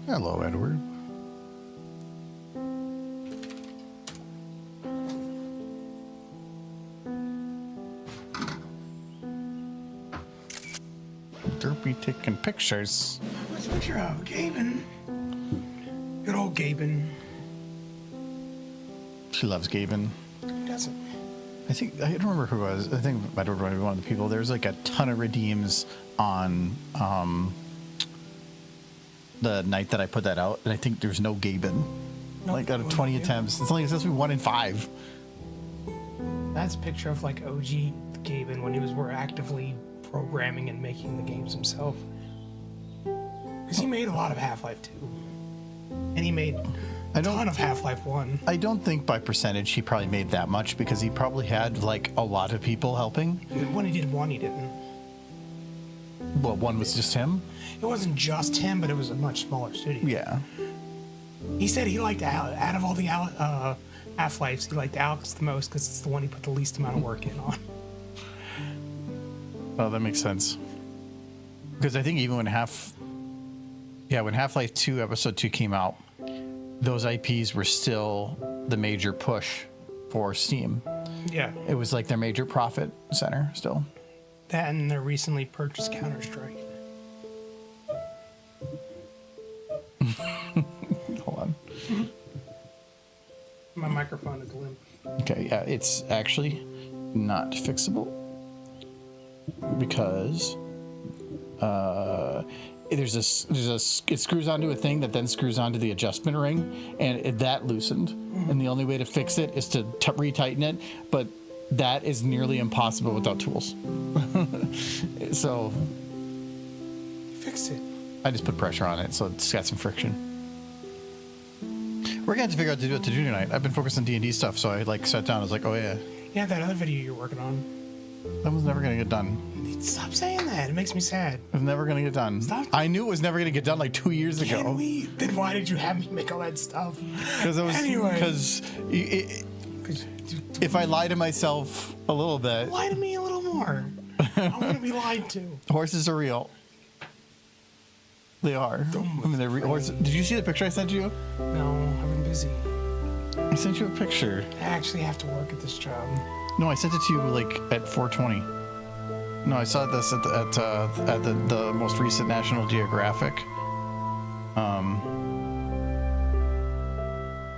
Hello, Edward. Derpy taking pictures. What's the picture of? Gaben. Good old Gaben. She loves Gaben. Who doesn't? I don't remember who it was. I think I don't remember one of the people. There's like a ton of redeems on the night that I put that out, and I think there's no Gaben. Nope. Like out of 20 attempts, it's only supposed to be 1 in 5. That's a picture of like OG Gaben when he was more actively programming and making the games himself. Because he made a lot of Half-Life 2. And he made a ton of Half-Life 1. I don't think by percentage he probably made that much because he probably had like a lot of people helping. When he did 1, he didn't. Well, 1 was just him? It wasn't just him, but it was a much smaller studio. Yeah. He said he liked, out of all the Half-Lives, he liked Alex the most because it's the one he put the least amount of work in on. Oh, that makes sense. Because I think even when Half-Life 2 Episode 2 came out, those IPs were still the major push for Steam. Yeah. It was like their major profit center still. That and their recently purchased Counter-Strike. Hold on. My microphone is limp. Okay, yeah, it's actually not fixable because it screws onto a thing that then screws onto the adjustment ring, and that loosened. And the only way to fix it is to retighten it, but that is nearly impossible without tools. So Fix it. I just put pressure on it, so it's got some friction. We're gonna have to figure out what to do tonight. I've been focused on D&D stuff, so I like sat down. I was like, oh yeah, Yeah, that other video you're working on. that was never gonna get done. Stop saying that. It makes me sad. It was never gonna get done. Stop. I knew it was never gonna get done like 2 years ago. Can we? Then why did you have me make all that stuff? Because it was Anyway. because if I lie to myself a little bit, Lie to me a little more. I want to be lied to. horses are real. They are. I mean, they're horses. Did you see the picture I sent you? No, I've been busy. I sent you a picture. I actually have to work at this job. No, I sent it to you like at 4:20. No, I saw this at the most recent National Geographic.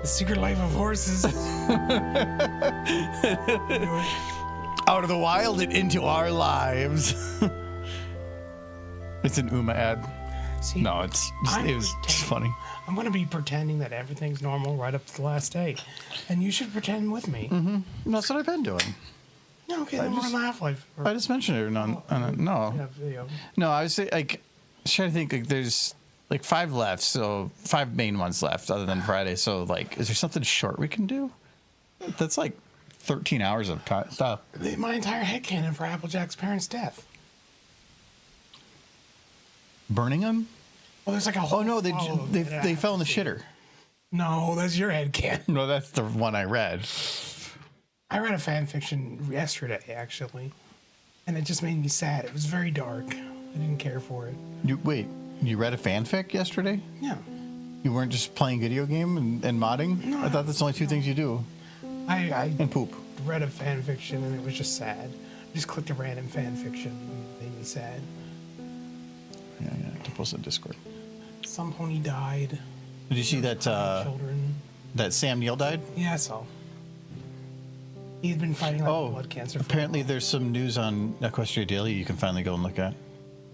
The Secret Life of Horses. Out of the wild and into our lives. It's an Uma ad. See, No, it was just funny. I'm going to be pretending that everything's normal right up to the last day. And you should pretend with me. Mm-hmm. That's what I've been doing. No, okay, then we're on Half-Life. I just mentioned it no. Yeah, video. No, I was like trying to think like there's like 5 left, so 5 main ones left other than Friday. So like, is there something short we can do? That's like 13 hours of stuff. My entire headcanon for Applejack's parents' death. Burning them? Well, there's like a whole. Oh no, they follow-up fell in the that I have to see. shitter. No, that's your headcanon. No, that's the one I read. I read a fan fiction yesterday, actually, and it just made me sad. It was very dark. I didn't care for it. You read a fanfic yesterday? Yeah. You weren't just playing video game and modding? No, I thought that's the only 2 things you do. I And poop. read a fan fiction and it was just sad. I just clicked a random fan fiction and it made me sad. Yeah, to post on Discord. Some pony died. Did you see that Children. that Sam Neill died? Yeah, I saw. He had been fighting like blood cancer. For Apparently there's some news on Equestria Daily you can finally go and look at.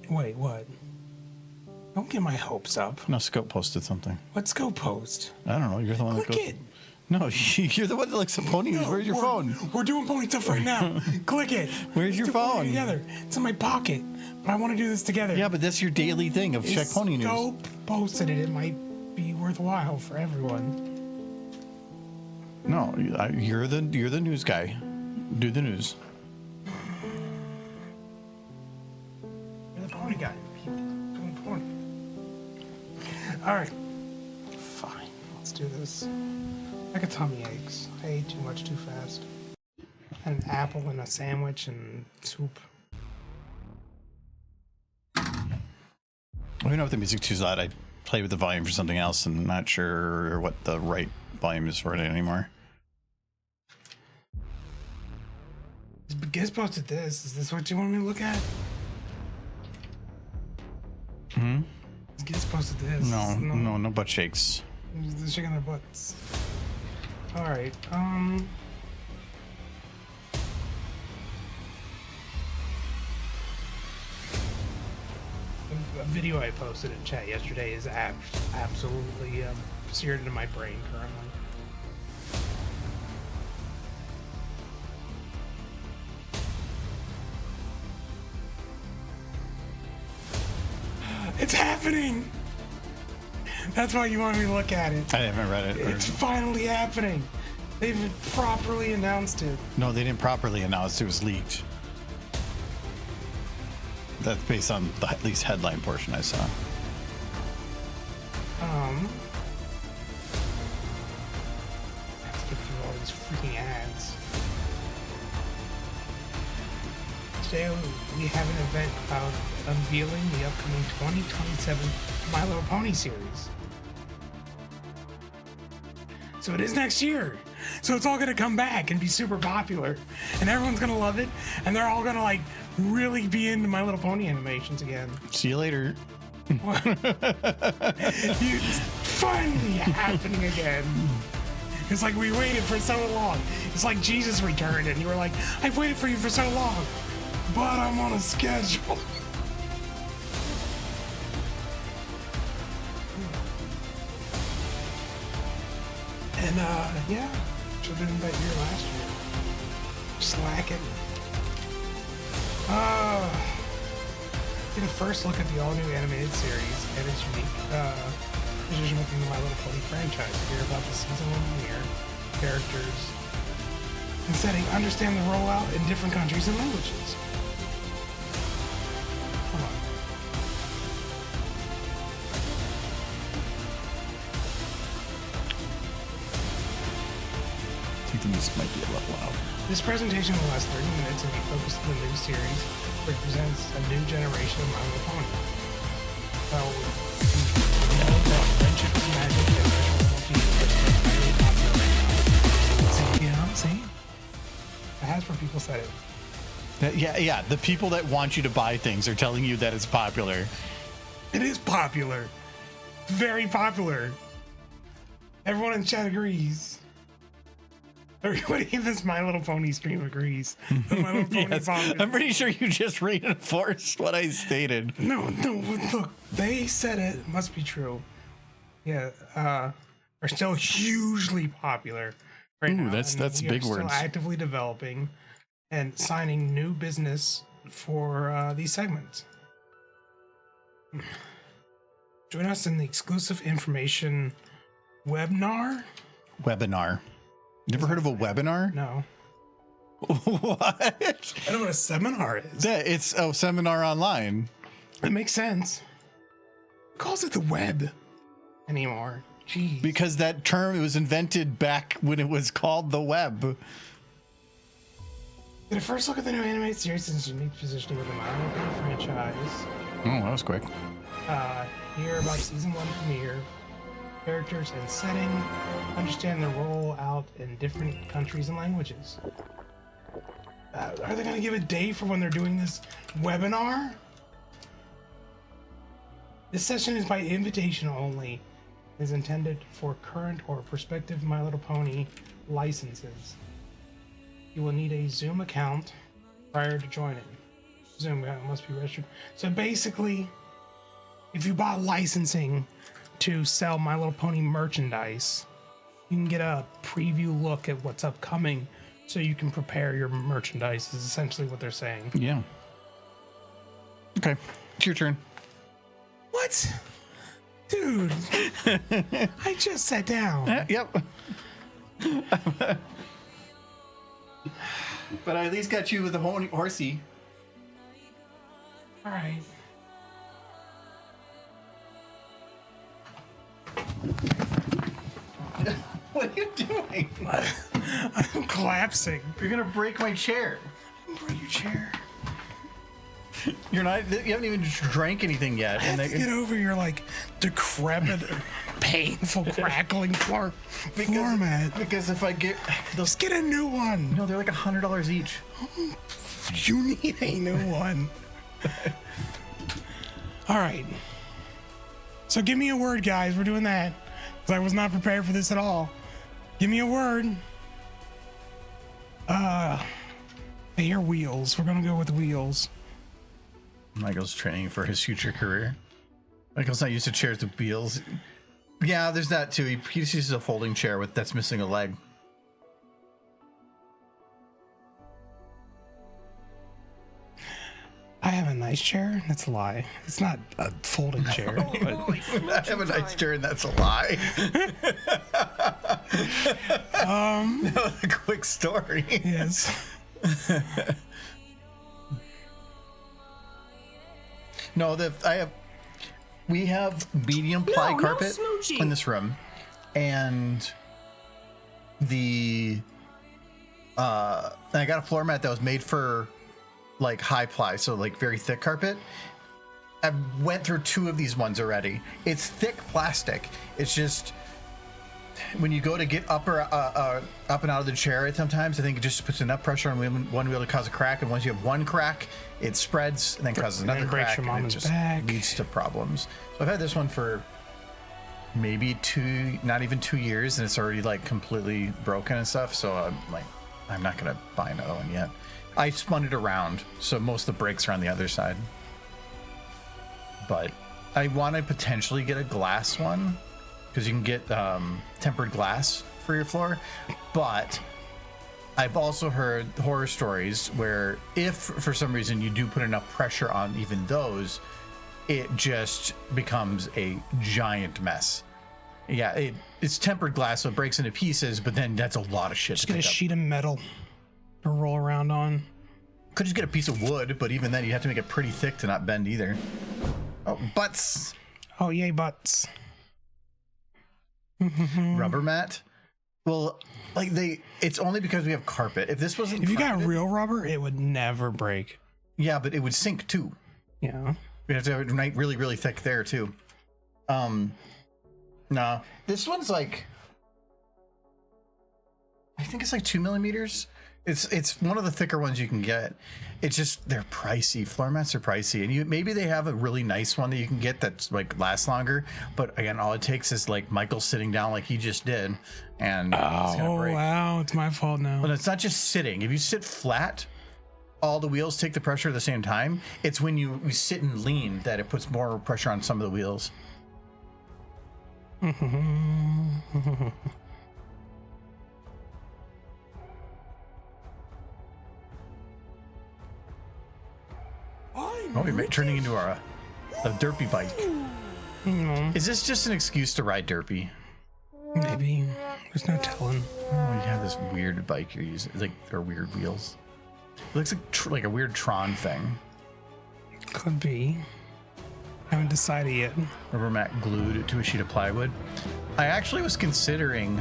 Wait, what? Don't get my hopes up. No, Scope posted something. Let's go post. I don't know. You're the one that Click goes. it. No, you're the one that likes a pony. No, Where's your phone? We're doing pony stuff right now. Click it. Where's Let's your do pony phone? Together. It's in my pocket. But I want to do this together. Yeah, but that's your daily thing of check pony news. Scope posted it. It might be worthwhile for everyone. No, you're the news guy. Do the news. You're the pony guy. Keep doing pony. All right. Fine. Let's do this. I got tummy aches. I ate too much too fast. Had an apple and a sandwich and soup. Let me know if the music too loud. I play with the volume for something else, and I'm not sure what the right volume is for it anymore. Giz posted this. Is this what you want me to look at? Hmm? Giz posted this. No butt shakes. They're shaking their butts. Alright, a video I posted in chat yesterday is absolutely seared into my brain currently. It's happening! That's why you want me to look at it. I haven't read it. It's finally happening. They've properly announced it. No, they didn't properly announce it was leaked. That's based on the at least headline portion I saw. I have to get through all these freaking ads. Today we have an event about unveiling the upcoming 2027 My Little Pony series. So it is next year. So it's all gonna come back and be super popular, and everyone's gonna love it, and they're all gonna like really be into My Little Pony animations again. See you later. It's finally happening again. It's like we waited for so long. It's like Jesus returned, and you were like, "I've waited for you for so long, but I'm on a schedule." And yeah, should have been that year last year. Slacking. Get a first look at the all-new animated series and its unique position within the My Little Pony franchise. Hear about the season 1 premiere, characters, and setting. Understand the rollout in different countries and languages. Hold on. I think the music might be a little loud. This presentation will last 30 minutes and be focused on the new series, which presents a new generation of My Little Pony. Well, friendship is magic and you know what I'm saying? The Hasbro people said it. Yeah. The people that want you to buy things are telling you that it's popular. It is popular. Very popular. Everyone in chat agrees. Everybody in this My Little Pony stream agrees. The My Little Pony Yes, popular. I'm pretty sure you just reinforced what I stated. No, look, they said it. It must be true. Yeah, are still hugely popular right now. That's and we big are words. Still actively developing and signing new business for these segments. Join us in the exclusive information webinar. Webinar. Never heard of a webinar? No, What? I don't know what a seminar is. It's a seminar online. It makes sense. Who calls it the web anymore? Jeez. Because that term, it was invented back when it was called the web. Get a first look at the new animated series and its unique positioning with the My Little Pony franchise. Oh, that was quick. Hear about season 1 premiere, characters and setting, understand the rollout in different countries and languages. Are they going to give a date for when they're doing this webinar? This session is by invitation only. It is intended for current or prospective My Little Pony licenses. You will need a Zoom account prior to joining. Zoom account must be registered. So basically, if you bought licensing to sell My Little Pony merchandise, you can get a preview look at what's upcoming so you can prepare your merchandise, is essentially what they're saying. Yeah. Okay, it's your turn. What? Dude, I just sat down. Yep. But I at least got you with the horsey. All right. What are you doing? I'm collapsing. You're gonna break my chair. Break your chair. You haven't even drank anything yet. And they get over your like decrepit, painful, crackling floor mat. Because if I get those, just get a new one. No, they're like $100 each. You need a new one. All right. So give me a word, guys. We're doing that. Because I was not prepared for this at all. Give me a word. They are wheels. We're going to go with wheels. Michael's training for his future career. Michael's not used to chairs with wheels. Yeah, there's that too. He just uses a folding chair that's missing a leg. I have a nice chair. That's a lie. It's not a folding chair. But I have a nice chair, and that's a lie. That was a quick story. Yes. No, we have medium ply carpet in this room, and I got a floor mat that was made for like high ply, so like very thick carpet. I went through 2 of these ones already. It's thick plastic. It's just when you go to get up and out of the chair, sometimes I think it just puts enough pressure on one wheel to cause a crack, and once you have one crack, it spreads and then causes another crack, and it just leads to problems. So I've had this one for maybe not even 2 years, and it's already like completely broken and stuff. So I'm not gonna buy another one yet. I spun it around, so most of the brakes are on the other side. But I want to potentially get a glass one, because you can get tempered glass for your floor. But I've also heard horror stories where if for some reason you do put enough pressure on even those, it just becomes a giant mess. Yeah, it's tempered glass, so it breaks into pieces, but then that's a lot of shit. Just get a sheet of metal to roll around on. Could just get a piece of wood, but even then you have to make it pretty thick to not bend either. Oh, butts. Oh, yay, butts. Rubber mat. Well, like it's only because we have carpet. If this wasn't, if you got real rubber, it would never break. Yeah, but it would sink too. Yeah. We have to have it really, really thick there too. No, this one's like, I think it's like 2 millimeters. It's one of the thicker ones you can get. It's just they're pricey. Floor mats are pricey, and maybe they have a really nice one that you can get that's like lasts longer. But again, all it takes is like Michael sitting down like he just did, and it's gonna break. Wow, it's my fault now. But it's not just sitting. If you sit flat, all the wheels take the pressure at the same time. It's when you sit and lean that it puts more pressure on some of the wheels. Oh, we're turning into a derpy bike. Is this just an excuse to ride derpy? Maybe. There's no telling. Oh, you have this weird bike you're using. Like, they're weird wheels. It looks like a weird Tron thing. Could be. Haven't decided yet. Rubber mat glued to a sheet of plywood. I actually was considering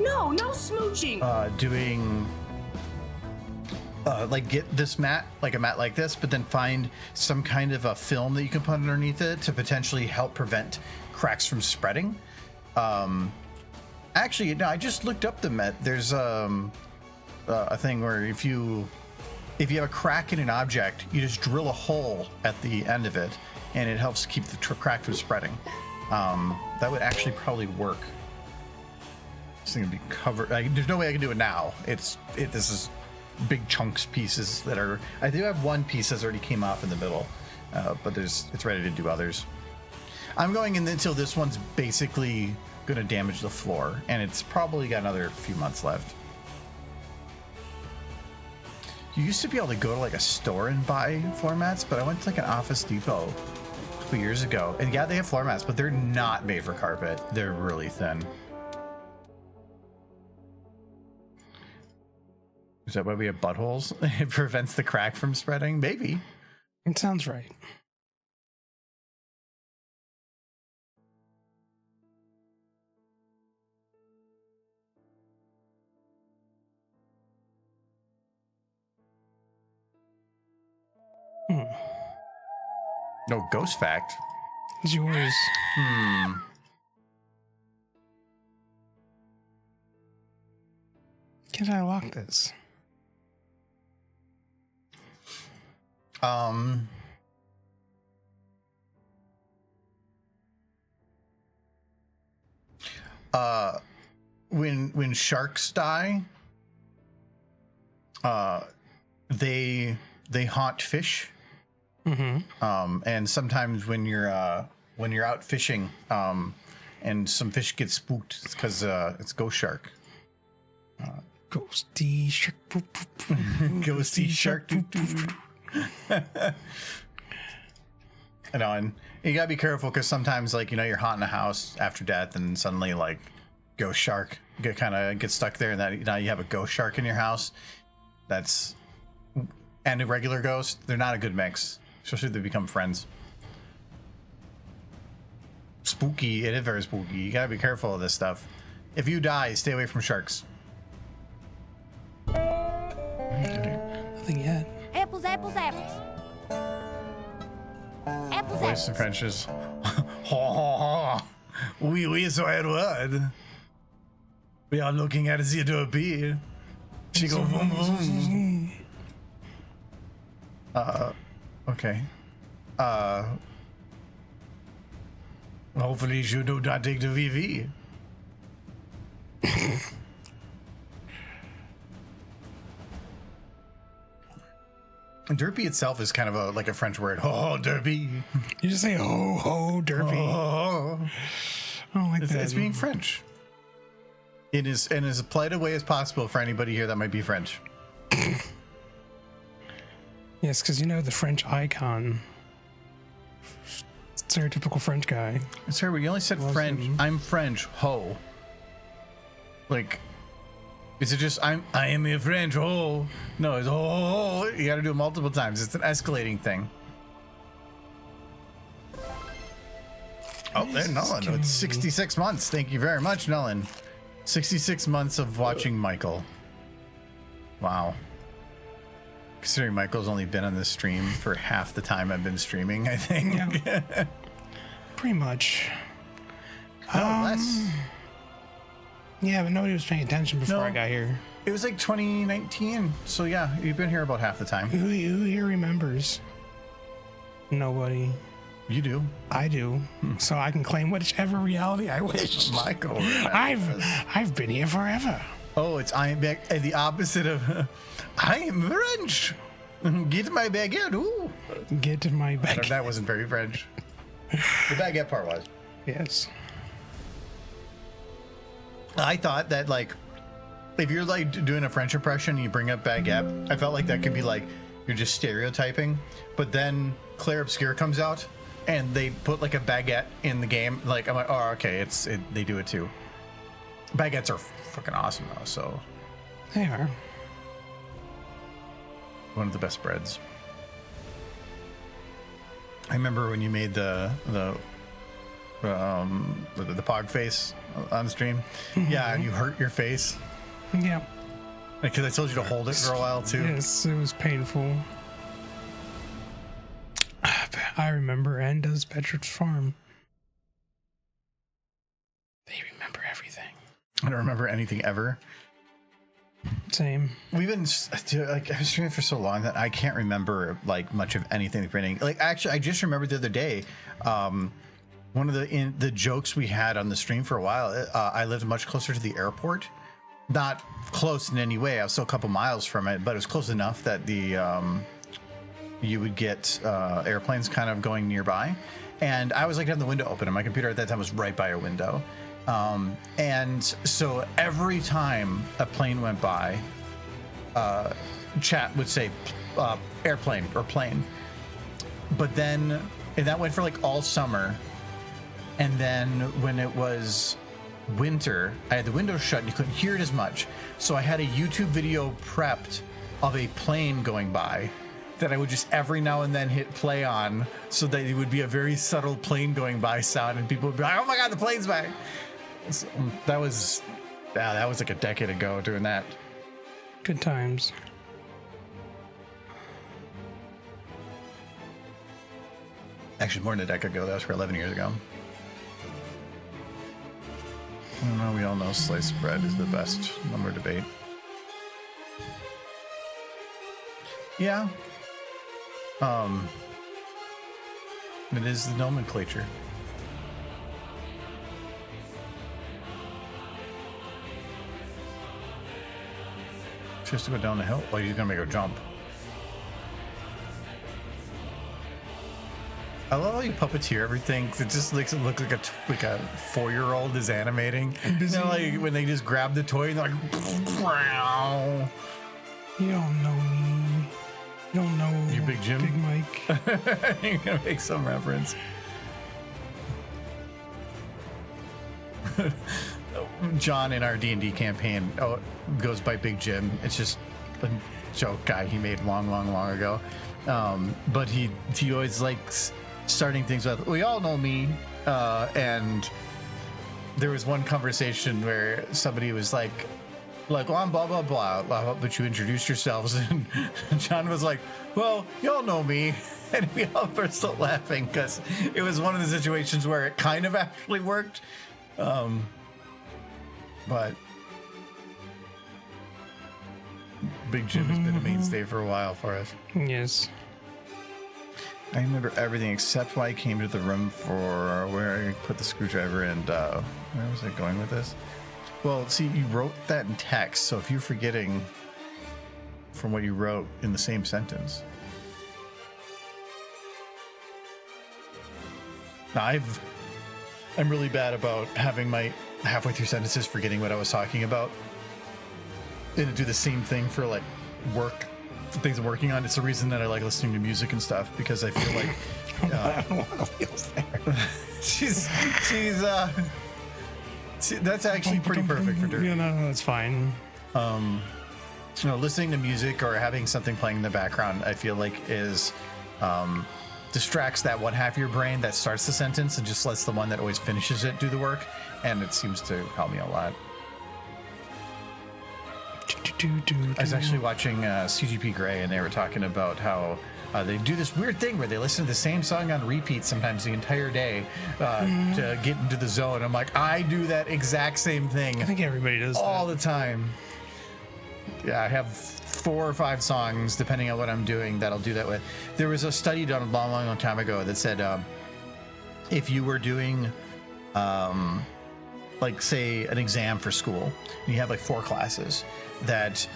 No smooching. Doing like get this mat, like a mat like this, but then find some kind of a film that you can put underneath it to potentially help prevent cracks from spreading. Actually, no, I just looked up the mat. There's a thing where if you have a crack in an object, you just drill a hole at the end of it, and it helps keep the crack from spreading. That would actually probably work. This thing would be covered. There's no way I can do it now. This is big chunks pieces that are. I do have one piece that's already came off in the middle, but it's ready to do others. I'm going in until this one's basically going to damage the floor, and it's probably got another few months left. You used to be able to go to like a store and buy floor mats, but I went to like an Office Depot a couple years ago, and yeah, they have floor mats, but they're not made for carpet. They're really thin. Is that why we have buttholes? It prevents the crack from spreading? Maybe. It sounds right. No ghost fact. It's yours. Can I lock this? When sharks die, they haunt fish. And sometimes when you're out fishing, and some fish get spooked, it's because it's ghost shark. Ghosty shark. Ghosty shark. You know, and you gotta be careful because sometimes, like, you know, you're haunting a house after death, and suddenly, like, ghost shark get stuck there, and that now you have a ghost shark in your house. And a regular ghost. They're not a good mix, especially if they become friends. Spooky. It is very spooky. You gotta be careful of this stuff. If you die, stay away from sharks. Nothing yet. Apples, apples, apples. Apples, Voice and Frenches. Oui, so Edward. We are looking at the derby. She go boom boom. Okay. Hopefully you do not take the VV. Derpy itself is kind of like a French word. Oh, derpy. You just say ho ho derpy. Oh. I don't like that. It's being French. It is, and as polite a way as possible for anybody here that might be French. Yes, because you know the French icon. Stereotypical French guy. Sorry, but you only said French. I'm French. Ho. Like, is it just I am a French? Ho. No, it's ho. You got to do it multiple times. It's an escalating thing. Oh, there, Nolan. It's 66 months. Thank you very much, Nolan. 66 months of watching Michael. Wow. Considering Michael's only been on this stream for half the time I've been streaming, I think. Yeah. Pretty much. Less. Yeah, but nobody was paying attention before I got here. It was like 2019, so yeah, you've been here about half the time. Who here remembers? Nobody. You do. I do. So I can claim whichever reality I wish. Michael. I've been here forever. Oh, it's I am back. The opposite of I am French. Get my baguette. Ooh. Get to my back. That wasn't very French. The baguette part was. Yes. I thought that, like, if you're like doing a French impression and you bring up baguette, I felt like that could be like you're just stereotyping. But then Claire Obscure comes out and they put like a baguette in the game. Like, I'm like, oh, okay, they do it too. Baguettes are fucking awesome though. So they are one of the best breads. I remember when you made the pog face on stream. Yeah, you hurt your face. Yeah. Because I told you to hold it for a while too. Yes, it was painful. I remember, and does Petrus Farm. They remember everything. I don't remember anything ever. Same. We've been like, I was streaming for so long that I can't remember like much of anything printing. Like, actually, I just remembered the other day, one of the jokes we had on the stream for a while. I lived much closer to the airport, not close in any way. I was still a couple miles from it, but it was close enough that you would get airplanes kind of going nearby. And I was like having the window open, and my computer at that time was right by a window. And so every time a plane went by, chat would say airplane or plane. But then and that went for like all summer. And then when it was winter, I had the window shut and you couldn't hear it as much. So I had a YouTube video prepped of a plane going by that I would just every now and then hit play on, so that it would be a very subtle plane going by sound, and people would be like, "Oh my god, the plane's back!" So, that was like a decade ago doing that. Good times. Actually, more than a decade ago. That was for 11 years ago. I don't know. We all know sliced bread is the best number debate. Yeah. It is the nomenclature. Just to go down the hill. Oh, he's gonna make a jump. I love how you puppeteer everything. 'Cause it just makes it look like a 4-year-old is animating. You know, like when they just grab the toy and they're like, "Wow." You don't know me. You don't know You Big Jim? Big Mike. You're gonna make some reference. John in our D&D campaign goes by Big Jim. It's just a joke guy he made long ago. But he always likes starting things with, we all know me. And there was one conversation where somebody was like, well, I'm blah, blah, blah, but you introduced yourselves. And John was like, well, y'all know me. And we all burst out laughing because it was one of the situations where it kind of actually worked. But Big Jim has been a mainstay for a while for us. Yes. I remember everything except why I came to the room for where I put the screwdriver and where was I going with this? Well, see, you wrote that in text, so if you're forgetting from what you wrote in the same sentence. Now, I'm really bad about having my halfway through sentences forgetting what I was talking about. And to do the same thing for like work, things I'm working on. It's the reason that I like listening to music and stuff, because I feel like that's actually pretty perfect for Dirk. Yeah, no, that's fine. Listening to music or having something playing in the background, I feel like is distracts that one half of your brain that starts the sentence and just lets the one that always finishes it do the work, and it seems to help me a lot. I was actually watching CGP Grey, and they were talking about how they do this weird thing where they listen to the same song on repeat sometimes the entire day to get into the zone. I'm like, I do that exact same thing. I think everybody does all the time. Yeah, I have 4 or 5 songs, depending on what I'm doing, that I'll do that with. There was a study done a long time ago that said if you were doing, like, say, an exam for school, and you have like 4 classes, that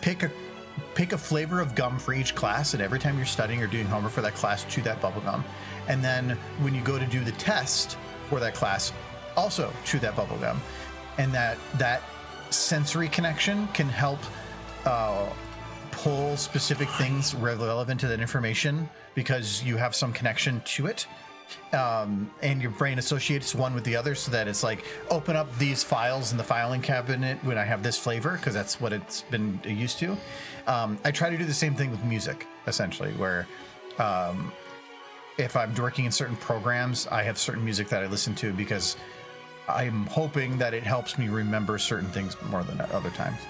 pick a flavor of gum for each class, and every time you're studying or doing homework for that class, chew that bubble gum. And then when you go to do the test for that class, also chew that bubble gum. And that sensory connection can help pull specific things relevant to that information because you have some connection to it. And your brain associates one with the other, so that it's like, open up these files in the filing cabinet when I have this flavor, because that's what it's been used to. I try to do the same thing with music, essentially, where if I'm working in certain programs, I have certain music that I listen to because I'm hoping that it helps me remember certain things more than at other times.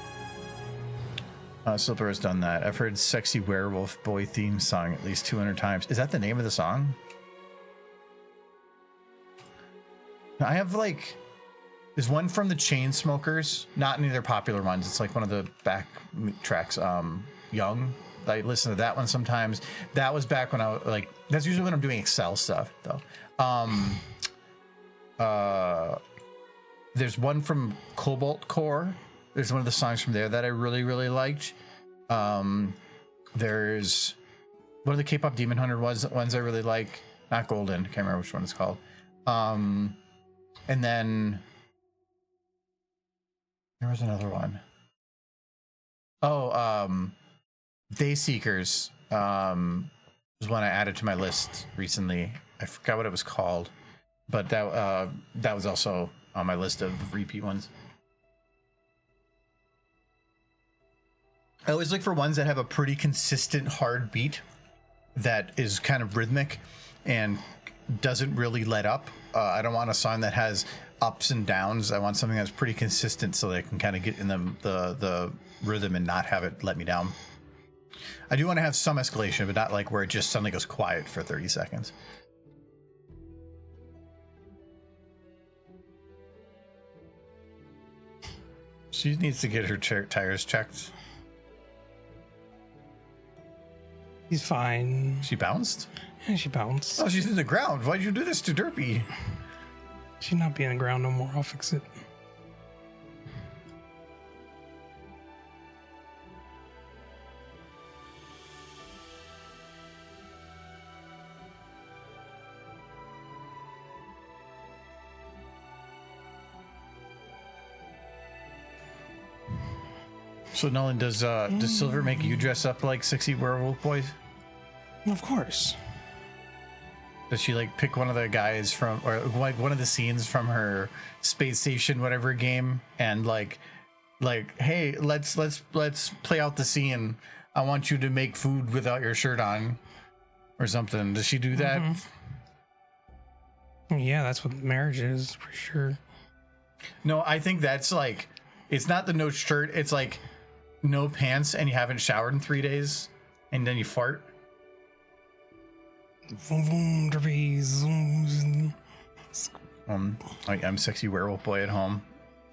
Slipper has done that. I've heard Sexy Werewolf Boy theme song at least 200 times. Is that the name of the song? I have like, there's one from the Chainsmokers, not any of their popular ones. It's like one of the back tracks, Young. I listen to that one sometimes. That was back when I was like, that's usually when I'm doing Excel stuff though. There's one from Cobalt Core. There's one of the songs from there that I really liked. There's one of the K-pop Demon Hunter ones I really like. Not Golden, can't remember which one it's called. And then there was another one. Dayseekers was one I added to my list recently. I forgot what it was called, but that was also on my list of repeat ones. I always look for ones that have a pretty consistent hard beat that is kind of rhythmic and doesn't really let up. I don't want a song that has ups and downs. I want something that's pretty consistent so that I can kind of get in the rhythm and not have it let me down. I do want to have some escalation, but not like where it just suddenly goes quiet for 30 seconds. She needs to get her tires checked. He's fine. She bounced? Yeah, she bounced. Oh, she's in the ground. Why'd you do this to Derpy? She'll not be in the ground no more. I'll fix it. So Nolan, does Silver make you dress up like sexy werewolf boys? Of course. Does she like pick one of the guys from, or like one of the scenes from her space station whatever game, and like, hey, let's play out the scene. I want you to make food without your shirt on, or something. Does she do that? Yeah, that's what marriage is for sure. No, I think that's like, it's not the no shirt. It's like no pants and you haven't showered in 3 days, and then you fart. I'm sexy werewolf boy at home.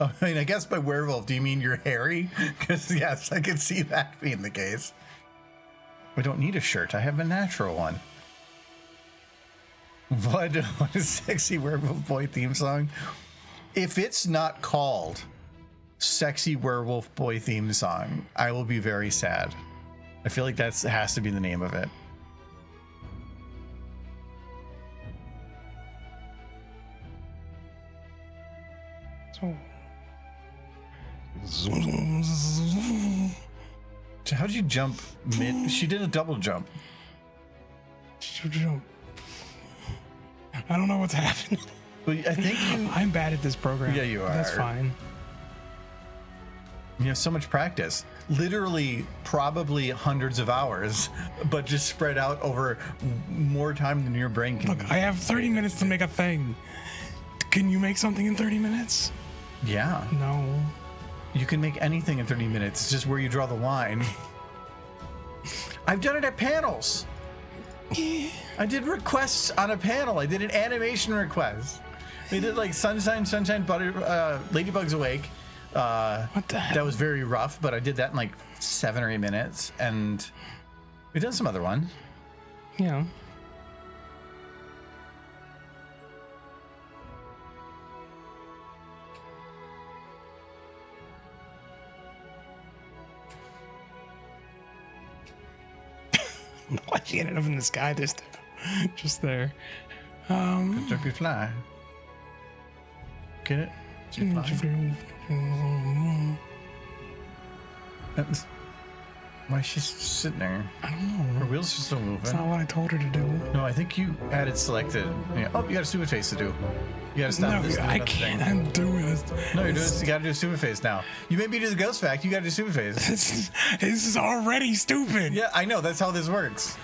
I mean, I guess by werewolf, do you mean you're hairy? Because yes, I can see that being the case. I don't need a shirt. I have a natural one. What is sexy werewolf boy theme song? If it's not called sexy werewolf boy theme song, I will be very sad. I feel like that has to be the name of it. So how'd you jump mid? She did a double jump. I don't know what's happening. Well, I think I'm bad at this program. Yeah, you are. That's fine. You have so much practice. Literally, probably hundreds of hours, but just spread out over more time than your brain can. Look, I have 30 minutes to make a thing. Can you make something in 30 minutes? Yeah. No. You can make anything in 30 minutes. It's just where you draw the line. I've done it at panels. I did requests on a panel. I did an animation request. They did like sunshine, butter, ladybugs awake. What the heck? That was very rough, but I did that in like 7 or 8 minutes, and we did some other ones. Yeah. Why she ended up in the sky this time? Just there. Don't be fly. Get it? She's flying. Why is she sitting there? I don't know. Her wheels are still moving. That's not what I told her to do. No, I think you had it selected. Yeah. Oh, you got a stupid face to do. You gotta stop this. I can't undo it. No, you're doing this. You gotta do a stupid face now. You made me do the ghost fact. You gotta do stupid face. This is already stupid. Yeah, I know. That's how this works.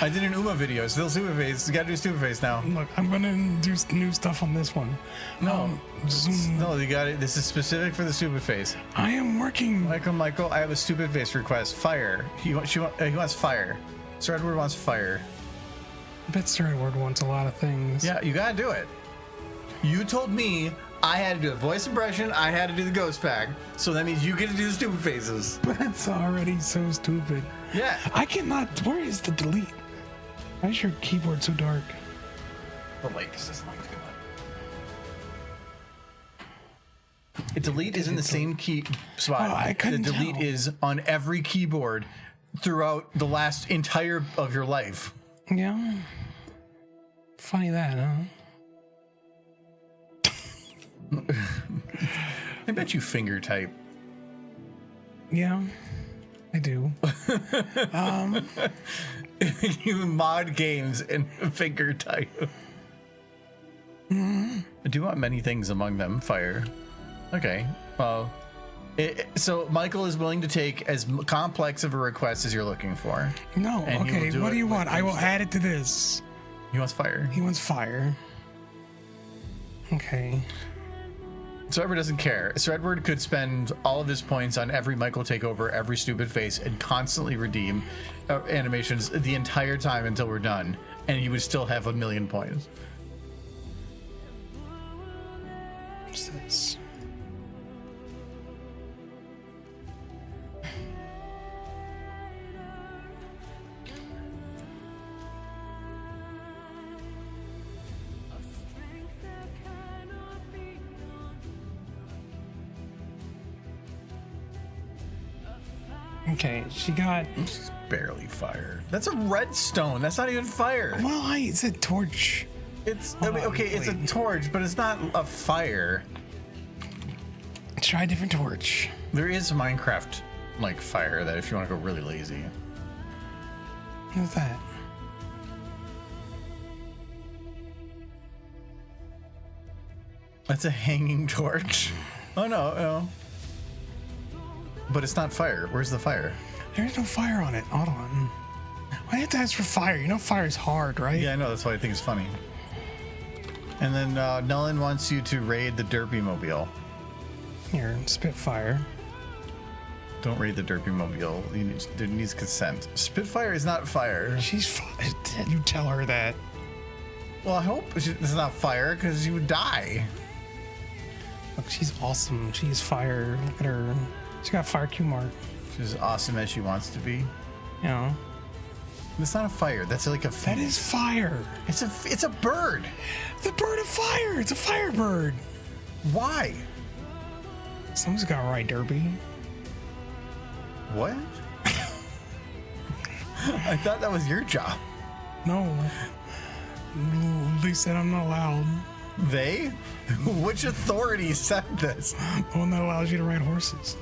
I did an Uma video. Still stupid face. You gotta do stupid face now. Look, I'm gonna do new stuff on this one. No, no, you got it. This is specific for the stupid face. I am working. Michael, I have a stupid face request. Fire. He wants fire. Sir Edward wants fire. I bet Sir Edward wants a lot of things. Yeah, you gotta do it. You told me I had to do a voice impression. I had to do the ghost pack. So that means you get to do the stupid faces. But it's already so stupid. Yeah. I cannot. Where is the delete? Why is your keyboard so dark? The light just doesn't like to go. Delete is in the same key spot. Oh, I couldn't The delete tell. is on every keyboard throughout the last entire of your life. Yeah. Funny that, huh? I bet you finger type. Yeah, I do. You mod games in finger type. I do want many things, among them fire. Okay, well, so Michael is willing to take as complex of a request as you're looking for. No, And he will okay, do what it do you with want? I will things- add it to this. He wants fire. He wants fire. Okay. So Edward doesn't care. So Edward could spend all of his points on every Michael takeover, every stupid face, and constantly redeem animations the entire time until we're done, and he would still have 1,000,000 points. What's this? Okay, she got. It's barely fire. That's a redstone. That's not even fire. Well, I said torch. It's okay. It's a torch, but it's not a fire. Try a different torch. There is Minecraft like fire that if you want to go really lazy. What's that? That's a hanging torch. Oh no. But it's not fire. Where's the fire? There's no fire on it. Hold on. Why do you have to ask for fire? You know fire's hard, right? Yeah, I know. That's why I think it's funny. And then Nellen wants you to raid the Derpy Mobile. Here, Spitfire. Don't raid the Derpy Mobile. There needs consent. Spitfire is not fire. She's you tell her that. Well, I hope it's not fire because you would die. Look, she's awesome. She's fire. Look at her. She got fire Q mark. She's as awesome as she wants to be. You know. It's not a fire. That's like a. That is fire. It's a bird. The bird of fire. It's a firebird. Why? Someone's got to ride Derby. What? I thought that was your job. No. They said I'm not allowed. They? Which authority said this? The one that allows you to ride horses.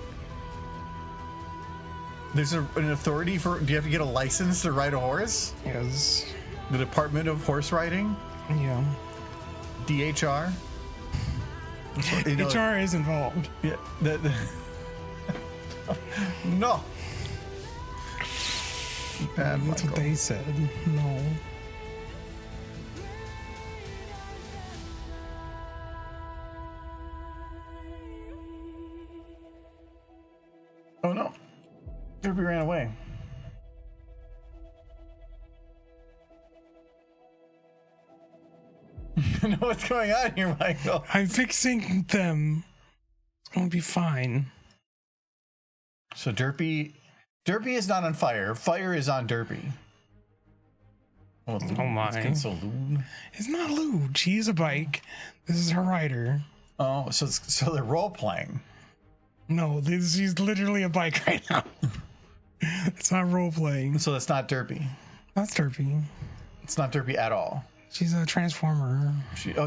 There's an authority for. Do you have to get a license to ride a horse? Yes. The Department of Horse Riding? Yeah. DHR? You know, HR is involved. Yeah. No. Bad That's Michael. what they said. No. Oh no. Derpy ran away. You know what's going on here, Michael? I'm fixing them. It's gonna be fine. So Derpy is not on fire. Fire is on Derpy. Oh my. It's getting so lewd. It's not lewd. She is a bike. This is her rider. Oh, so they're role playing. No, she's literally a bike right now. It's not role playing. So that's not Derpy. That's Derpy. It's not Derpy at all. She's a transformer.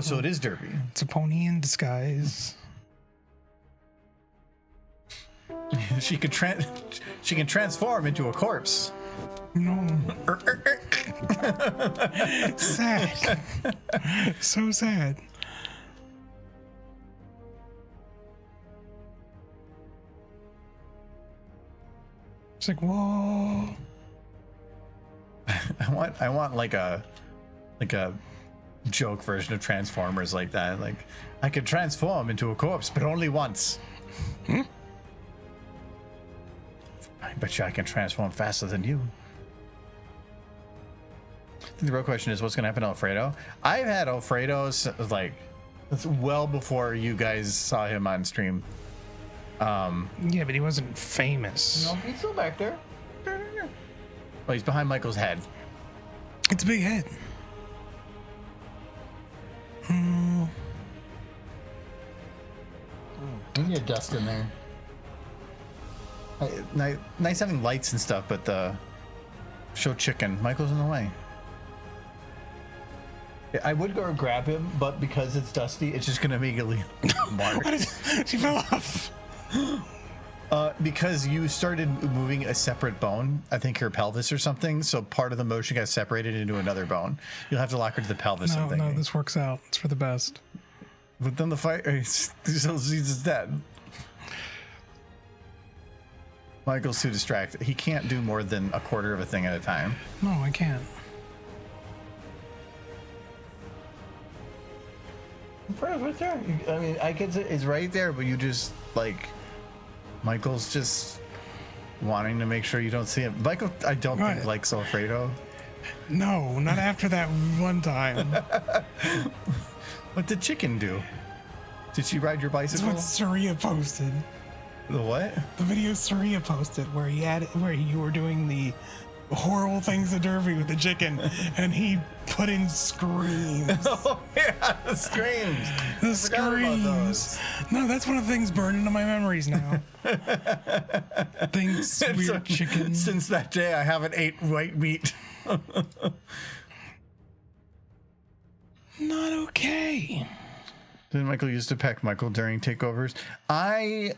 So it is Derpy. It's a pony in disguise. She can transform into a corpse. No. Sad. So sad. It's like, whoa. I want like a joke version of Transformers like that. Like, I could transform into a corpse, but only once. I bet you I can transform faster than you. I think the real question is what's going to happen to Alfredo. I've had Alfredo like that's well before you guys saw him on stream. Yeah, but he wasn't famous. No, he's still back there. Oh, he's behind Michael's head. It's a big head. We need dust in there. Nice having lights and stuff, but the show chicken. Michael's in the way. I would go grab him, but because it's dusty, it's just gonna immediately mark. She fell off. Because you started moving a separate bone, I think your pelvis or something, so part of the motion got separated into another bone. You'll have to lock her to the pelvis. No, this works out. It's for the best. But then the fight, he's dead. Michael's too distracted. He can't do more than a quarter of a thing at a time. No, I can't. Right there. I mean, I get it's right there, but you just like Michael's just wanting to make sure you don't see him. Michael, I don't think likes Alfredo. No, not after that one time. What did Chicken do? Did she ride your bicycle? That's what Saria posted. The what? The video Saria posted where you were doing the horrible things to Derby with the chicken, and he put in screams. Oh yeah, the screams. The screams. No, that's one of the things burned into my memories now. Things weird chicken. Since that day, I haven't ate white meat. Not okay. Then Michael used to peck Michael during takeovers. I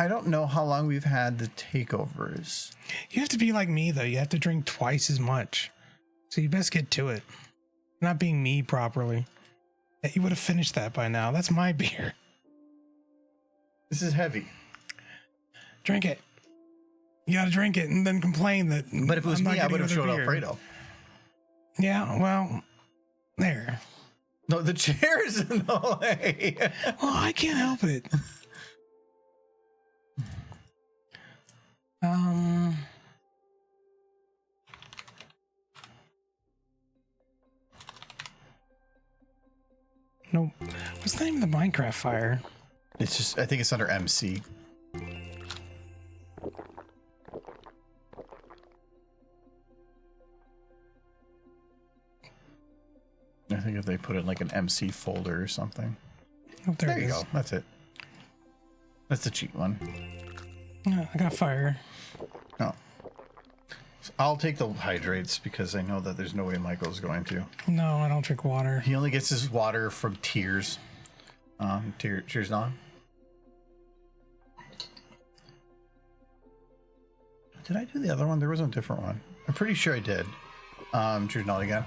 don't know how long we've had the takeovers. You have to be like me, though. You have to drink twice as much. So you best get to it. Not being me properly. Yeah, you would have finished that by now. That's my beer. This is heavy. Drink it. You gotta drink it and then complain that. But if it was me, I would have showed Alfredo. Yeah, well, there. No, the chair's in the way. Well, I can't help it. Nope. What's the name of the Minecraft fire? It's just, I think it's under MC. I think if they put it in like an MC folder or something. Oh, there you go. That's it. That's the cheap one. Yeah, I got fire. No. So I'll take the hydrates because I know that there's no way Michael's going to. No, I don't drink water. He only gets his water from tears. Cheers, Don. Did I do the other one? There was a different one. I'm pretty sure I did. Cheers, Don again.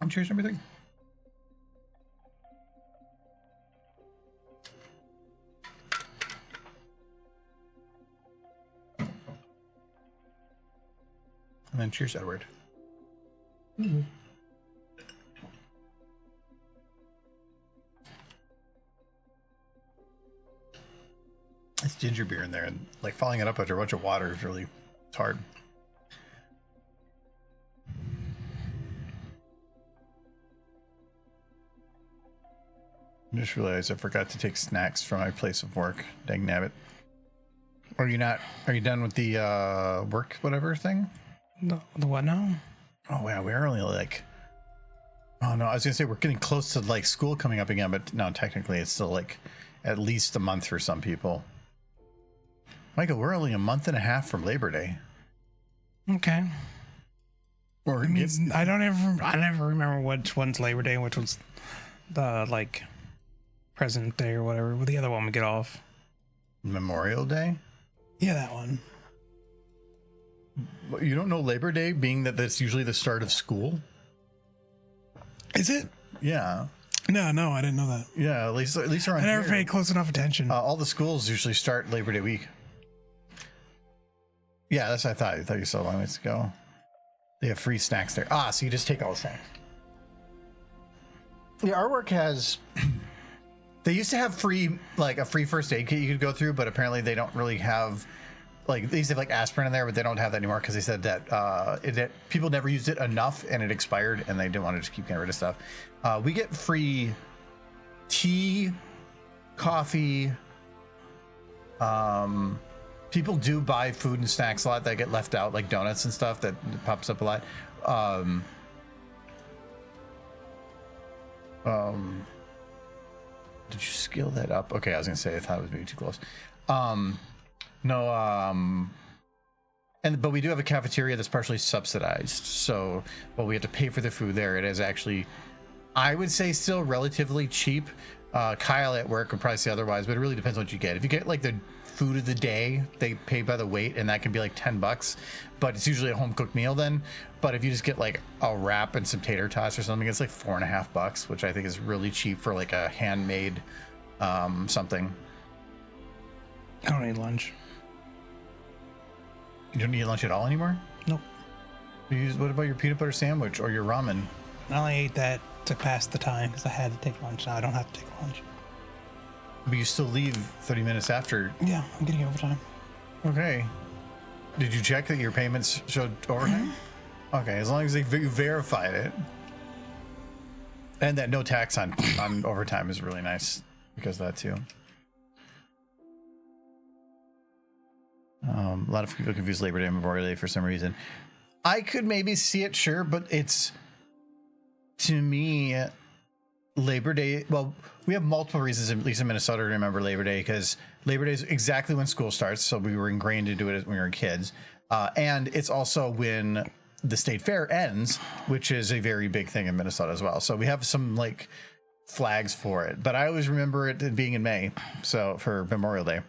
I'm cheers everything. And then cheers, Edward. Mm-hmm. It's ginger beer in there, and like following it up after a bunch of water is really hard. I just realized I forgot to take snacks from my place of work. Dang nabbit. Are you done with the work whatever thing? The what now? Oh wow, we're only like, oh no, I was gonna say we're getting close to like school coming up again, but no, technically it's still like at least a month for some people. Michael, we're only a month and a half from Labor Day. Okay. Or I mean, I never remember which one's Labor Day and which one's the like President Day or whatever. Well, the other one we get off. Memorial Day? Yeah, that one. You don't know Labor Day being that that's usually the start of school? Is it? Yeah. No, I didn't know that. Yeah, at least around I never here, paid close enough attention. all the schools usually start Labor Day week. Yeah, that's what I thought. I thought you saw a long ways to go. They have free snacks there. Ah, so you just take all the snacks. Yeah, our work has... They used to have free, like a free first aid kit you could go through, but apparently they don't really have... Like, they used to have like aspirin in there, but they don't have that anymore because they said that people never used it enough and it expired and they didn't want to just keep getting rid of stuff. We get free tea, coffee. People do buy food and snacks a lot that get left out, like donuts and stuff that pops up a lot. Did you scale that up? Okay, I was gonna say I thought it was maybe too close. But we do have a cafeteria that's partially subsidized. So while we have to pay for the food there, it is actually, I would say, still relatively cheap. Kyle at work would probably say otherwise, but it really depends on what you get. If you get like the food of the day, they pay by the weight, and that can be like $10, but it's usually a home cooked meal then. But if you just get like a wrap and some tater tots or something, it's like $4.50, which I think is really cheap for like a handmade something. I don't need lunch. You don't need lunch at all anymore? Nope. What about your peanut butter sandwich or your ramen? I only ate that to pass the time because I had to take lunch. Now I don't have to take lunch. But you still leave 30 minutes after. Yeah, I'm getting overtime. Okay. Did you check that your payments showed overtime? Okay, as long as you verified it. And that no tax on overtime is really nice because of that too. A lot of people confuse Labor Day and Memorial Day for some reason. I could maybe see it, sure, but it's, to me, Labor Day. Well, we have multiple reasons, at least in Minnesota, to remember Labor Day, because Labor Day is exactly when school starts. So we were ingrained into it when we were kids. And it's also when the state fair ends, which is a very big thing in Minnesota as well. So we have some like flags for it, but I always remember it being in May. So for Memorial Day,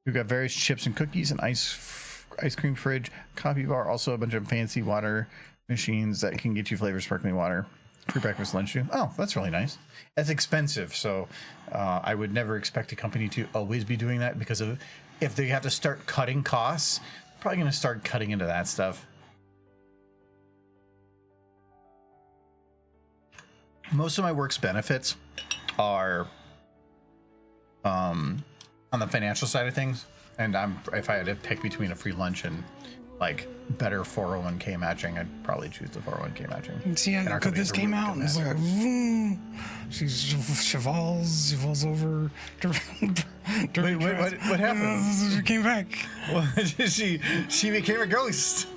we've got various chips and cookies, and ice cream fridge, coffee bar, also a bunch of fancy water machines that can get you flavored sparkling water. Free breakfast, lunch too. Oh, that's really nice. That's expensive, so I would never expect a company to always be doing that, because of if they have to start cutting costs, they're probably going to start cutting into that stuff. Most of my work's benefits are on the financial side of things, and if I had to pick between a free lunch and like better 401k matching, I'd probably choose the 401k matching. See, because this came out and it's like, vroom, she falls over. Wait, what happened? She came back. Well, she became a ghost.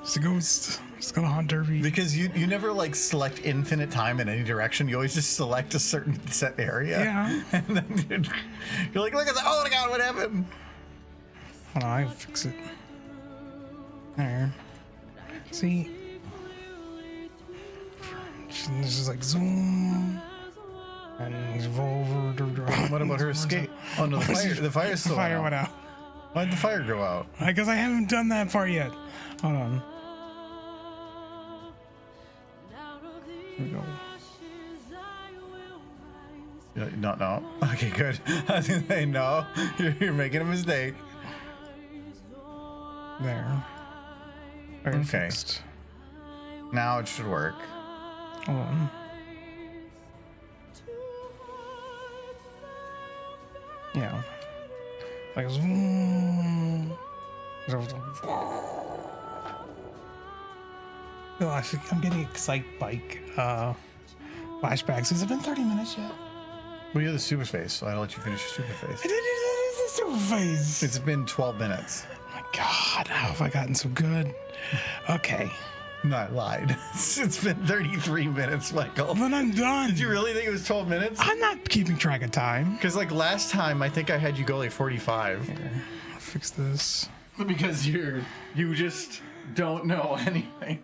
She's a ghost. She's gonna haunt Derby. Because you never like select infinite time in any direction. You always just select a certain set area. Yeah. And then you're like, look at that. Oh my God, what happened? Hold on, I'll fix it. There. See? This is like zoom. And over. What about her escape? Oh no, the fire's still fire out. went out. Why'd the fire go out? Because I haven't done that part yet. Hold on. Here we go. No. Okay, good. I was gonna say no. You're making a mistake. There. Okay. Fixed. Now it should work. Hold on. Yeah. Like zoom. I'm getting Excite Bike flashbacks. Has it been 30 minutes yet? Well, you're the super face, so I'll let you finish your super face. I did the super face. It's been 12 minutes. Oh my God, how have I gotten so good? Okay. No, I lied. It's been 33 minutes, Michael. Then I'm done. Did you really think it was 12 minutes? I'm not keeping track of time. Because like last time, I think I had you go like 45. Here, I'll fix this. Because you just don't know anything.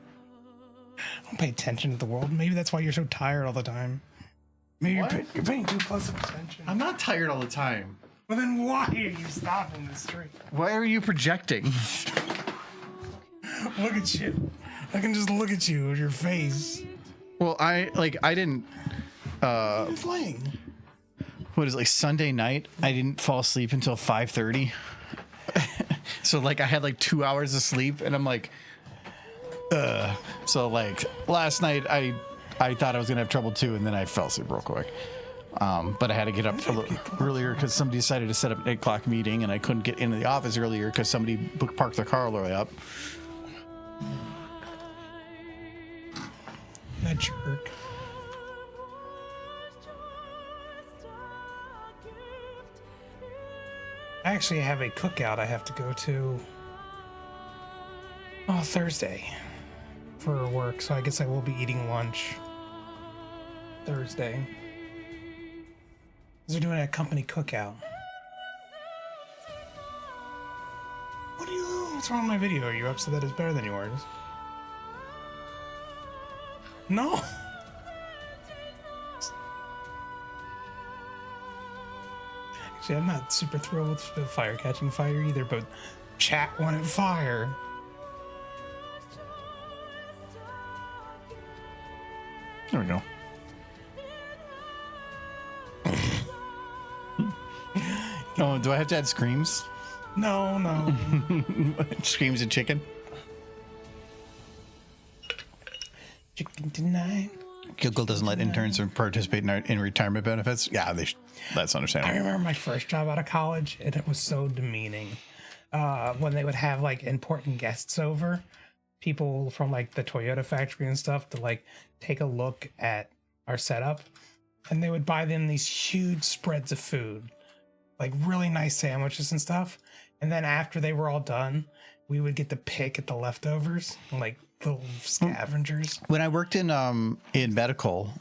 I don't pay attention to the world. Maybe that's why you're so tired all the time. Maybe you're paying too close of attention. I'm not tired all the time. Well, then why are you stopping the street? Why are you projecting? Look at you. I can just look at you with your face. Well, I didn't. What are you playing? What is it, like Sunday night? I didn't fall asleep until 5:30. So like I had like 2 hours of sleep, and I'm like, So like last night I thought I was gonna have trouble too, and then I fell asleep real quick. But I had to get up a little earlier because somebody decided to set up an 8 o'clock meeting, and I couldn't get into the office earlier because somebody parked their car all the way up. That jerk. I actually have a cookout I have to go to Thursday for work, so I guess I will be eating lunch Thursday. They're doing a company cookout. What's wrong with my video? Are you upset that it's better than yours? No. Actually, I'm not super thrilled with the fire catching fire either, but chat wanted fire. There we go. Oh, do I have to add screams? No. Screams and chicken? Chicken tonight. Google doesn't let interns participate in retirement benefits. Yeah, that's I understandable. remember my first job out of college, and it was so demeaning. When they would have like important guests over, people from like the Toyota factory and stuff to like take a look at our setup, and they would buy them these huge spreads of food, like really nice sandwiches and stuff. And then after they were all done, we would get to pick at the leftovers, like little scavengers. When I worked in medical,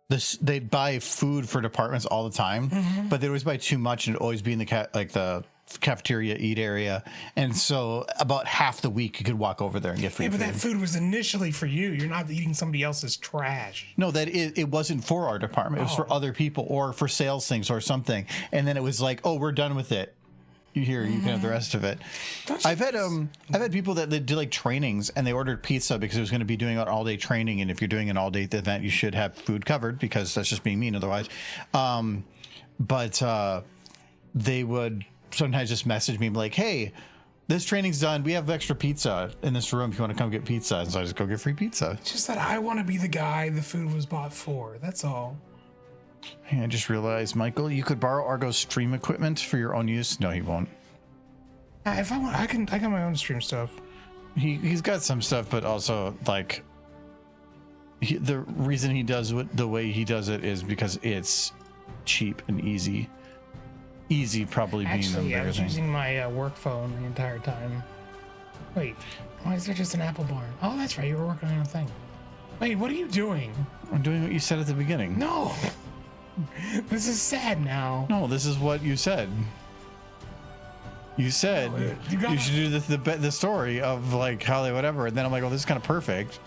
they'd buy food for departments all the time, but they'd always buy too much and it'd always be in the cafeteria eat area, and so about half the week you could walk over there and get free Yeah, but food. that food was initially for you. You're not eating somebody else's trash. No, it wasn't for our department. It was for other people or for sales things or something. And then it was like, oh, we're done with it. Here, you can have the rest of it. I've had people that did like trainings and they ordered pizza because it was going to be doing an all day training. And if you're doing an all day event, you should have food covered because that's just being mean otherwise. But they would sometimes just message me like, hey, this training's done. We have extra pizza in this room if you want to come get pizza. And so I just go get free pizza. It's just that I want to be the guy the food was bought for. That's all. Hey, I just realized, Michael, you could borrow Argo's stream equipment for your own use. No, he won't. If I want, I got my own stream stuff. He's got some stuff, but also like the reason he does the way he does it is because it's cheap and easy. Easy probably being the Actually, I bigger was thing. using my work phone the entire time. Wait, why is there just an apple barn? Oh, that's right. You were working on a thing. Wait, what are you doing? I'm doing what you said at the beginning. No. This is sad now. No, this is what you said. You said you should do the story of like how they whatever, and then I'm like, oh, this is kind of perfect.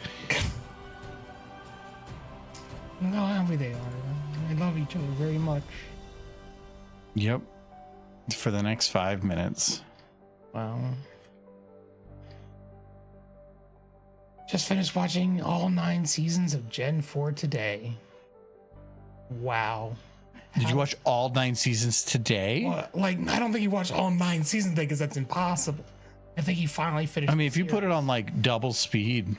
Look how happy they are. They love each other very much. Yep. For the next 5 minutes. Wow. Just finished watching all 9 seasons of Gen 4 today. Wow. Did you watch all 9 seasons today? Well, like, I don't think he watched all 9 seasons because that's impossible. I think he finally finished. I mean, if you put it on like double speed.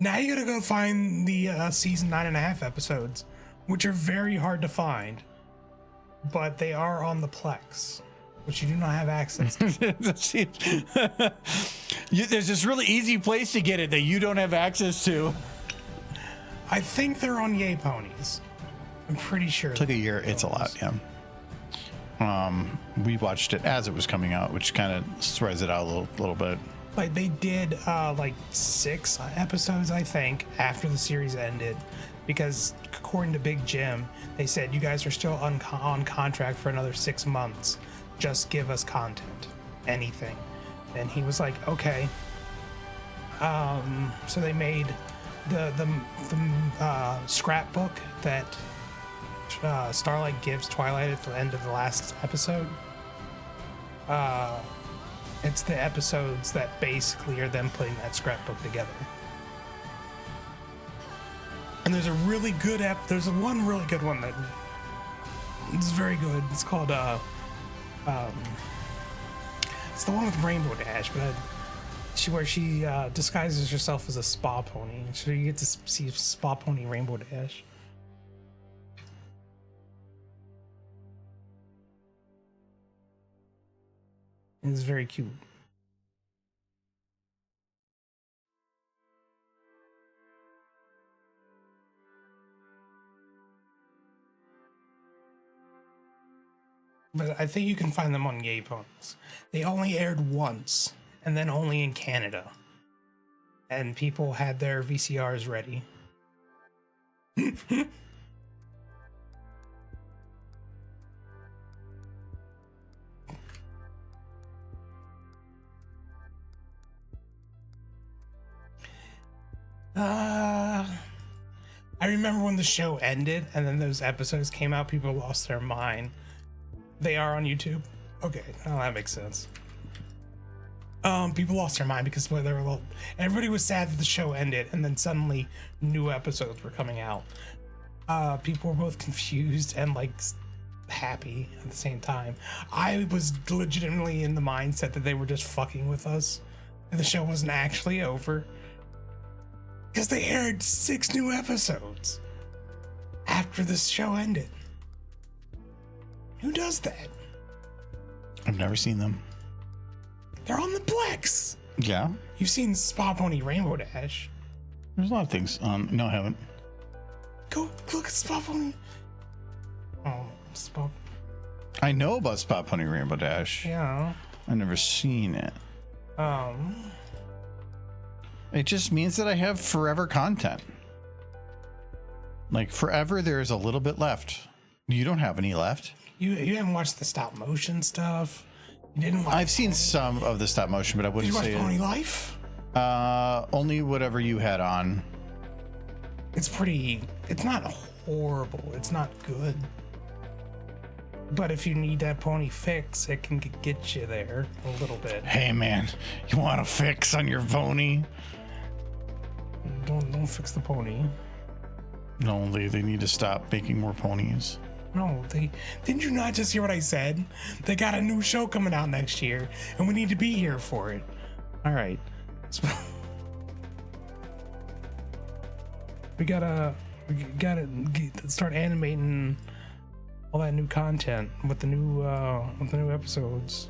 Now you gotta go find the season 9.5 episodes, which are very hard to find, but they are on the Plex, which you do not have access to. There's this really easy place to get it that you don't have access to. I think they're on Yay Ponies. I'm pretty sure. Took a year. It's a lot, yeah. We watched it as it was coming out, which kind of spreads it out a little bit. Like they did like 6 episodes, I think, after the series ended, because according to Big Jim, they said you guys are still on contract for another 6 months. Just give us content, anything. And he was like, okay. So they made the scrapbook that Starlight gives Twilight at the end of the last episode. It's the episodes that basically are them putting that scrapbook together. And there's a really good there's one really good one that is very good. It's called it's the one with Rainbow Dash, but where she disguises herself as a spa pony. So you get to see Spa Pony Rainbow Dash. It's very cute. But I think you can find them on Yay Ponies. They only aired once, and then only in Canada. And people had their VCRs ready. I remember when the show ended and then those episodes came out, people lost their mind. They are on YouTube. Okay, well, that makes sense. People lost their mind because they were everybody was sad that the show ended, and then suddenly new episodes were coming out. People were both confused and like happy at the same time. I was legitimately in the mindset that they were just fucking with us, and the show wasn't actually over. Because they aired 6 new episodes after this show ended. Who does that? I've never seen them. They're on the Plex. Yeah. You've seen Spa Pony Rainbow Dash. There's a lot of things. No, I haven't. Go look at Spa Pony. Oh, Spa. I know about Spot Pony Rainbow Dash. Yeah. I've never seen it. It just means that I have forever content. Like forever, there's a little bit left. You don't have any left. You haven't watched the stop motion stuff. You didn't watch I've seen some of the stop motion, but I wouldn't say Did you watch Pony Life? Only whatever you had on. It's not horrible. It's not good. But if you need that pony fix, it can get you there a little bit. Hey man, you want a fix on your pony? Don't fix the pony. No, they need to stop making more ponies. No, didn't you not just hear what I said? They got a new show coming out next year, and we need to be here for it. All right. We gotta start animating all that new content with the new episodes.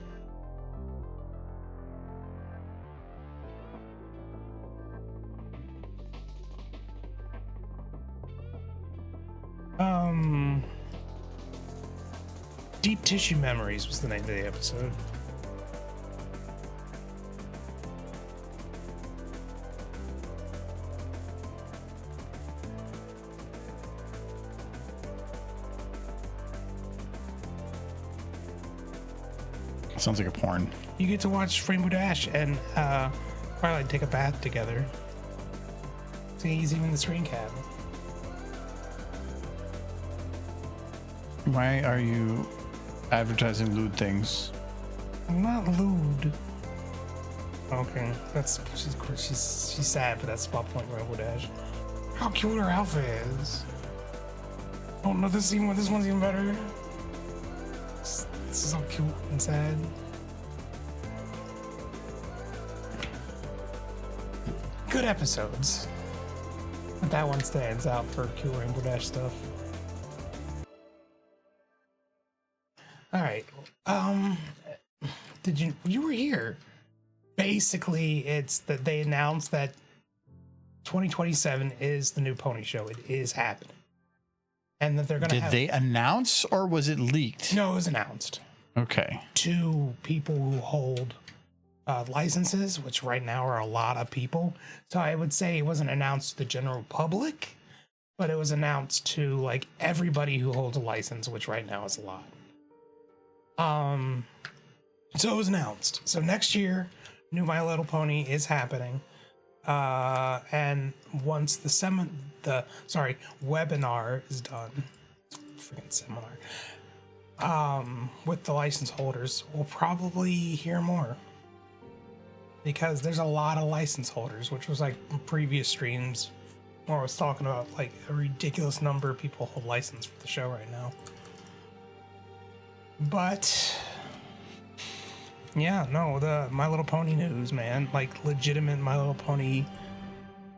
Deep Tissue Memories was the name of the episode. Sounds like a porn. You get to watch Rainbow Dash and Twilight take a bath together. See, he's even the screen cap. Why are you advertising lewd things? I'm not lewd. Okay, she's sad, but that's Spot Point Rainbow Dash. How cute her outfit is. Oh no, this one's even better. This is so cute and sad. Good episodes. But that one stands out for cute Rainbow Dash stuff. All right. You were here. Basically, it's that they announced that 2027 is the new pony show. It is happening. And that they're going to Did they announce or was it leaked? No, it was announced. Okay. To people who hold licenses, which right now are a lot of people. So I would say it wasn't announced to the general public, but it was announced to like everybody who holds a license, which right now is a lot. So it was announced. So next year, new My Little Pony is happening. And once the webinar is done, freaking seminar, with the license holders, we'll probably hear more. Because there's a lot of license holders, which was like previous streams where I was talking about like a ridiculous number of people hold license for the show right now. But yeah, no, the My Little Pony news, man, like legitimate My Little Pony.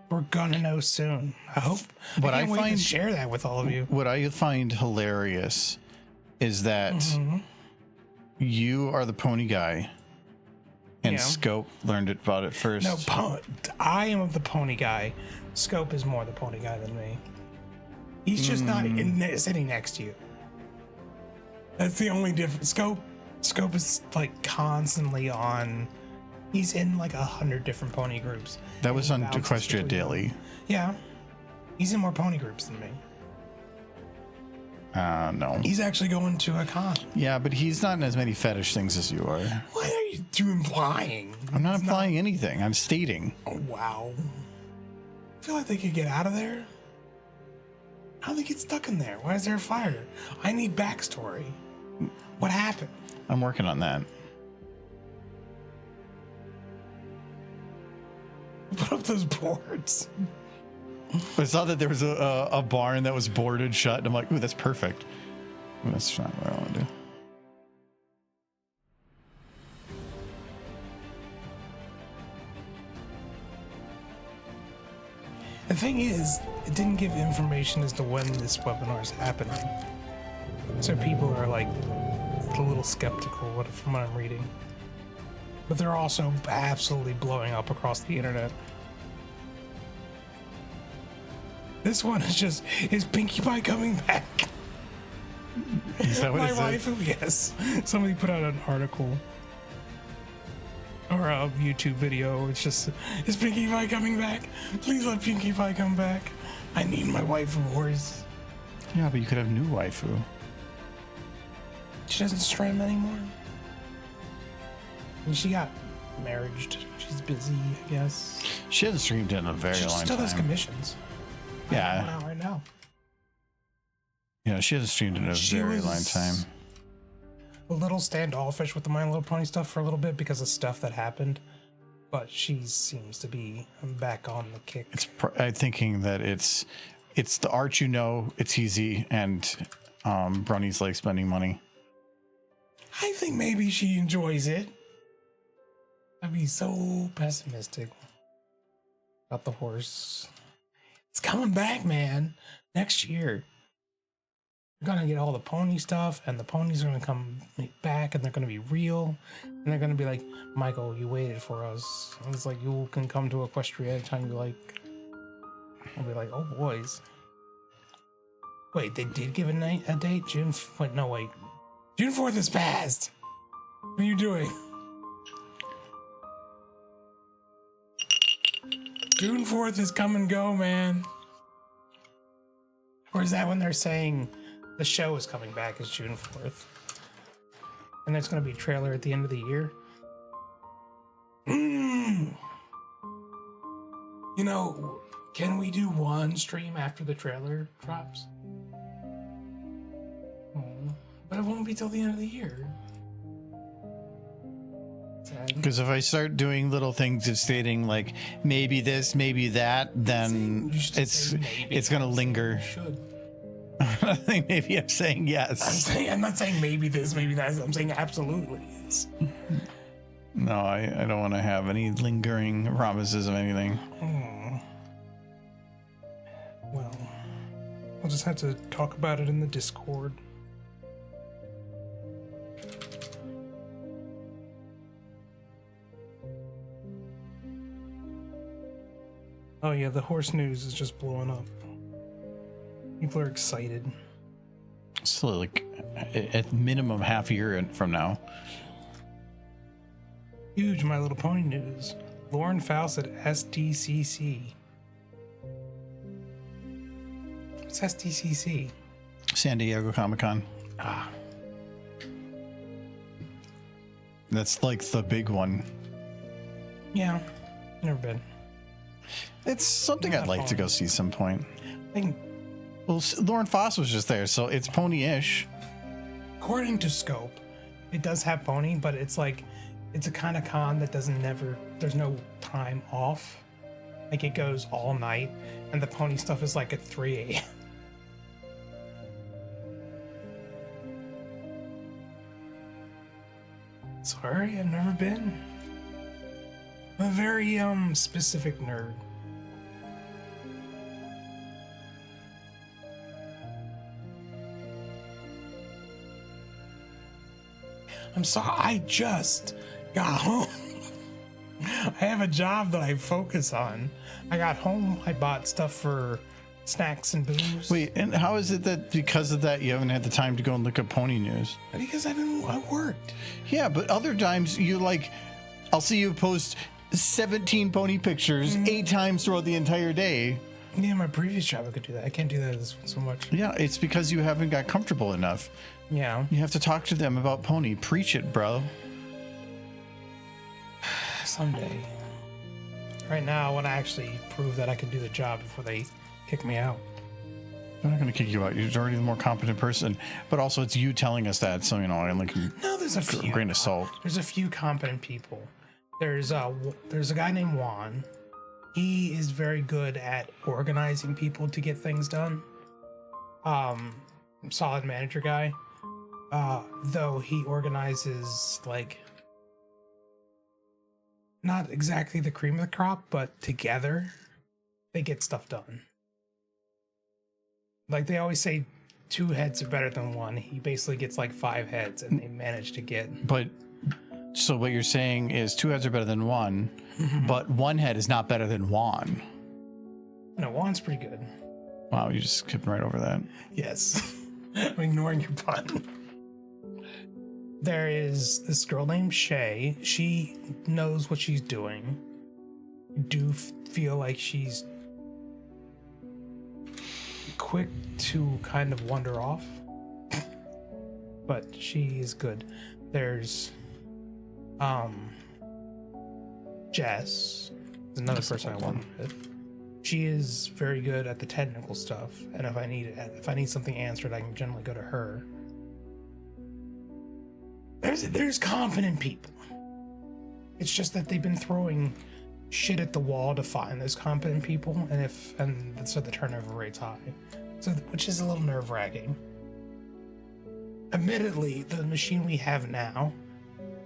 We're gonna know soon. I hope. What I can't wait to share that with all of you. What I find hilarious is that you are the pony guy, and Scope learned about it first. No, I am the pony guy. Scope is more the pony guy than me. He's just not sitting next to you. That's the only difference. Scope is like constantly on. He's in like 100 different pony groups. That was on Equestria Daily. Yeah, he's in more pony groups than me. No. He's actually going to a con. Yeah, but he's not in as many fetish things as you are. Why are you implying? I'm not implying anything. I'm stating. Oh wow. I feel like they could get out of there. How did they get stuck in there? Why is there a fire? I need backstory. What happened? I'm working on that. Put up those boards. I saw that there was a barn that was boarded shut, and I'm like, ooh, that's perfect. Ooh, that's not what I want to do. The thing is, it didn't give information as to when this webinar is happening. So people are like a little skeptical from what I'm reading. But they're also absolutely blowing up across the internet. This one is just, is Pinkie Pie coming back? Is that what My it said? waifu, yes. Somebody put out an article or a YouTube video. It's just, is Pinkie Pie coming back? Please let Pinkie Pie come back. I need my waifu horse. Yeah, but you could have new waifu. She doesn't stream anymore. And she got married. She's busy, I guess. She hasn't streamed in a very She long still time. does commissions. Yeah. Right now. Yeah, she hasn't streamed in a very long time. A little standoffish with the My Little Pony stuff for a little bit because of stuff that happened, but she seems to be back on the kick. I'm thinking that it's the art, it's easy, and Brownie's like spending money. I think maybe she enjoys it. I'd be so pessimistic about the horse. It's coming back, man. Next year. We're gonna get all the pony stuff, and the ponies are gonna come back, and they're gonna be real, and they're gonna be like, Michael, you waited for us. And it's like, you can come to Equestria anytime you like. I'll be like, oh boys. Wait, they did give a date? June 4th is passed. What are you doing? June 4th is come and go, man. Or is that when they're saying the show is coming back is June 4th? And there's going to be a trailer at the end of the year? You know, can we do one stream after the trailer drops? But it won't be till the end of the year. Because if I start doing little things of stating like maybe this, maybe that, then it's gonna linger. Should. I think maybe I'm saying yes. I'm not saying maybe this, maybe that. I'm saying absolutely yes. No, I don't want to have any lingering promises of anything. Well, I'll just have to talk about it in the Discord. Oh yeah, the horse news is just blowing up. People are excited. So like at minimum half a year from now. Huge My Little Pony news. Lauren Faust at SDCC. What's SDCC? San Diego Comic-Con. Ah. That's like the big one. Yeah, never been. It's something I'd like to go see some point. I think, well, Lauren Foss was just there, so it's pony-ish. according to Scope, it does have pony, but it's like, it's a kind of con that there's no time off. Like it goes all night, and the pony stuff is like at 3 a.m. Sorry, I've never been. I'm a very specific nerd. I'm sorry, I just got home. I have a job that I focus on. I got home, I bought stuff for snacks and booze. Wait, and how is it that because of that you haven't had the time to go and look up pony news? Because I worked. Yeah, but other times you like, I'll see you post 17 pony pictures 8 times throughout the entire day. Yeah, my previous job I could do that. I can't do that this one so much. Yeah, it's because you haven't got comfortable enough. Yeah. You have to talk to them about pony. Preach it, bro. Someday. Right now, I want to actually prove that I can do the job before they kick me out. They're not going to kick you out. You're already the more competent person. But also, it's you telling us that, so, you know, I like No, there's a few. grain of salt. There's a few competent people. There's a guy named Juan. He is very good at organizing people to get things done. Solid manager guy. Though he organizes like not exactly the cream of the crop, but together they get stuff done. Like they always say 2 heads are better than 1. He basically gets like 5 heads and they manage to get. But so what you're saying is 2 heads are better than 1, but 1 head is not better than Juan. No, Juan's pretty good. Wow, you just skipped right over that. Yes. I'm ignoring your pun. There is this girl named Shay. She knows what she's doing. I do feel like she's quick to kind of wander off, but she is good. There's Jess, another person I work with. She is very good at the technical stuff, and if I need something answered, I can generally go to her. There's competent people. It's just that they've been throwing shit at the wall to find those competent people, and so the turnover rate's high, so which is a little nerve-wracking. Admittedly, the machine we have now,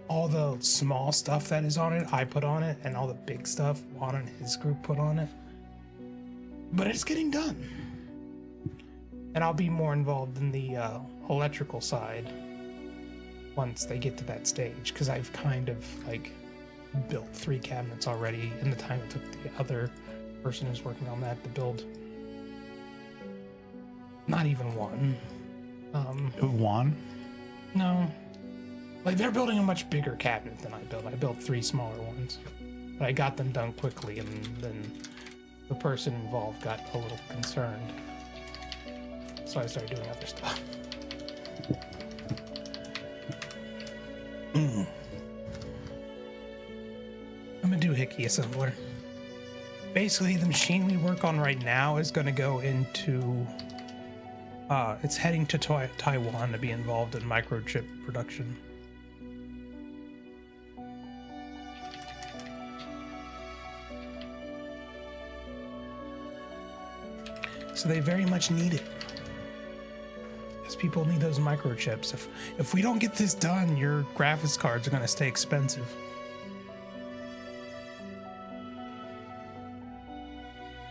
all the small stuff that is on it, I put on it, and all the big stuff Juan and his group put on it. But it's getting done. And I'll be more involved in the electrical side once they get to that stage, because I've kind of like built 3 cabinets already in the time it took the other person who's working on that to build not even one. Juan? No. Like, they're building a much bigger cabinet than I built. I built 3 smaller ones. But I got them done quickly, and then the person involved got a little concerned. So I started doing other stuff. I'm gonna do Hickey assembler. Basically, the machine we work on right now is gonna go into... it's heading to Taiwan to be involved in microchip production. So they very much need it. Because people need those microchips. If we don't get this done, your graphics cards are going to stay expensive.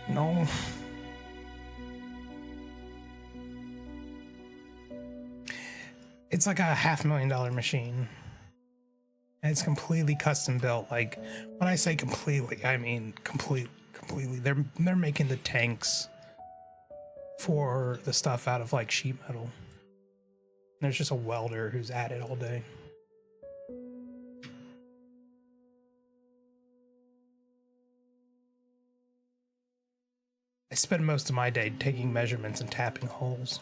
No. It's like a $500,000 machine. And it's completely custom built. Like, when I say completely, I mean completely. They're making the tanks for the stuff out of like sheet metal. There's just a welder who's at it all day. I spend most of my day taking measurements and tapping holes.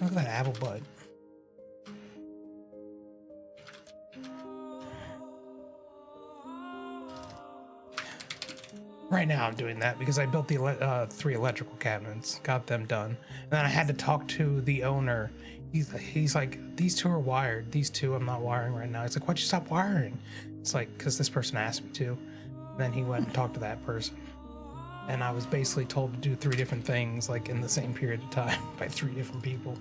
Look at that apple bud. Right now I'm doing that because I built the 3 electrical cabinets, got them done. And then I had to talk to the owner. He's like, these 2 are wired. These 2 I'm not wiring right now. He's like, why'd you stop wiring? It's like, because this person asked me to. And then he went and talked to that person. And I was basically told to do 3 different things, like in the same period of time by 3 different people.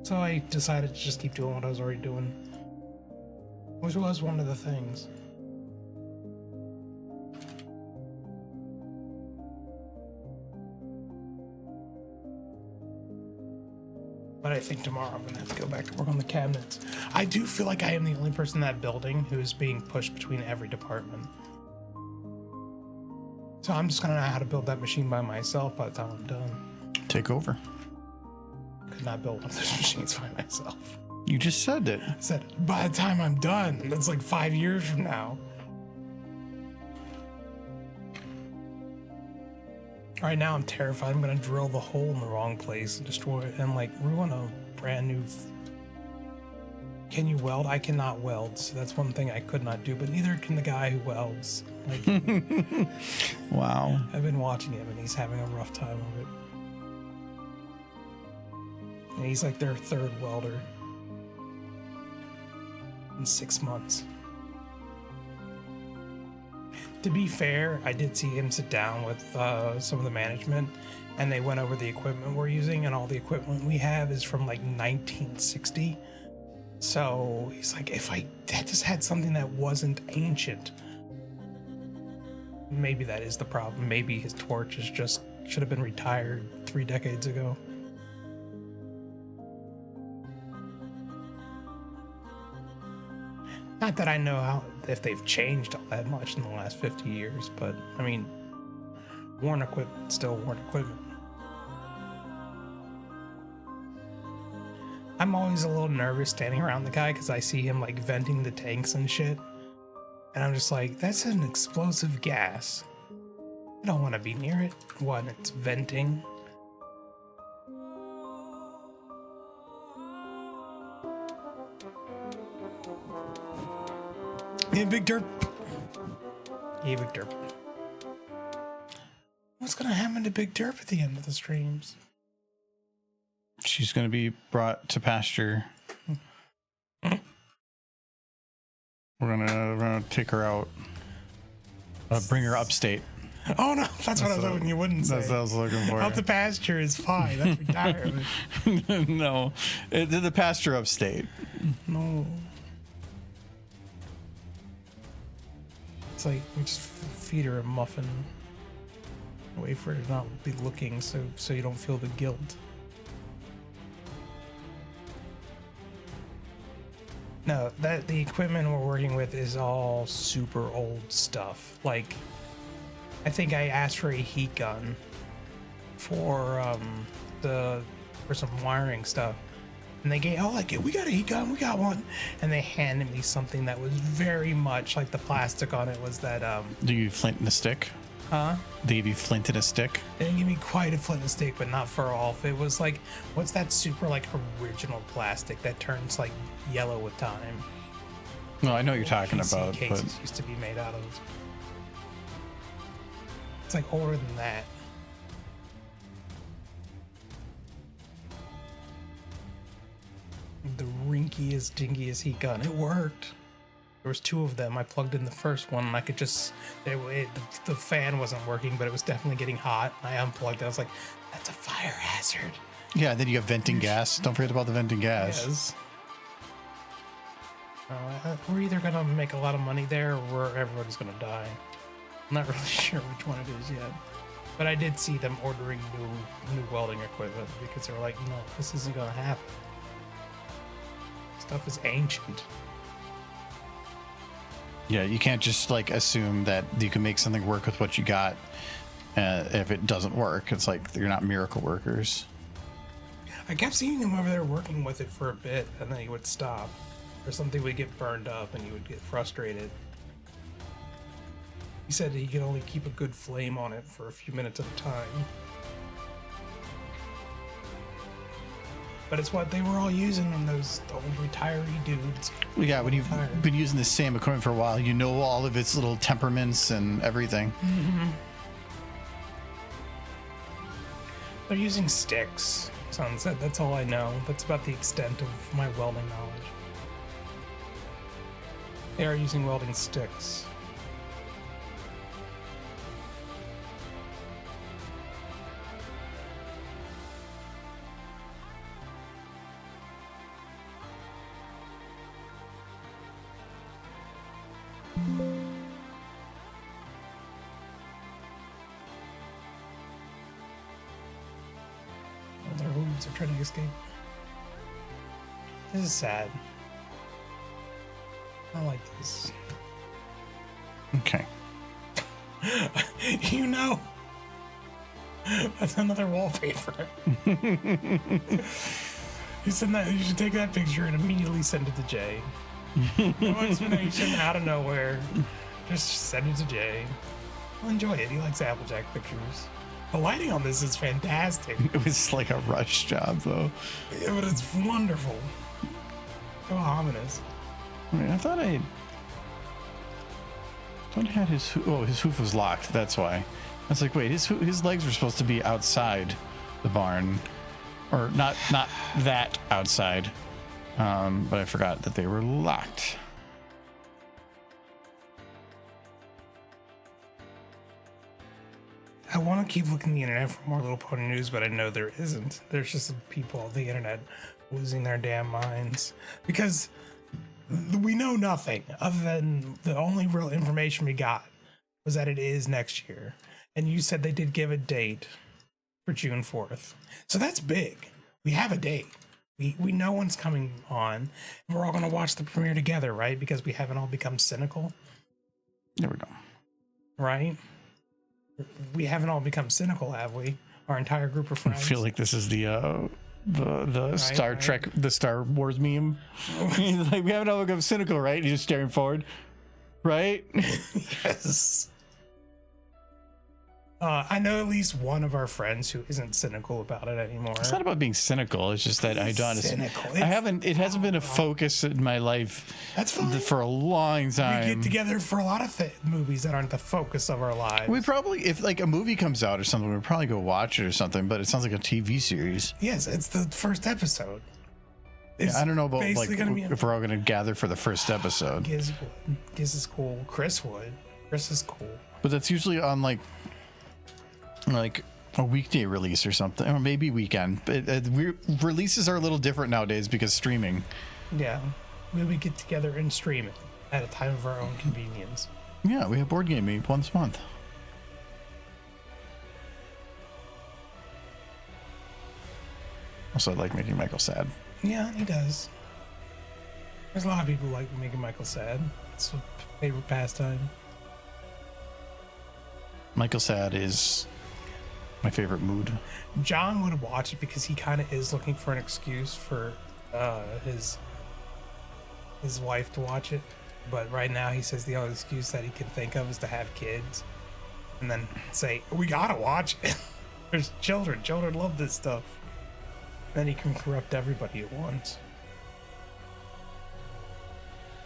So I decided to just keep doing what I was already doing. Which was one of the things. But I think tomorrow I'm going to have to go back to work on the cabinets. I do feel like I am the only person in that building who's being pushed between every department. So I'm just going to know how to build that machine by myself by the time I'm done. Take over. Could not build one of those machines by myself. You just said it. I said, by the time I'm done, that's like 5 years from now. Right now I'm terrified. I'm going to drill the hole in the wrong place and destroy it and like ruin a brand new... Can you weld? I cannot weld, so that's one thing I could not do, but neither can the guy who welds. Like, wow. I've been watching him and he's having a rough time of it. And he's like their 3rd welder in 6 months. To be fair, I did see him sit down with some of the management, and they went over the equipment we're using, and all the equipment we have is from like 1960. So he's like, if I had just had something that wasn't ancient, maybe that is the problem. Maybe his torch is just should have been retired 3 decades ago. Not that I know if they've changed all that much in the last 50 years, but I mean, Worn equipment, still worn equipment. I'm always a little nervous standing around the guy because I see him like venting the tanks and shit. And I'm just like, that's an explosive gas. I don't want to be near it. What, it's venting? Yeah, big derp. Yeah, big derp. What's gonna happen to Big Derp at the end of the streams? She's going to be brought to pasture. We're gonna take her out. Bring her upstate. Oh no, that's what I was hoping you wouldn't say. That's what I was looking for. Out the pasture is fine. That's retirement. No, the pasture upstate. No. It's like we just feed her a muffin. Wait for her to not be looking, so you don't feel the guilt. No, the equipment we're working with is all super old stuff. Like, I think I asked for a heat gun for some wiring stuff, and they gave, oh, like, we got a heat gun, we got one, and they handed me something that was very much like the plastic on it was that Do you flint in a stick? Huh? They give you flint in a stick? They didn't give me quite a flint and stick, but not far off. It was like, what's that super like original plastic that turns like yellow with time? No, I know what you're talking PC about. cases But used to be made out of. It's like older than that. The rinkiest, dinkiest heat gun. It worked. There was two of them. I plugged in the first one and I could just, the fan wasn't working, but it was definitely getting hot. I unplugged it. I was like, that's a fire hazard. yeah, then you have venting gas. Don't forget about the venting gas. Yes. We're either going to make a lot of money there or everybody's going to die. I'm not really sure which one it is yet. But I did see them ordering new welding equipment because they were like, no, this isn't going to happen. Stuff is ancient. Yeah, you can't just like assume that you can make something work with what you got if it doesn't work. It's like you're not miracle workers. I kept seeing him over there working with it for a bit, and then he would stop. Or something would get burned up, and he would get frustrated. He said he could only keep a good flame on it for a few minutes at a time. But it's what they were all using on those old retiree dudes. Well, yeah, when you've been using the same equipment for a while, you know all of its little temperaments and everything. Mm-hmm. They're using sticks, Sunset. That's all I know. That's about the extent of my welding knowledge. They are using welding sticks. Their hooves are trying to escape. This is sad. I don't like this. Okay. You know, that's another wallpaper. You send that. You should take that picture and immediately send it to Jay. No explanation, out of nowhere. Just send it to Jay. I'll enjoy it. He likes Applejack pictures. The lighting on this is fantastic. It was like a rush job, though. Yeah, but it's wonderful. So ominous. I mean, I thought I had his hoof was locked. That's why. I was like, wait, his legs were supposed to be outside the barn, or not that outside. But I forgot that they were locked. I want to keep looking the internet for more Little Pony news, but I know there isn't. There's just people on the internet losing their damn minds because we know nothing other than the only real information we got was that it is next year. And you said they did give a date for June 4th. So that's big. We have a date. We know when's coming on, and we're all going to watch the premiere together, right? Because we haven't all become cynical. There we go. Right? we haven't all become cynical, have we? Our entire group of I friends. feel like this is the Star right. Trek, the Star Wars meme. He's like, we haven't all become cynical, right? He's just staring forward, right? Yes. I know at least one of our friends who isn't cynical about it anymore. It's not about being cynical. It's just that I don't. Cynical. I haven't. It hasn't been a focus in my life. That's fine. For a long We time. get together for a lot of movies that aren't the focus of our lives. We probably, if like a movie comes out or something, we'd probably go watch it or something. But it sounds like a TV series. Yes, it's the first episode. It's I don't know about like basically gonna be if we're all going to gather for the first episode. Giz would. Giz is cool. Chris would. Chris is cool. But that's usually on like a weekday release or something, or maybe weekend. But releases are a little different nowadays because streaming. Yeah. We would get together and stream it at a time of our own convenience. Yeah, we have board game meet once a month. Also, I like making Michael sad. Yeah, he does. There's a lot of people who like making Michael sad. It's a favorite pastime. Michael sad is my favorite mood. John would watch it because he kind of is looking for an excuse for his wife to watch it. But right now he says the only excuse that he can think of is to have kids. And then say, we gotta watch it. There's children. Children love this stuff. Then he can corrupt everybody at once.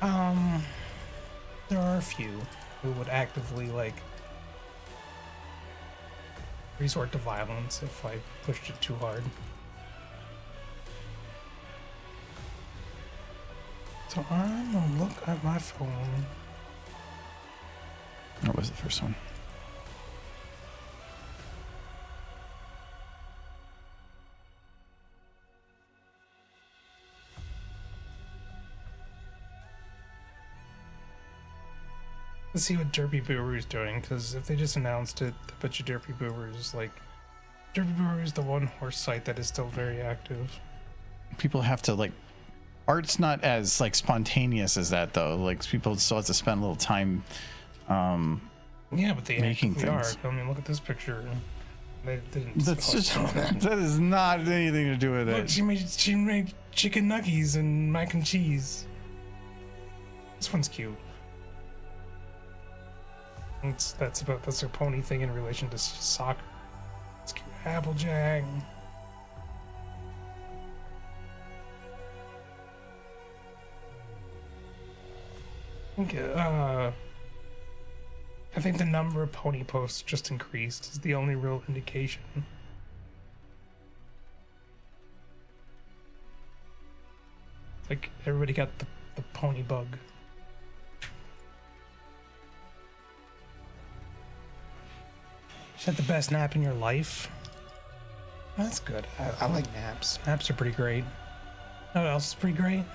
There are a few who would actively resort to violence if I pushed it too hard. So I'm gonna look at my phone. What was the first one? Let's see what Derpy Brewer's doing, because if they just announced it, I bet you Derpy Brewer's Derpy Brewer is the one horse site that is still very active. People have to art's not as spontaneous as that though. People still have to spend a little time. Yeah, but they Making actively are. things. I mean, look at this picture. They didn't. That's just that is not anything to do with Look, it. she made chicken nuggets and mac and cheese. This one's cute. That's her pony thing in relation to soccer. It's cute. Applejack. I think the number of pony posts just increased is the only real indication. Everybody got the pony bug. Is that the best nap in your life? That's good. I like naps. Naps are pretty great. You know what else is pretty great?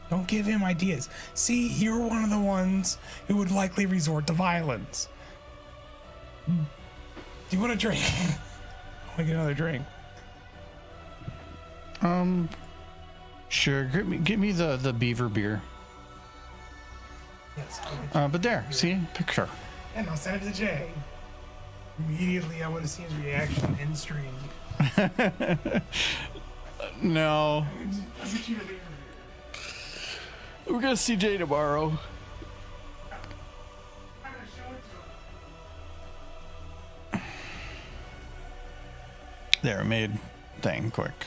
Don't give him ideas. See, you're one of the ones who would likely resort to violence. Do you want a drink? I want to get another drink. Sure. Give me the beaver beer. Yes. But there, see, picture. And I'll send it to Jay. Immediately, I want to see his reaction in stream. No, I'll get you a beer. we're gonna see Jay tomorrow. I'm gonna show it to him. There, made thing quick.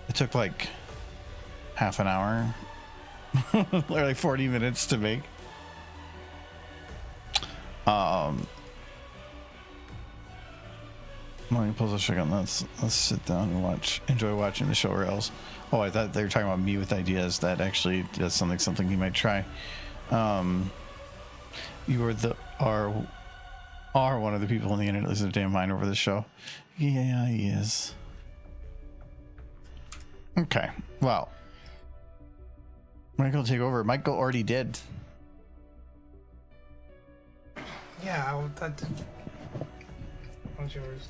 It took half an hour, or 40 minutes to make. Let me pause a second. Let's sit down and enjoy watching the show or else. Oh, I thought they were talking about me with ideas. That actually does something you might try. You are one of the people on the internet losing a damn mind over the show. Yeah, he is. Okay, well, Michael take over. Michael already did. Yeah, that one's yours.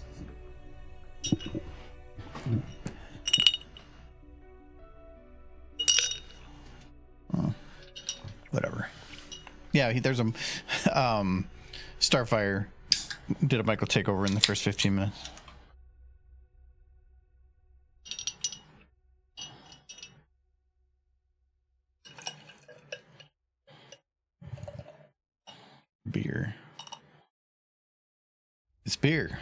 Whatever. Yeah, there's a Starfire did a Michael takeover in the first 15 minutes. Beer. It's beer.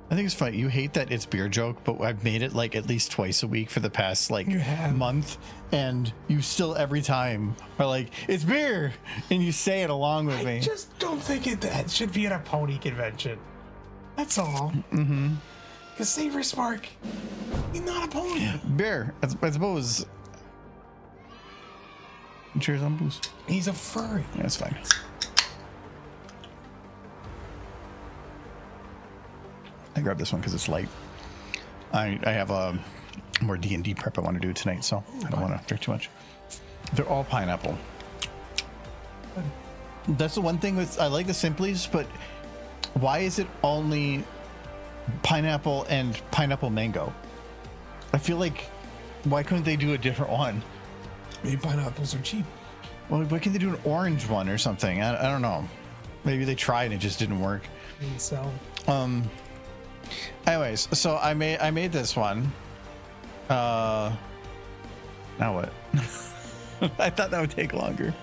I think it's funny. You hate that it's beer joke, but I've made it like at least twice a week for the past like month, and you still every time are like, it's beer, and you say it along with me. I just don't think that should be at a pony convention. That's all. Mm-hmm. Because Savory Spark, he's not a pony. Beer, I suppose. Cheers on booze. He's a furry. Yeah, that's fine. I grabbed this one because it's light. I have a more D&D prep I want to do tonight, so I don't want to drink too much. They're all pineapple. That's the one thing with, I like the Simplies, but why is it only pineapple and pineapple mango? I feel like, why couldn't they do a different one? Maybe pineapples are cheap. Well, why can't they do an orange one or something? I don't know. Maybe they tried and it just didn't work. Didn't sell. Anyways, so I made this one. Now what? I thought that would take longer.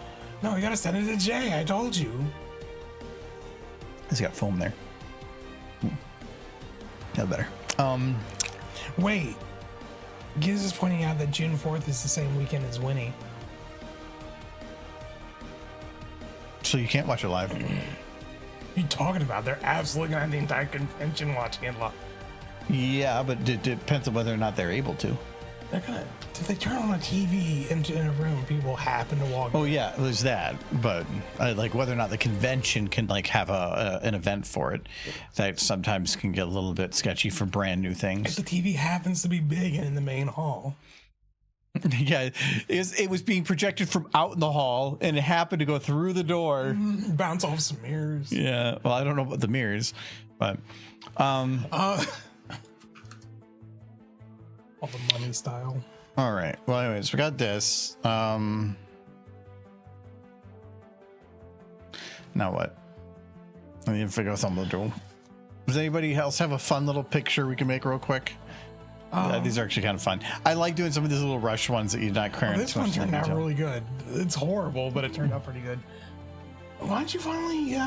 No, you gotta send it to Jay. I told you. It's got foam there. Yeah, better. Wait. Giz is pointing out that June 4th is the same weekend as Winnie. So you can't watch it live. What are you talking about? They're absolutely gonna have the entire convention watching it live. Yeah, but it depends on whether or not they're able to. They're gonna. If they turn on a TV in a room, people happen to walk. Oh yeah, there's that. But like whether or not the convention can like have an event for it, that sometimes can get a little bit sketchy for brand new If things. the TV happens to be big and in the main hall. Yeah, it was being projected from out in the hall, and it happened to go through the door. Bounce off some mirrors. Yeah, well, I don't know about the mirrors, but All the money style. all right. Well, anyways, we got this. Now what? I need to figure out something to do. Does anybody else have a fun little picture we can make real quick? These are actually kind of fun. I like doing some of these little rush ones that you're not clearing. This one turned out really good. It's horrible, but it turned out pretty good. Why don't you finally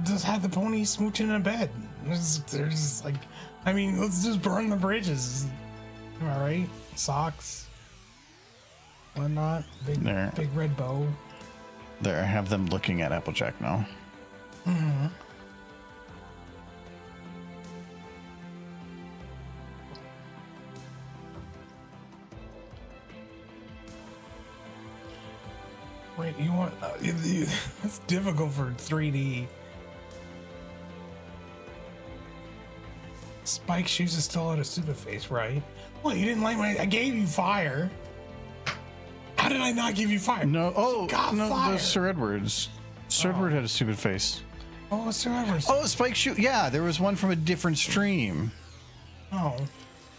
just have the pony smooching in a bed? There's like, I mean, let's just burn the bridges. Am I right? Socks, whatnot. Big red bow. There, I have them looking at Applejack now. Mm-hmm. Wait, you want? It's difficult for 3D. Spike Shoes is still out of stupid face, right? Well, you didn't like my. I gave you fire. How did I not give you fire? No, oh no, fire. those Sir Edwards. Sir Edward had a stupid face. Oh, Sir Edwards. Oh, Spike Shoe. Yeah, there was one from a different stream. Oh,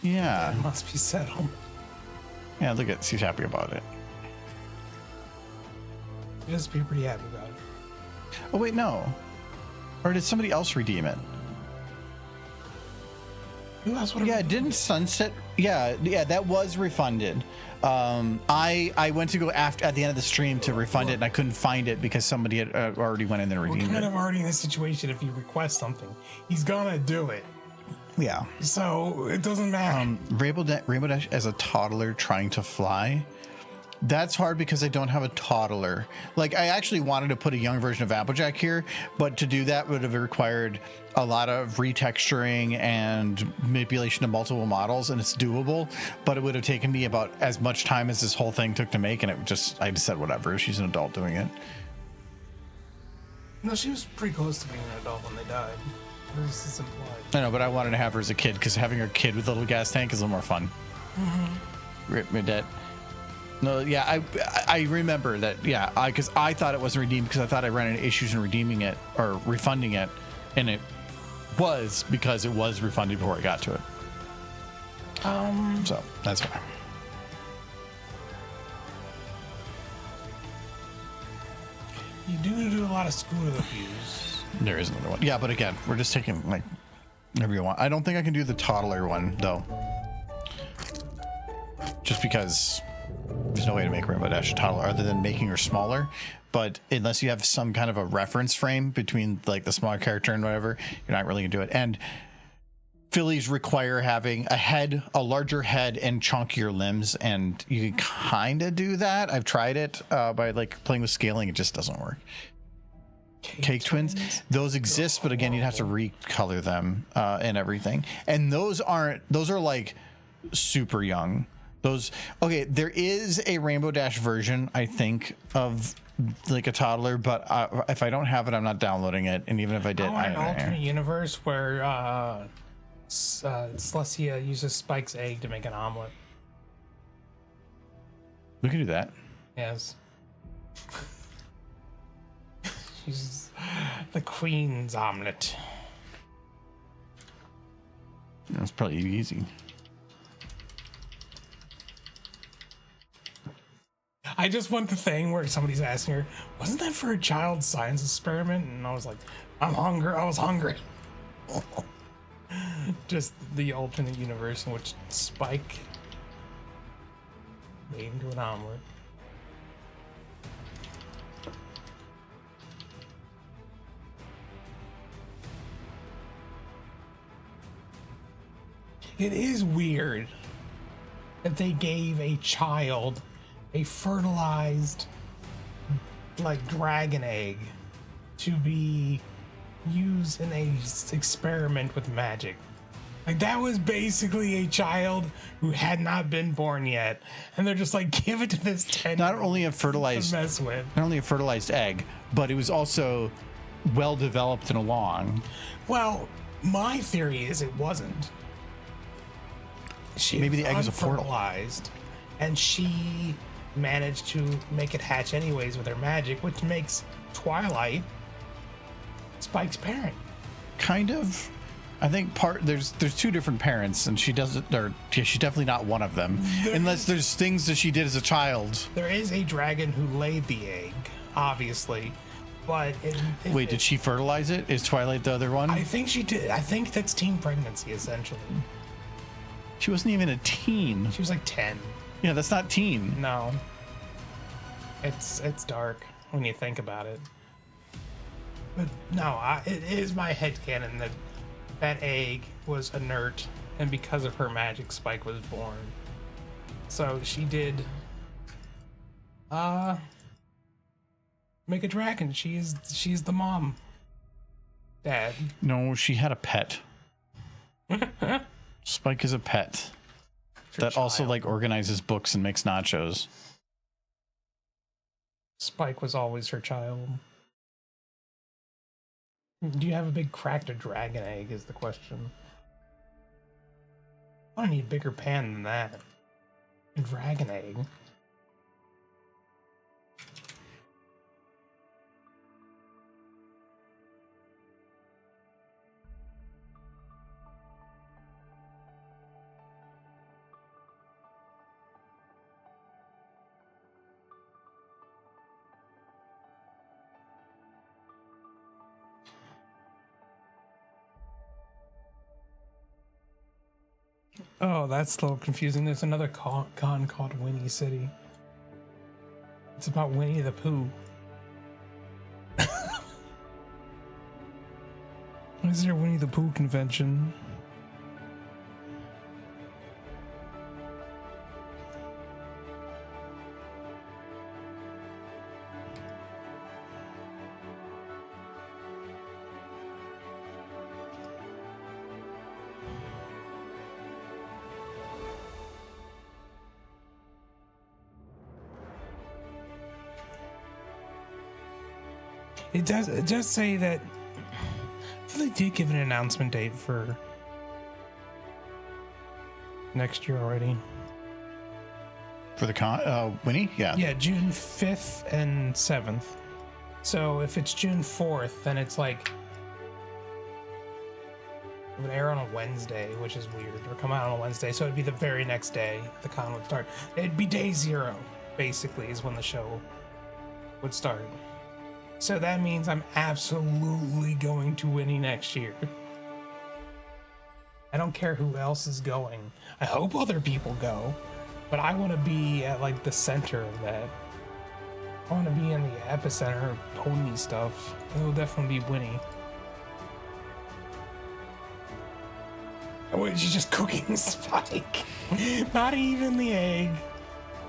Yeah. it must be settled. Yeah, look at, she's happy about it. You just be pretty happy about it. Oh wait, no. Or did somebody else redeem it? Who else would have? Yeah, didn't Sunset? Yeah, that was refunded. I went to go at the end of the stream to refund it, and I couldn't find it because somebody had already went in there and We're redeemed kind it. of already in this situation. If you request something, he's gonna do it. Yeah. So it doesn't matter. Rainbow Dash as a toddler trying to fly. That's hard because I don't have a toddler. Like, I actually wanted to put a young version of Applejack here, but to do that would have required a lot of retexturing and manipulation of multiple models, and it's doable, but it would have taken me about as much time as this whole thing took to make, and I just said whatever. She's an adult doing it. No, she was pretty close to being an adult when they died. This is implied. I know, but I wanted to have her as a kid because having her kid with a little gas tank is a little more fun. Rip me dead. No, yeah, I remember that. Yeah, because I thought it wasn't redeemed because I thought I ran into issues in redeeming it or refunding it, and it was because it was refunded before I got to it. So that's why. You do a lot of scooter views. There is another one. Yeah, but again, we're just taking like whatever you want. I don't think I can do the toddler one though. Just because there's no way to make Rainbow Dash a toddler other than making her smaller. But unless you have some kind of a reference frame between like the smaller character and whatever, you're not really gonna do it. And fillies require having a head, a larger head, and chunkier limbs, and you can kind of do that. I've tried it by like playing with scaling. It just doesn't work. Cake twins, those exist, but again, you'd have to recolor them and everything. And those are like super young. Those, okay, there is a Rainbow Dash version, I think, of like a toddler, but if I don't have it, I'm not downloading it. And even if I did, I want an alternate universe where Celestia uses Spike's egg to make an omelet. We can do that. Yes. She's the queen's omelet. That's probably easy. I just want the thing where somebody's asking her, wasn't that for a child science experiment? And I was like, I was hungry. Just the alternate universe in which Spike made into an omelet. It is weird that they gave a child a fertilized like dragon egg to be used in a experiment with magic. Like that was basically a child who had not been born yet, and they're just like, give it to this 10. Not only a fertilized mess with. Not only a fertilized egg, but it was also well developed and along. Well, my theory is it wasn't. Maybe the egg is a portal. Fertilized, and she managed to make it hatch anyways with her magic, which makes Twilight Spike's parent. Kind of. I think there's two different parents, and she doesn't. Or yeah, she's definitely not one of them, unless there's things that she did as a child. There is a dragon who laid the egg, obviously, but wait, did she fertilize it? Is Twilight the other one? I think she did. I think that's teen pregnancy essentially. She wasn't even a teen. She was like 10. Yeah, that's not teen. No. It's dark when you think about it. But no, it is my headcanon that egg was inert, and because of her magic, Spike was born. So she did make a dragon. She's the mom. Dad. No, she had a pet. Spike is a pet that also like organizes books and makes nachos. Spike was always her child. Do you have a big cracked dragon egg is the question. I need a bigger pan than that. A dragon egg. Oh, that's a little confusing. There's another con called Winnie City. It's about Winnie the Pooh. Is there a Winnie the Pooh convention? It does say that they did give an announcement date for next year already. For the con, Winnie? Yeah. Yeah, June 5th and 7th. So if it's June 4th, then it's like it would air on a Wednesday, which is weird, or come out on a Wednesday. So it'd be the very next day the con would start. It'd be day 0, basically, is when the show would start. So that means I'm absolutely going to Winnie next year. I don't care who else is going. I hope other people go, but I want to be at like the center of that. I want to be in the epicenter of pony stuff. It'll definitely be Winnie. What, is you just cooking Spike? Not even the egg,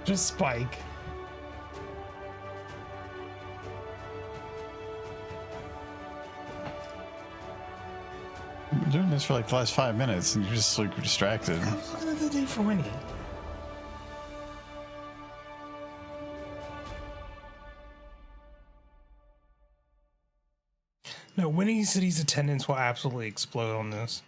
just Spike. We've been doing this for like the last 5 minutes and you're just like distracted. I was looking at the day for Winnie. No, Winnie City's attendance will absolutely explode on this.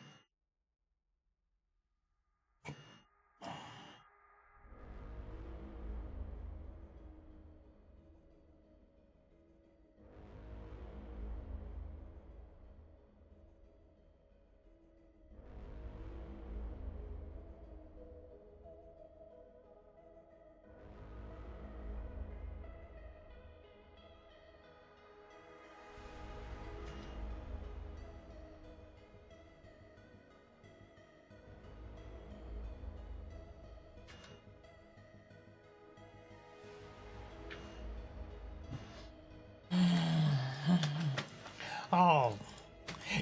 Oh,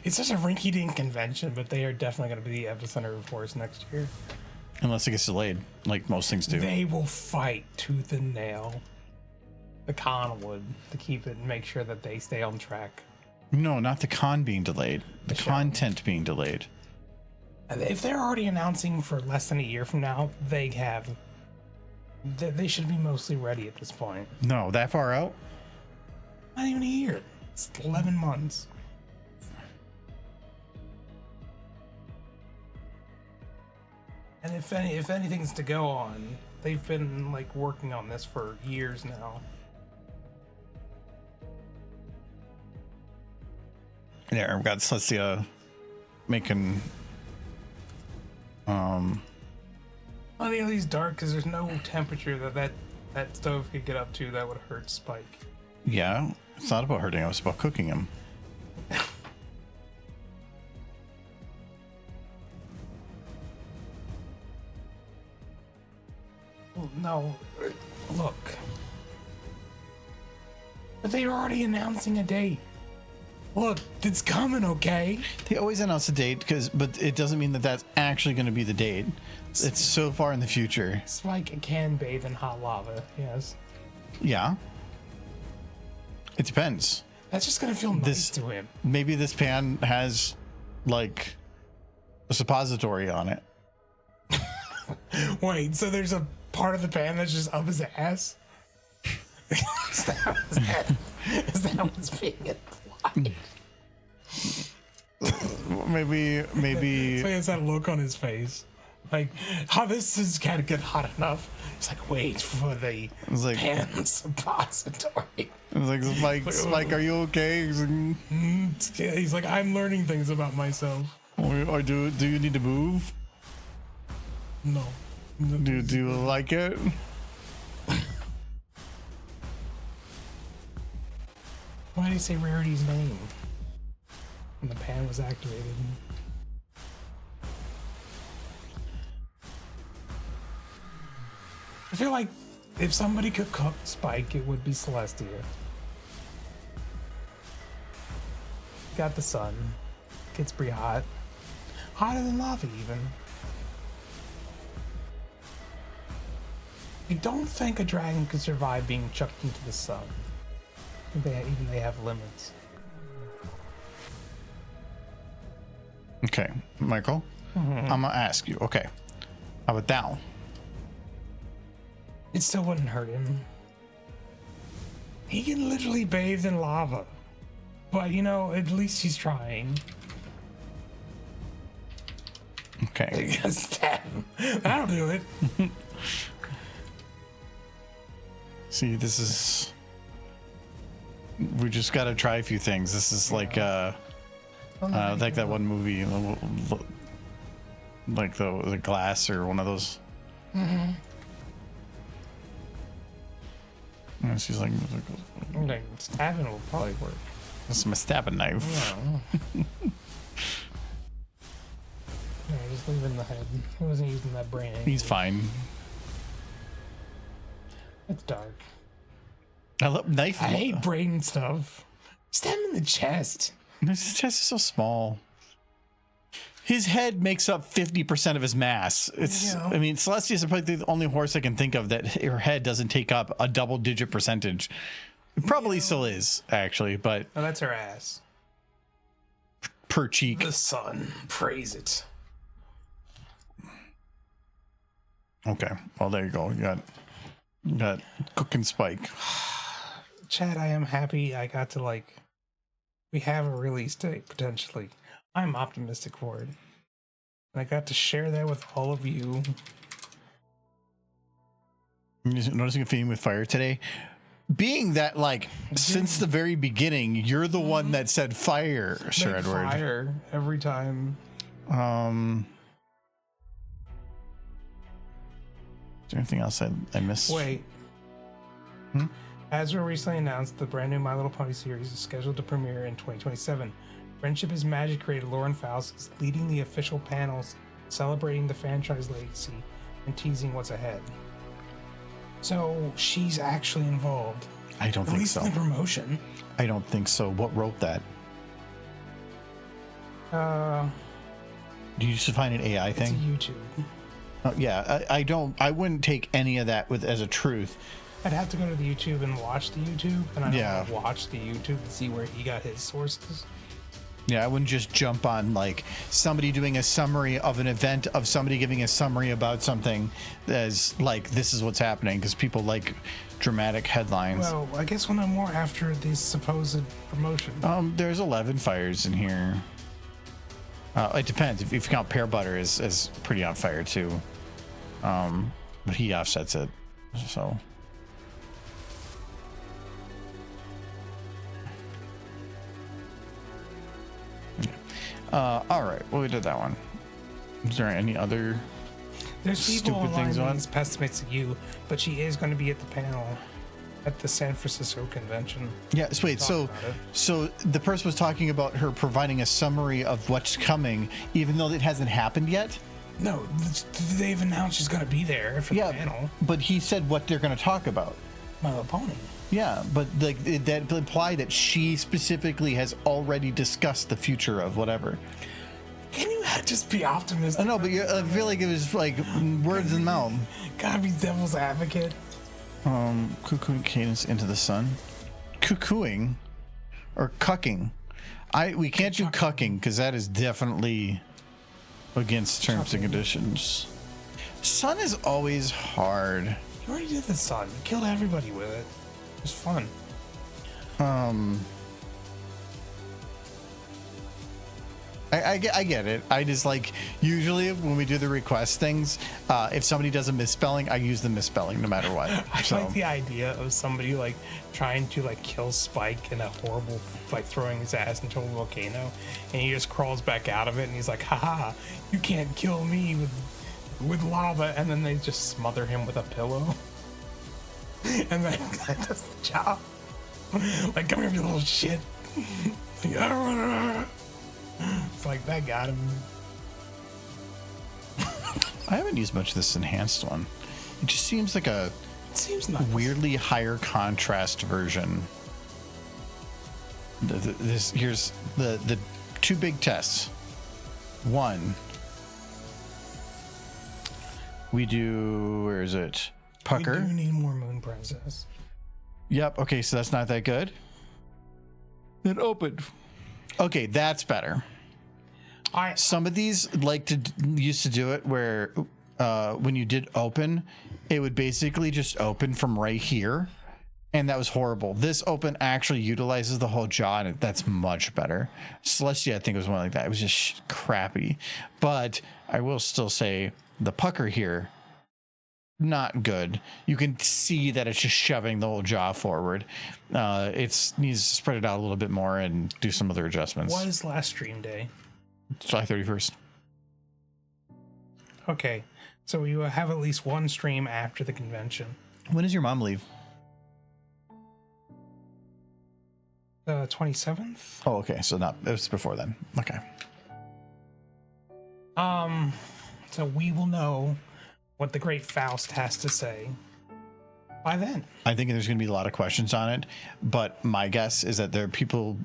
it's such a rinky-dink convention, but they are definitely going to be the epicenter of force next year. Unless it gets delayed, like most things do. They will fight tooth and nail. The con would to keep it and make sure that they stay on track. No, not the con being delayed. The content being delayed. If they're already announcing for less than a year from now, they should be mostly ready at this point. No, that far out? Not even a year. It's 11 months. And if anything's to go on, they've been like working on this for years now. Yeah, we've got Celestia making I think at least dark because there's no temperature that stove could get up to that would hurt Spike. yeah, it's not about hurting him, it's about cooking him. No, look. But they were already announcing a date. Look, it's coming, okay? They always announce a date, but it doesn't mean that that's actually going to be the date. It's so far in the future. Spike can bathe in hot lava, yes. Yeah. It depends. That's just gonna feel nice to him. Maybe this pan has, like, a suppository on it. Wait, so there's a part of the pan that's just up his ass? Is that what's being implied? Maybe. So he has that look on his face. Like, how this is gotta get hot enough. It's like, wait for the like, pan suppository. It's like, Spike, are you okay? He's like, I'm learning things about myself. Or do you need to move? No. Do you like it? Why did he say Rarity's name when the pan was activated? I feel like if somebody could cook Spike, it would be Celestia. Got the sun. Gets pretty hot. Hotter than lava, even. I don't think a dragon could survive being chucked into the sun. They have limits. Okay, Michael, I'm gonna ask you. Okay, how about now? It still wouldn't hurt him. He can literally bathe in lava. But, you know, at least he's trying. Okay. Stab him. That'll do it. See, this is... We just gotta try a few things. This is like, like that one movie, like the Glass or one of those. And she's like, Like, stabbing will probably work. "This is my stabbing knife." Yeah. No, just leaving the head. He wasn't using that brain. He's fine. It's dark. I love knife. I hate brain stuff. Stab him in the chest. His chest is so small. His head makes up 50% of his mass. It's, Yeah. I mean, Celestia's probably the only horse I can think of that her head doesn't take up a double-digit percentage. It probably still is, actually, but Oh, that's her ass. per cheek. The sun. Praise it. Okay, well, there you go. You got Cook and Spike. Chad, I am happy I got to, we have a release date, potentially. I'm optimistic for it. And I got to share that with all of you. You're noticing a theme with fire today? Being that, since the very beginning, you're the one that said fire, Sir Make Edward. fire every time. Is there anything else I missed? Wait. As we recently announced, the brand new My Little Pony series is scheduled to premiere in 2027. Friendship is Magic creator Lauren Faust is leading the official panels, celebrating the franchise legacy and teasing what's ahead. So she's actually involved. I don't At think least so. in the promotion. I don't think so. What wrote that? Do you just find an AI It's thing? YouTube. Oh, yeah, I wouldn't take any of that as a truth. I'd have to go to the YouTube and watch the YouTube, and I don't Yeah. want to watch the YouTube and see where he got his sources. Yeah, I wouldn't just jump on somebody doing a summary of an event of somebody giving a summary about something as this is what's happening, because people like dramatic headlines. Well, I guess when I'm more after this supposed promotion. There's 11 fires in here. It depends. If you count Pear Butter as pretty on fire too. But he offsets it. So. All right. Well, we did that one. Is there any other There's people stupid online things being on? pessimistic you, but she is going to be at the panel at the San Francisco convention. Yeah. Wait. Talk So, about it. so the person was talking about her providing a summary of what's coming, even though it hasn't happened yet. No, they've announced she's going to be there for the panel. But he said what they're going to talk about. My Little Pony. Yeah, but that imply that she specifically has already discussed the future of whatever. Can you just be optimistic? I know, but I feel like it was words in the mouth. Gotta be devil's advocate. Cuckooing cadence into the sun. Cuckooing or cucking. We can't do cucking because that is definitely against terms and conditions. Sun is always hard. You already did the sun. You killed everybody with it. It was fun. I get it. I just usually when we do the request things, if somebody does a misspelling, I use the misspelling no matter what. I like the idea of somebody trying to kill Spike in a horrible throwing his ass into a volcano, and he just crawls back out of it, and he's like, haha, you can't kill me with lava, and then they just smother him with a pillow. And then that does the job. Come here, you little shit. It's that got him. I haven't used much of this enhanced one. It just seems like a nice. weirdly higher contrast version. Here's the two big tests. One, we do, where is it? Pucker. We do need more Moon Princess. Yep. Okay, so that's not that good. Then open. Okay, that's better. Some of these used to do it where when you did open, it would basically just open from right here, and that was horrible. This open actually utilizes the whole jaw, and that's much better. Celestia, I think, was one like that. It was just crappy, but I will still say the pucker here, not good. You can see that it's just shoving the whole jaw forward. It needs to spread it out a little bit more and do some other adjustments. What is last stream day? July 31st. Okay, so we will have at least one stream after the convention. When does your mom leave? The 27th. Oh, okay. So not it was before then. Okay. So we will know what the Great Faust has to say by then. I think there's going to be a lot of questions on it, but my guess is that there are people.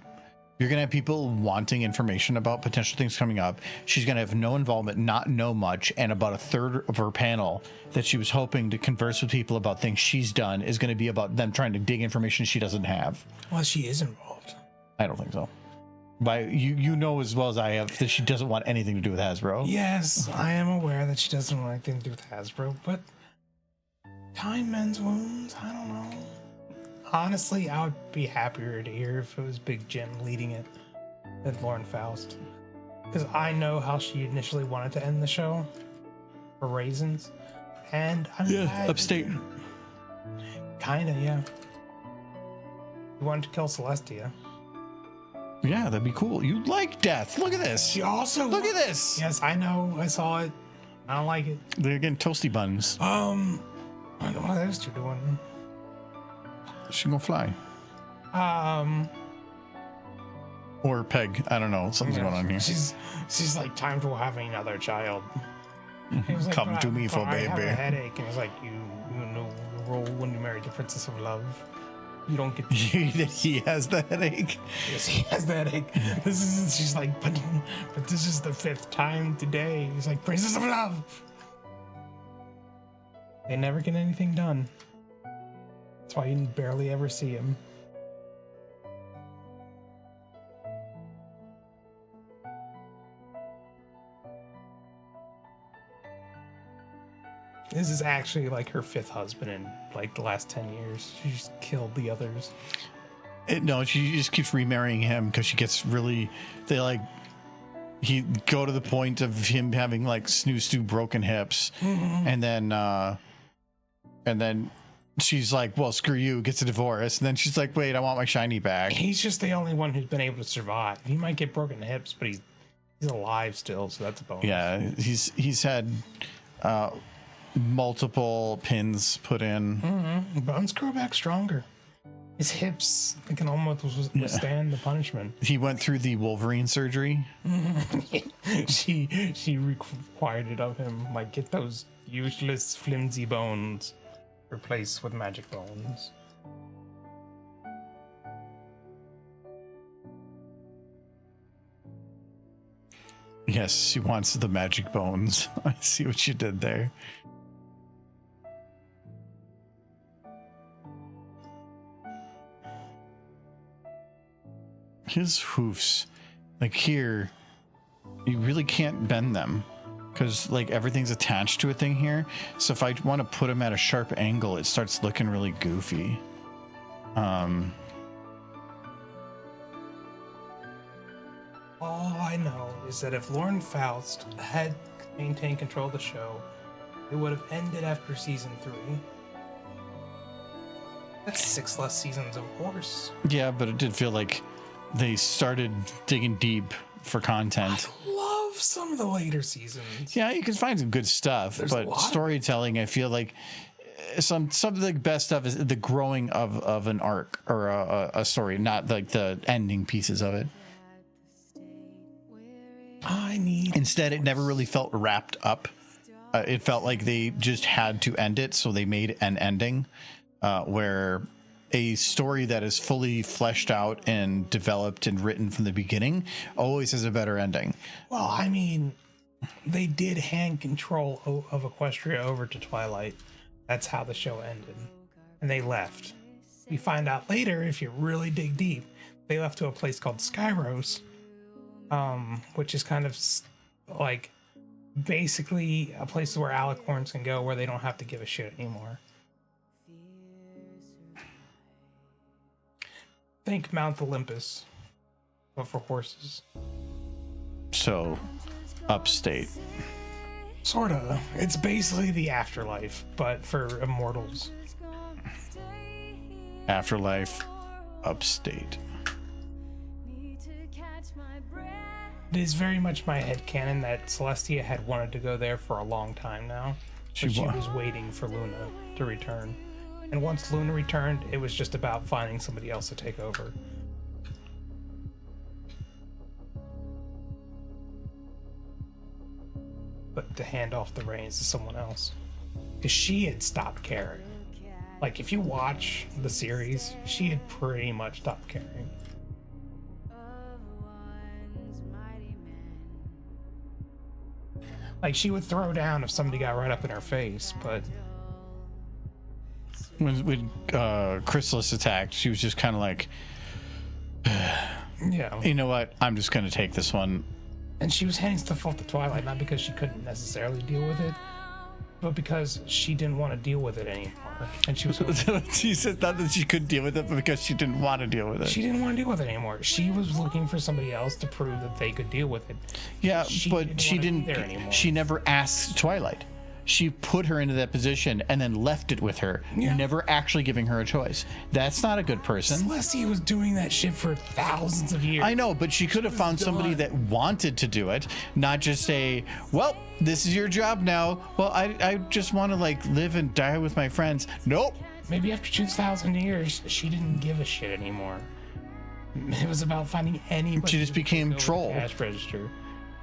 You're going to have people wanting information about potential things coming up. She's going to have no involvement, not know much, and about a third of her panel that she was hoping to converse with people about things she's done is going to be about them trying to dig information she doesn't have. Well, she is involved. I don't think so. But you know as well as I have that she doesn't want anything to do with Hasbro. Yes, I am aware that she doesn't want anything to do with Hasbro, but time mends wounds. I don't know. Honestly, I would be happier to hear if it was Big Jim leading it than Lauren Faust. Because I know how she initially wanted to end the show for raisins. And I'm glad. Upstate. Kinda, yeah. He wanted to kill Celestia. Yeah, that'd be cool. You like death. Look at this. She also... Look at this. Yes, I know. I saw it. I don't like it. They're getting toasty buns. I don't know what those two doing. She gonna fly. Or Peg. I don't know. Something's going on here. She's like, time to having another child. He was like, Come to me for I have a baby. headache. And he was like, you know the role when you married the Princess of Love. You don't get He has the headache. Yes, he has the headache. She's like, but this is the 5th time today. He's like, Princess of Love. They never get anything done. That's why you barely ever see him. This is actually like her 5th husband in like the last 10 years. She just killed the others. No, she just keeps remarrying him because she gets really. He go to the point of him having like snoo broken hips, and then she's like, well, screw you, gets a divorce, and then she's like, wait, I want my shiny back. He's just the only one who's been able to survive. He might get broken hips, but he's alive still, so that's a bonus. Yeah, he's had multiple pins put in. Bones grow back stronger. His hips can almost withstand the punishment. He went through the Wolverine surgery. She required it of him, like, get those useless flimsy bones replaced with magic bones. Yes, she wants the magic bones. I see what you did there. His hoofs, like here, you really can't bend them because like everything's attached to a thing here. So if I want to put him at a sharp angle, it starts looking really goofy. All I know is that if Lauren Faust had maintained control of the show, it would have ended after season 3. That's 6 less seasons of Horse. Yeah, but it did feel like they started digging deep for content. I love some of the later seasons. Yeah, you can find some good stuff, but storytelling, I feel like some of the best stuff is the growing of an arc or a story, not like the ending pieces of it. Instead, it never really felt wrapped up. It felt like they just had to end it, so they made an ending where a story that is fully fleshed out and developed and written from the beginning always has a better ending. Well, I mean, they did hand control of Equestria over to Twilight. That's how the show ended. And they left. We find out later, if you really dig deep, they left to a place called Skyros, which is kind of like basically a place where alicorns can go where they don't have to give a shit anymore. Think Mount Olympus, but for horses. So, upstate. Sorta. It's basically the afterlife, but for immortals. Afterlife, upstate. It is very much my headcanon that Celestia had wanted to go there for a long time now. She was waiting for Luna to return. And once Luna returned, it was just about finding somebody else to take over. but to hand off the reins to someone else. Because she had stopped caring. Like, if you watch the series, she had pretty much stopped caring. Like, she would throw down if somebody got right up in her face, but... When Chrysalis attacked, she was just kind of like, yeah. you know what? I'm just going to take this one. And she was handing stuff off to Twilight, not because she couldn't necessarily deal with it, but because she didn't want to deal with it anymore. And she was... She said not that she couldn't deal with it, but because she didn't want to deal with it. She didn't want to deal with it anymore. She was looking for somebody else to prove that they could deal with it. Yeah, but she want to didn't. be there anymore. She never asked Twilight. She put her into that position and then left it with her, never actually giving her a choice. That's not a good person. Celestia was doing that shit for thousands of years. I know, but she could have found somebody that wanted to do it, not just say, well, this is your job now. Well, I just want to like live and die with my friends. Nope. Maybe after 2,000 years, she didn't give a shit anymore. It was about finding anybody. She just became troll. Cash register.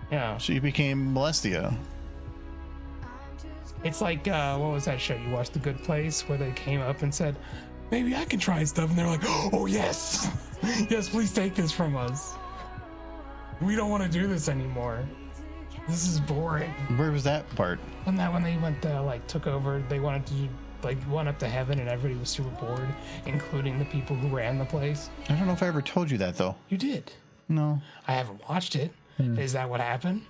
Yeah. She became Molestia. It's like, what was that show you watched, The Good Place, where they came up and said, maybe I can try stuff, and they're like, oh yes, yes, please take this from us. We don't want to do this anymore. This is boring. Where was that part? Wasn't that when they went like took over? They wanted to like went up to heaven, and everybody was super bored, including the people who ran the place. I don't know if I ever told you that though. You did. No. I haven't watched it. Is that what happened?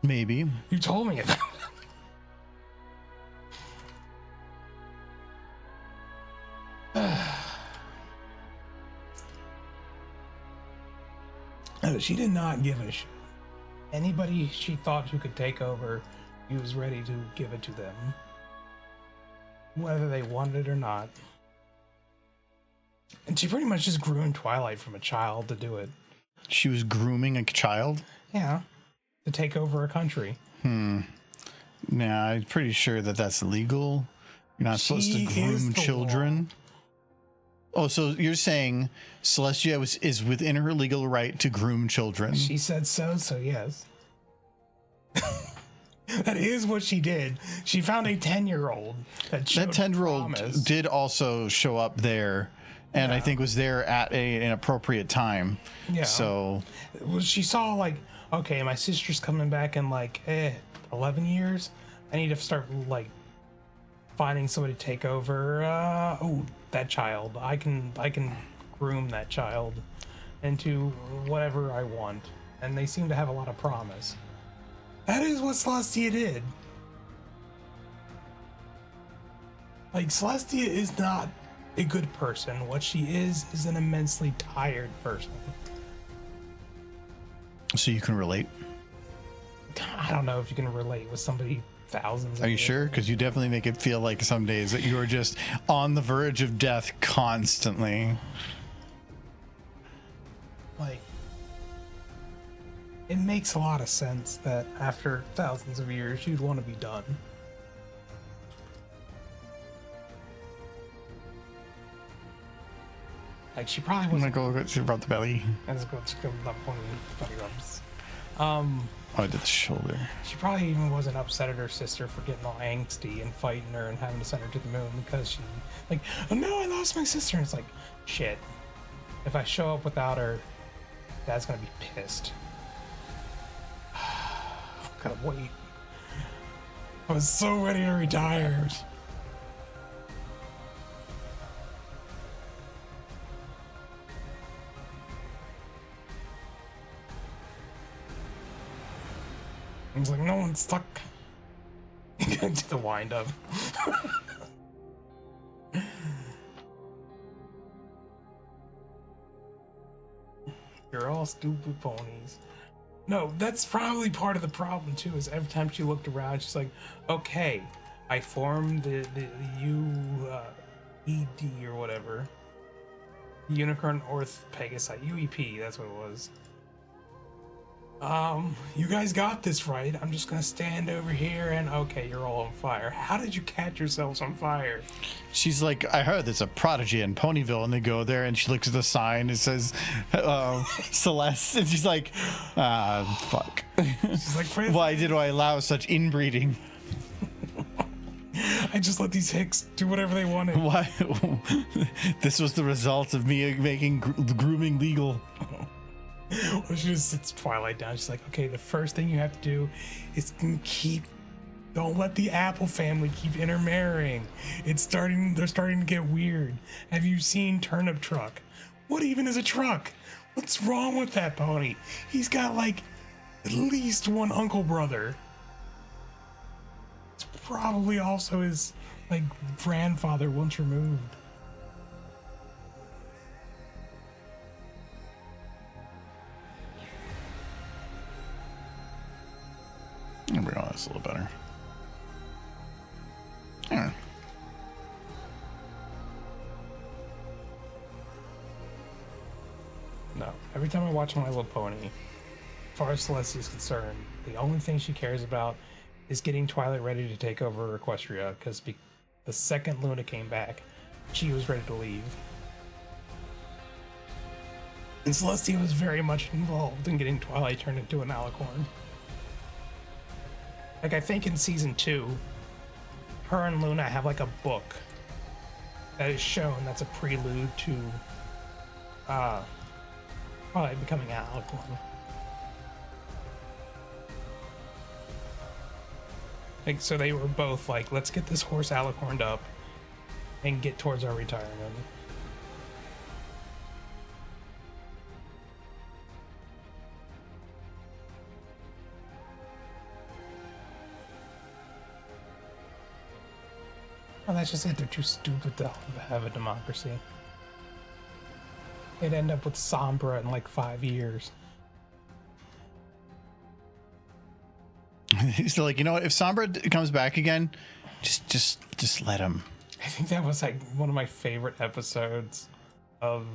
Maybe. You told me about it. No, she did not give a shit. Anybody she thought who could take over, she was ready to give it to them. Whether they wanted it or not. And she pretty much just grew in Twilight from a child to do it. She was grooming a child? Yeah. To take over a country. Nah, I'm pretty sure that that's illegal. You're not supposed to groom children. Oh, so you're saying Celestia is within her legal right to groom children? She said so, so yes. That is what she did. She found a 10-year-old that 10-year-old did also show up there, and I think was there at an appropriate time. Yeah. So well, she saw like, okay, my sister's coming back in like 11 years. I need to start like finding somebody to take over. Oh, that child. I can groom that child into whatever I want, and they seem to have a lot of promise. That is what Celestia did. Like, Celestia is not a good person. What she is an immensely tired person. So you can relate? I don't know if you can relate with somebody thousands. Are you sure? Because you definitely make it feel like some days that you are just on the verge of death constantly. Like, it makes a lot of sense that after thousands of years, you'd want to be done. Like, she probably I'm wasn't. gonna go get about the belly. Let's go the pony rubs. Oh, I did the shoulder. She probably even wasn't upset at her sister for getting all angsty and fighting her and having to send her to the moon because she, like, oh no, I lost my sister. And it's like, shit. If I show up without her, Dad's gonna be pissed. Gotta wait. I was so ready to retire. I was like, no one's stuck. Gonna do the wind up. You're all stupid ponies. No, that's probably part of the problem too, is every time she looked around, she's like, okay, I formed the ED or whatever. Unicorn Orth Pegasus, UEP, that's what it was. You guys got this, right? I'm just gonna stand over here and okay, you're all on fire. How did you catch yourselves on fire? She's like, I heard there's a prodigy in Ponyville, and they go there, and she looks at the sign. It says Celeste, and she's like, fuck. She's like, why did I allow such inbreeding? I just let these hicks do whatever they wanted. Why? This was the result of me making grooming legal. Well, she just sits Twilight down. She's like, okay, the first thing you have to do is don't let the Apple family keep intermarrying. They're starting to get weird. Have you seen Turnip Truck? What even is a truck? What's wrong with that pony? He's got like at least one uncle brother. It's probably also his like grandfather once removed. I'll bring on this a little better. Yeah. No. Every time I watch My Little Pony, as far as Celeste is concerned, the only thing she cares about is getting Twilight ready to take over Equestria, because the second Luna came back, she was ready to leave. And Celestia was very much involved in getting Twilight turned into an alicorn. Like, I think in season 2, her and Luna have like a book that is shown that's a prelude to Twilight becoming an alicorn. Like, so they were both like, let's get this horse alicorned up and get towards our retirement. Well, that's just it. They're too stupid to have a democracy. They'd end up with Sombra in like 5 years. He's still like, you know what? If Sombra comes back again, just let him. I think that was like one of my favorite episodes of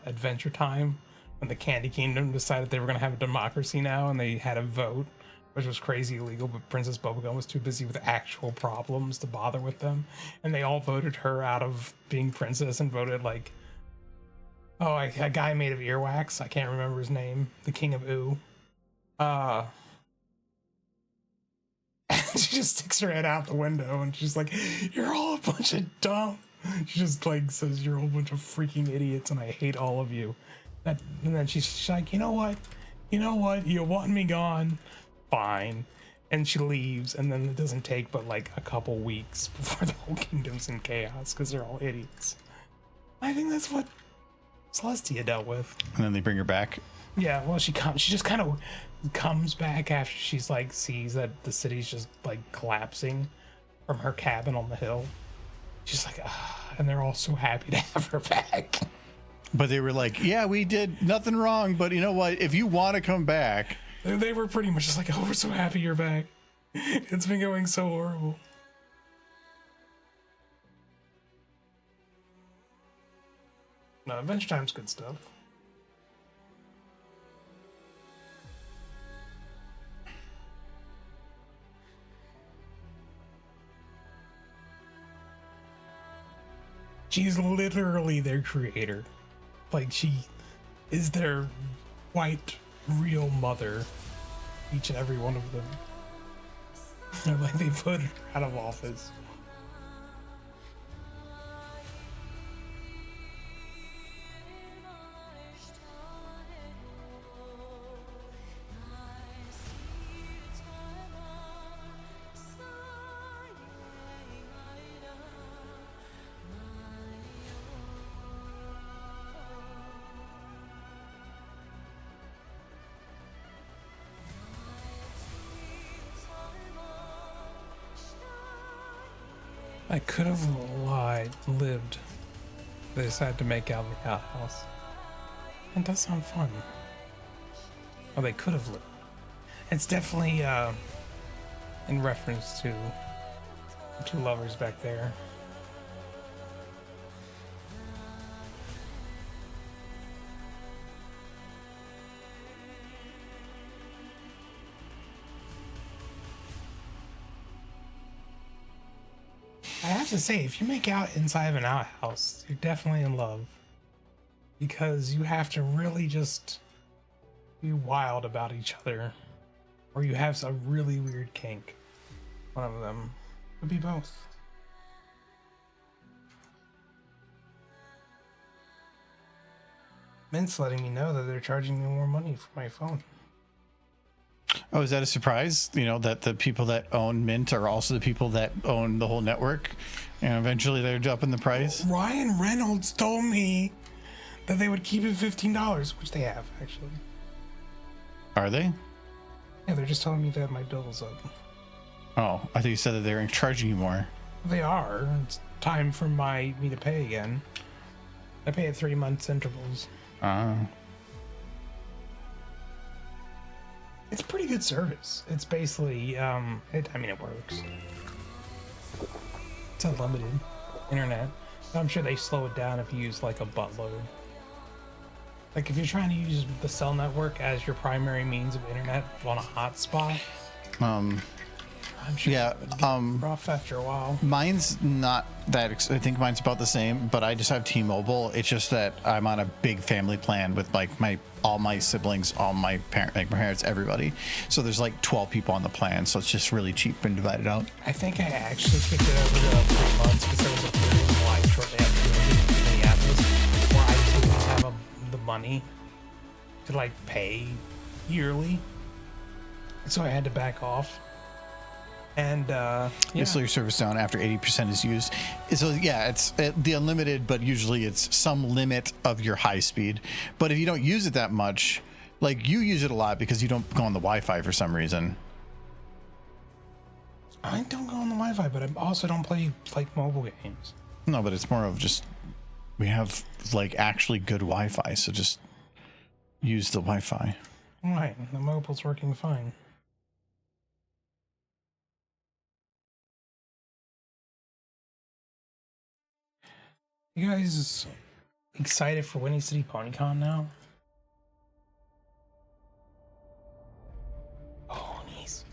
Adventure Time, when the Candy Kingdom decided they were going to have a democracy now, and they had a vote, which was crazy illegal, but Princess Bubblegum was too busy with actual problems to bother with them, and they all voted her out of being princess and voted like, a guy made of earwax, I can't remember his name, the King of Ooh. She just sticks her head out the window and she's like, you're all a bunch of dumb. She just like says, you're all a bunch of freaking idiots and I hate all of you. And then she's like, you know what? You want me gone? Fine. And she leaves, and then it doesn't take but like a couple weeks before the whole kingdom's in chaos because they're all idiots. I think that's what Celestia dealt with. And then they bring her back. Yeah, well, she just kind of comes back after she's like sees that the city's just like collapsing from her cabin on the hill. She's like, and they're all so happy to have her back. But they were like, yeah, we did nothing wrong, but you know what? If you want to come back. They were pretty much just like, oh, we're so happy you're back. It's been going so horrible. No, Adventure Time's good stuff. She's literally their creator. Like, she is their white, real mother. Each and every one of them. They're like, they put her out of office. I could have lived. They decided to make out the outhouse. It does sound fun. Oh, they could have lived. It's definitely in reference to the two lovers back there. have to say, if you make out inside of an outhouse, you're definitely in love. Because you have to really just be wild about each other. Or you have a really weird kink. One of them. Could be both. Mint's letting me know that they're charging me more money for my phone. Oh, is that a surprise? You know, that the people that own Mint are also the people that own the whole network, and eventually they're upping the price? Ryan Reynolds told me that they would keep it $15, which they have, actually. Are they? Yeah, they're just telling me that my bill's up. Oh, I thought you said that they were charging you more. They are. It's time for me to pay again. I pay at 3 months intervals. It's pretty good service. It's basically, it works. It's unlimited internet. I'm sure they slow it down if you use like a buttload. Like if you're trying to use the cell network as your primary means of internet on a hotspot. I'm sure yeah, rough after a while. Mine's not that. I think mine's about the same, but I just have T-Mobile. It's just that I'm on a big family plan with like all my siblings, all my parents, everybody. So there's like 12 people on the plan, so it's just really cheap and divided out. I think I actually kicked it over to 3 months because there was a period in life shortly after moving to Minneapolis where I just didn't have the money to like pay yearly, so I had to back off. And You slow your service down after 80% is used. So yeah, it's the unlimited, but usually it's some limit of your high speed. But if you don't use it that much, like you use it a lot because you don't go on the Wi-Fi for some reason. I don't go on the Wi-Fi, but I also don't play like mobile games. No, but it's more of just we have like actually good Wi-Fi, so just use the Wi-Fi. Right, the mobile's working fine. You guys excited for Winnie City PonyCon now? Ponies.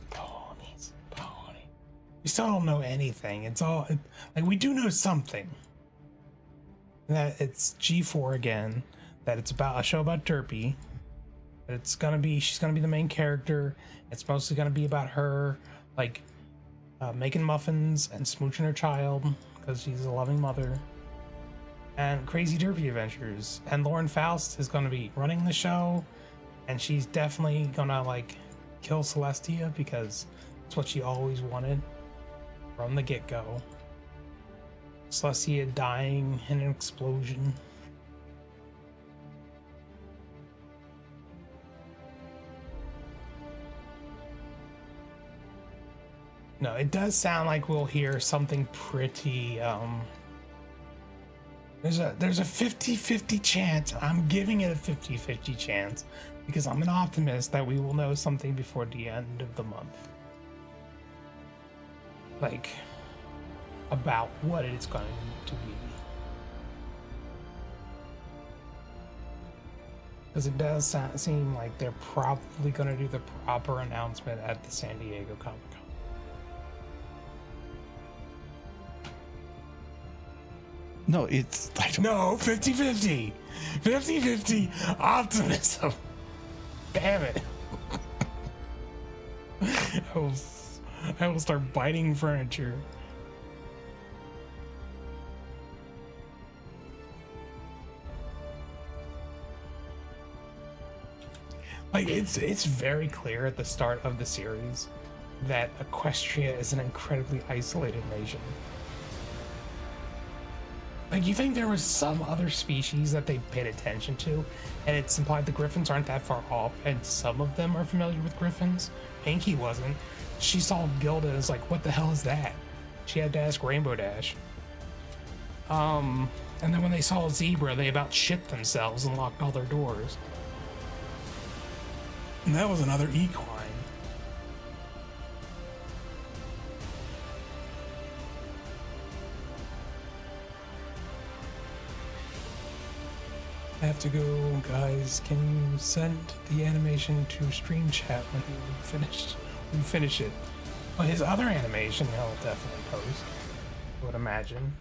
We still don't know anything. It's all like we do know something. That it's G4 again. That it's about a show about Derpy. That she's gonna be the main character. It's mostly gonna be about her, like making muffins and smooching her child because she's a loving mother. And crazy derpy adventures. And Lauren Faust is going to be running the show, and she's definitely gonna like kill Celestia because it's what she always wanted from the get-go. Celestia dying in an explosion. No, it does sound like we'll hear something pretty There's a 50-50 chance. I'm giving it a 50-50 chance because I'm an optimist that we will know something before the end of the month. Like, about what it's going to be. Because it does seem like they're probably going to do the proper announcement at the San Diego Comic-Con. No, it's like No, 50-50. 50-50 optimism. Damn it. I will start biting furniture. Like it's very clear at the start of the series that Equestria is an incredibly isolated nation. Like, you think there was some other species that they paid attention to, and it's implied the Griffins aren't that far off, and some of them are familiar with Griffins? Pinky wasn't. She saw Gilda and was like, what the hell is that? She had to ask Rainbow Dash. And then when they saw a zebra, they about shit themselves and locked all their doors. And that was another equine. I have to go, guys. Can you send the animation to stream chat when you finish it? Well, his other animation he'll definitely post. I would imagine.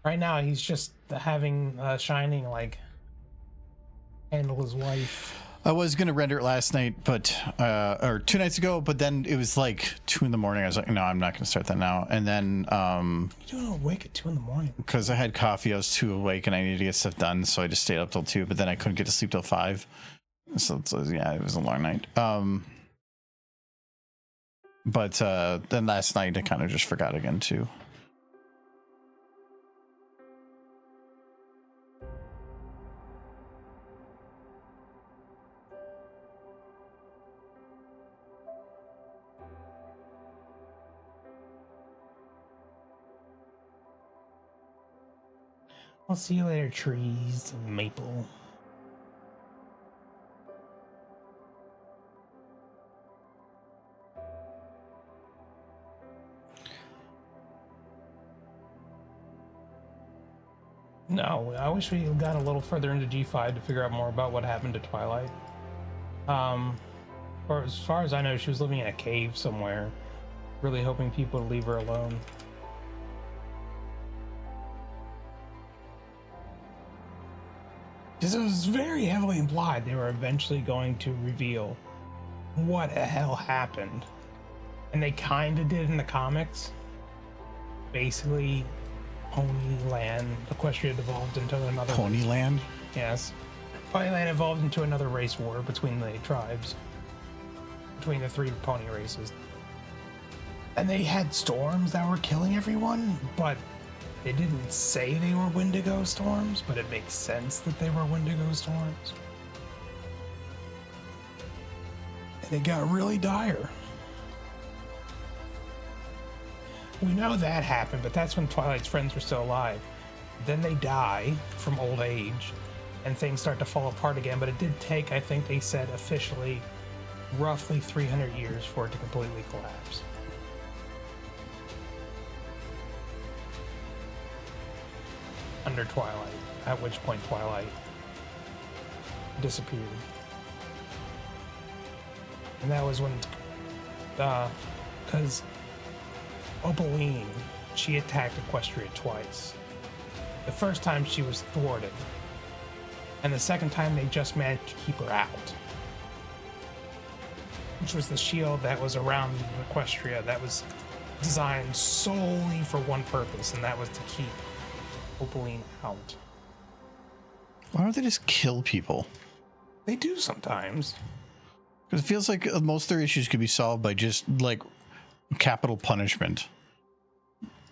Right now, he's just having Shining like handle his wife. I was gonna render it last night, but or 2 nights ago, but then it was like 2 a.m. I was like, no, I'm not gonna start that now. And then You doing awake at 2 a.m? because I had coffee, I was too awake and I needed to get stuff done, so I just stayed up till 2. But then I couldn't get to sleep till 5. So yeah, it was a long night. But then last night I kind of just forgot again too. I'll see you later, trees and maple. No, I wish we had got a little further into G5 to figure out more about what happened to Twilight. Or as far as I know, she was living in a cave somewhere, really hoping people would leave her alone. Because it was very heavily implied they were eventually going to reveal what the hell happened. And they kind of did in the comics. Basically, Ponyland, Equestria evolved into another... Ponyland? Yes. Ponyland evolved into another race war between the tribes. Between the 3 pony races. And they had storms that were killing everyone, but they didn't say they were Wendigo storms, but it makes sense that they were Wendigo storms. And it got really dire. We know that happened, but that's when Twilight's friends were still alive. Then they die from old age, and things start to fall apart again, but it did take, I think they said officially, roughly 300 years for it to completely collapse. Under Twilight, at which point Twilight disappeared. And that was when, because Opaline, she attacked Equestria twice. The first time she was thwarted, and the second time they just managed to keep her out. Which was the shield that was around Equestria that was designed solely for one purpose, and that was to keep Opaline out. Why don't they just kill people? They do sometimes. Because it feels like most of their issues could be solved by just like capital punishment.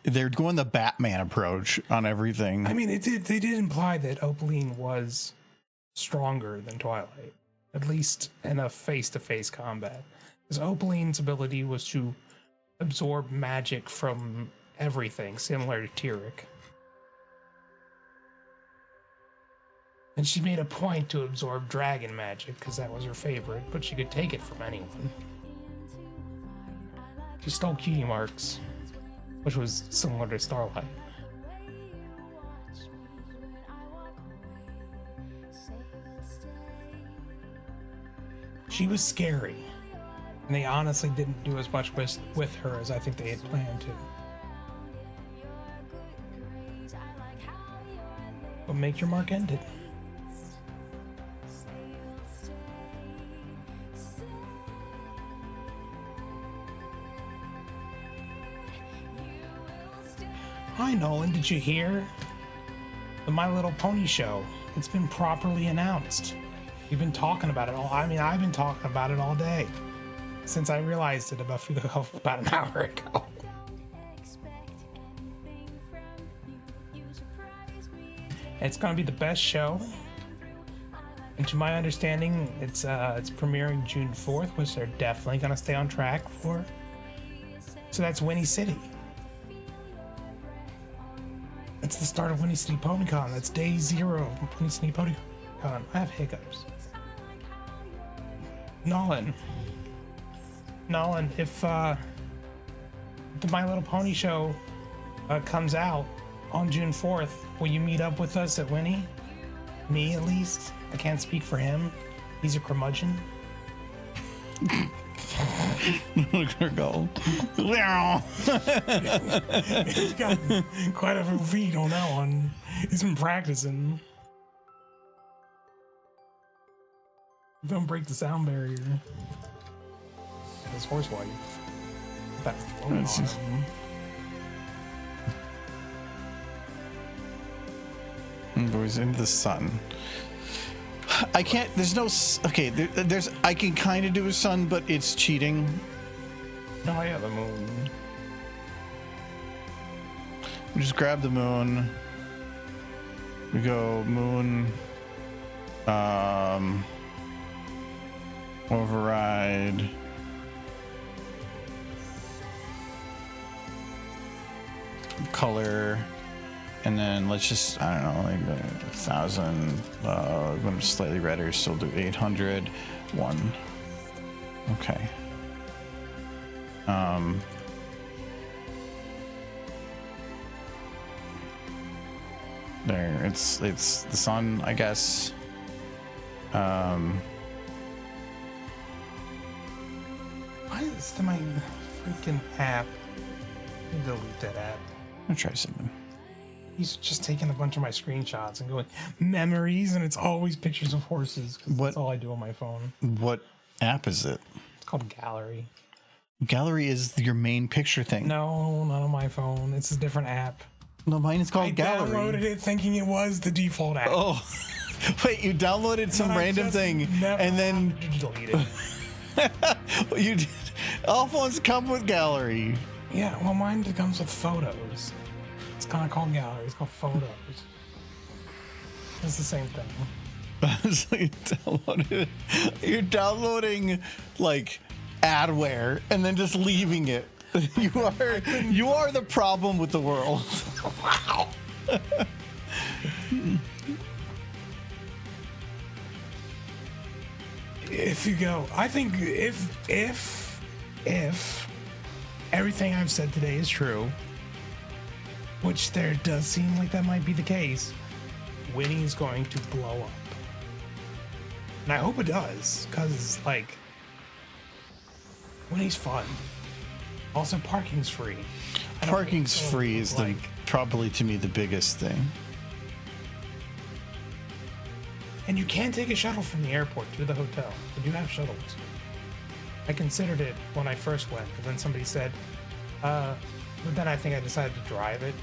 They're going the Batman approach on everything. I mean, they did imply that Opaline was stronger than Twilight, at least in a face-to-face combat. Because Opaline's ability was to absorb magic from everything, similar to Tyrek. And she made a point to absorb dragon magic, because that was her favorite, but she could take it from anyone. She stole Cutie Marks, which was similar to Starlight. She was scary, and they honestly didn't do as much with her as I think they had planned to. But Make Your Mark ended. Hi Nolan, did you hear? The My Little Pony show. It's been properly announced. We've been talking about it all. I mean, I've been talking about it all day. Since I realized it about an hour ago. It's gonna be the best show. And to my understanding, it's premiering June 4th, which they're definitely gonna stay on track for. So that's Winnie City. It's the start of Winnie City PonyCon. That's day 0 of Winnie City PonyCon. I have hiccups. Nolan, if the My Little Pony show comes out on June 4th, will you meet up with us at Winnie? Me, at least. I can't speak for him. He's a curmudgeon. Look at her go. He's got quite a few feet on that one. He's been practicing. Don't break the sound barrier. His horse wife. That's floating on him. Goes into the sun. I can't. There's no. Okay. There's. I can kind of do a sun, but it's cheating. Oh yeah, the moon. We just grab the moon. We go moon. Override. Color. And then let's just, I don't know, like 1,000. I'm going to slightly redder, still do 800. 1. Okay. There, it's the sun, I guess. Why is my freaking app? Delete that app. I'll try something. He's just taking a bunch of my screenshots and going memories, and it's always pictures of horses. 'Cause that's all I do on my phone. What app is it? It's called Gallery. Gallery is your main picture thing. No, not on my phone. It's a different app. No, mine is called I Gallery. downloaded it thinking it was the default app. Oh, wait! You downloaded some random thing, and then delete it. you did. All phones come with Gallery. Yeah, well, mine comes with photos. It's kind of called Gallery. It's called Photos. It's the same thing. So you're downloading like adware and then just leaving it. You are the problem with the world. Wow. If you go, I think if everything I've said today is true, which there does seem like that might be the case, Winnie's going to blow up. And I hope it does, because, like, Winnie's fun. Also, parking's free. Parking's free is probably to me the biggest thing. And you can take a shuttle from the airport to the hotel. They do have shuttles. I considered it when I first went, but then somebody said, but then I think I decided to drive it.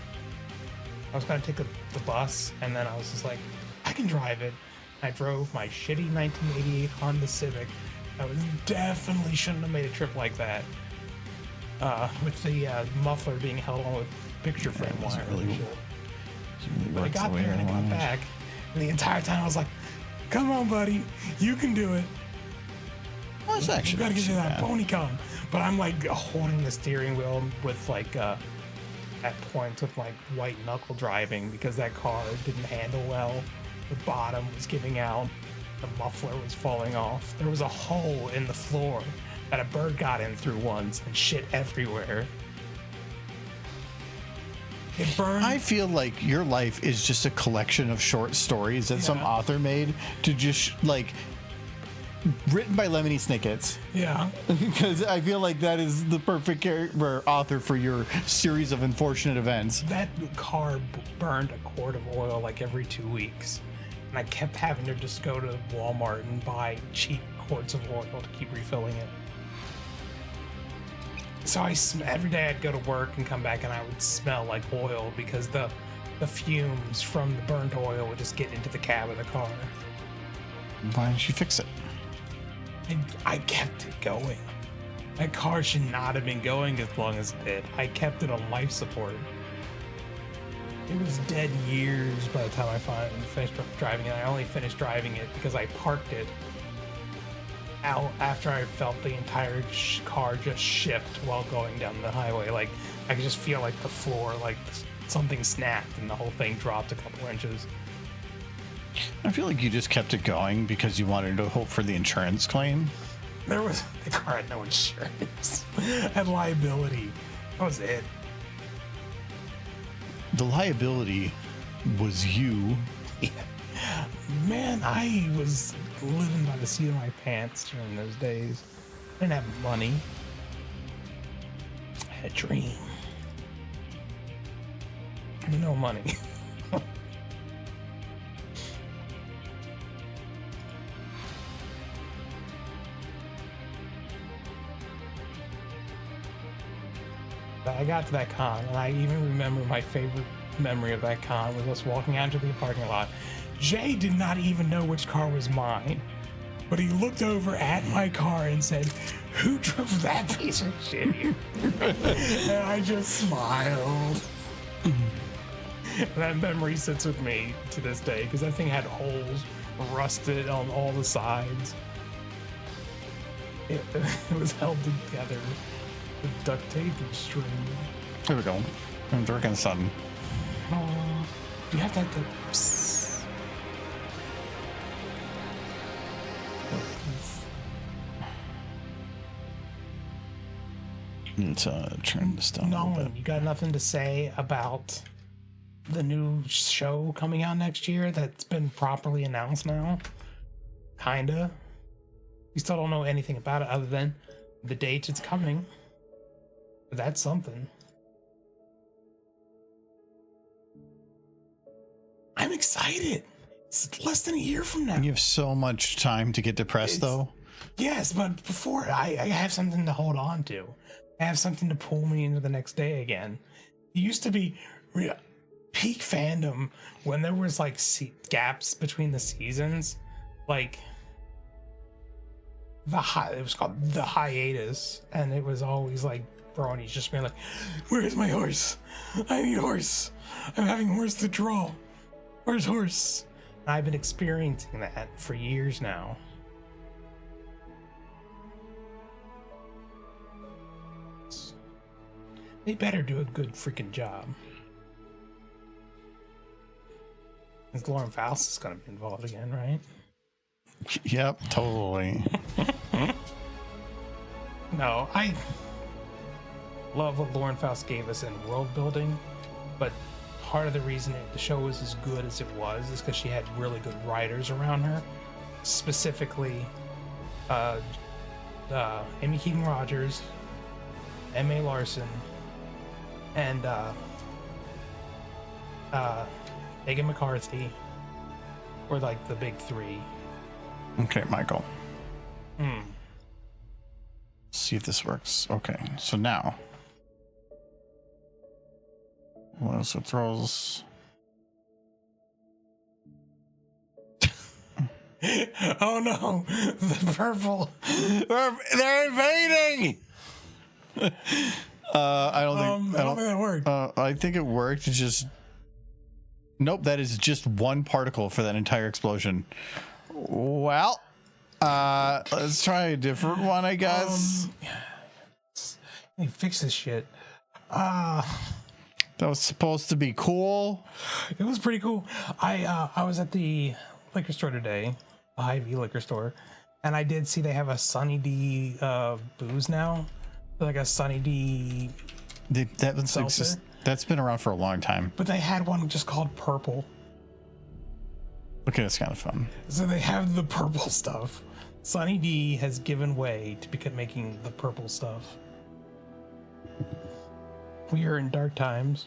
I was going to take the bus, and then I was just like, I can drive it. I drove my shitty 1988 Honda Civic. I definitely shouldn't have made a trip like that. With the muffler being held on with picture frame wire. But I got there and I got back, and the entire time I was like, come on, buddy, you can do it. Well, it's actually you gotta get to that ponycon. But I'm like holding the steering wheel with like at points with like white knuckle driving because that car didn't handle well. The bottom was giving out. The muffler was falling off. There was a hole in the floor that a bird got in through once and shit everywhere. It burned. I feel like your life is just a collection of short stories that some author made to just like written by Lemony Snicket's. Yeah. Because I feel like that is the perfect author for your series of unfortunate events. That car burned a quart of oil like every 2 weeks. And I kept having to just go to Walmart and buy cheap quarts of oil to keep refilling it. So every day I'd go to work and come back and I would smell like oil because the fumes from the burnt oil would just get into the cab of the car. Why didn't you fix it? And I kept it going. That car should not have been going as long as it did. I kept it on life support. It was dead years by the time I finally finished driving it. I only finished driving it because I parked it out after I felt the entire car just shift while going down the highway. Like, I could just feel like the floor, like something snapped and the whole thing dropped a couple inches. I feel like you just kept it going because you wanted to hope for the insurance claim. The car had no insurance. Had liability. That was it. The liability was you. Yeah. Man, I was living by the seat of my pants during those days. I didn't have money. I had a dream. But no money. I got to that con, and I even remember my favorite memory of that con was us walking out to the parking lot. Jay did not even know which car was mine, but he looked over at my car and said, "Who drove that piece of shit here?" And I just smiled. That memory sits with me to this day because that thing had holes, rusted on all the sides. It was held together with duct tape and string. There we go. I'm drinking something. Oh, you have to have the psst. Need to turn this down a little Nolan, bit. you got nothing to say about the new show coming out next year that's been properly announced now? Kinda. We still don't know anything about it other than the date it's coming. But that's something. I'm excited. It's less than a year from now. You have so much time to get depressed, though. Yes, but before I have something to hold on to. I have something to pull me into the next day again. It used to be peak fandom when there was like gaps between the seasons, like it was called the hiatus, and it was always like bronies just being like, "Where's my horse? I need horse. I'm having horse to draw. Where's horse?" And I've been experiencing that for years now. They better do a good freaking job. Because Lauren Faust is going to be involved again, right? Yep, totally. No, I love what Lauren Faust gave us in world building, but part of the reason the show was as good as it was is because she had really good writers around her. Specifically, Amy Keaton Rogers, M.A. Larson, and Megan McCarthy were like the big three. Okay, Michael. See if this works. Okay, so now. Well, so it throws. Oh no, the purple. They're invading! I don't think that worked. I think it worked. It's just nope. That is just one particle for that entire explosion. Well, let's try a different one, I guess. Let me fix this shit. That was supposed to be cool. It was pretty cool. I was at the liquor store today, a Hy-Vee liquor store, and I did see they have a Sunny D booze now, like a Sunny D. That's been around for a long time. But they had one just called Purple. Okay, that's kind of fun. So they have the purple stuff. Sunny D has given way to become making the purple stuff. We are in dark times.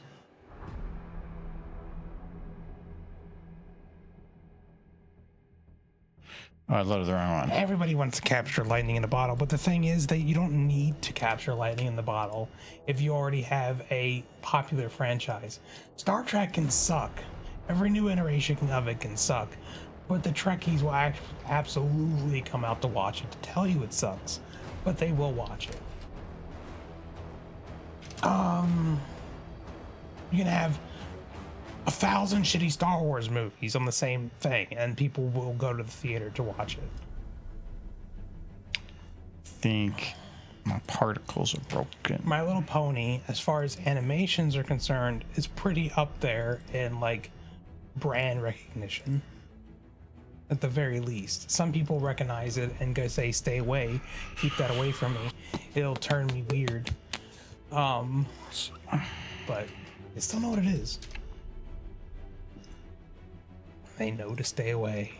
Oh, I loaded the wrong one. Everybody wants to capture lightning in a bottle, but the thing is that you don't need to capture lightning in the bottle if you already have a popular franchise. Star Trek can suck. Every new iteration of it can suck, but the Trekkies will absolutely come out to watch it to tell you it sucks, but they will watch it. You can have 1,000 shitty Star Wars movies on the same thing, and people will go to the theater to watch it. I think my particles are broken. My Little Pony, as far as animations are concerned, is pretty up there in like brand recognition. At the very least, some people recognize it and go say, "Stay away, keep that away from me. It'll turn me weird." But they still know what it is. They know to stay away.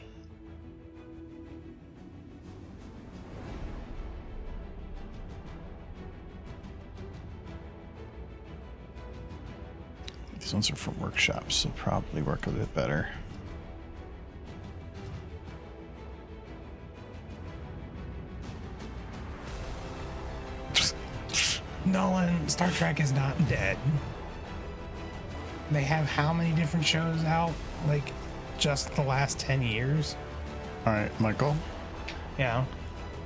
These ones are for workshops, so probably work a bit better. Nolan, Star Trek is not dead. They have how many different shows out? Like, just the last 10 years? All right, Michael. Yeah.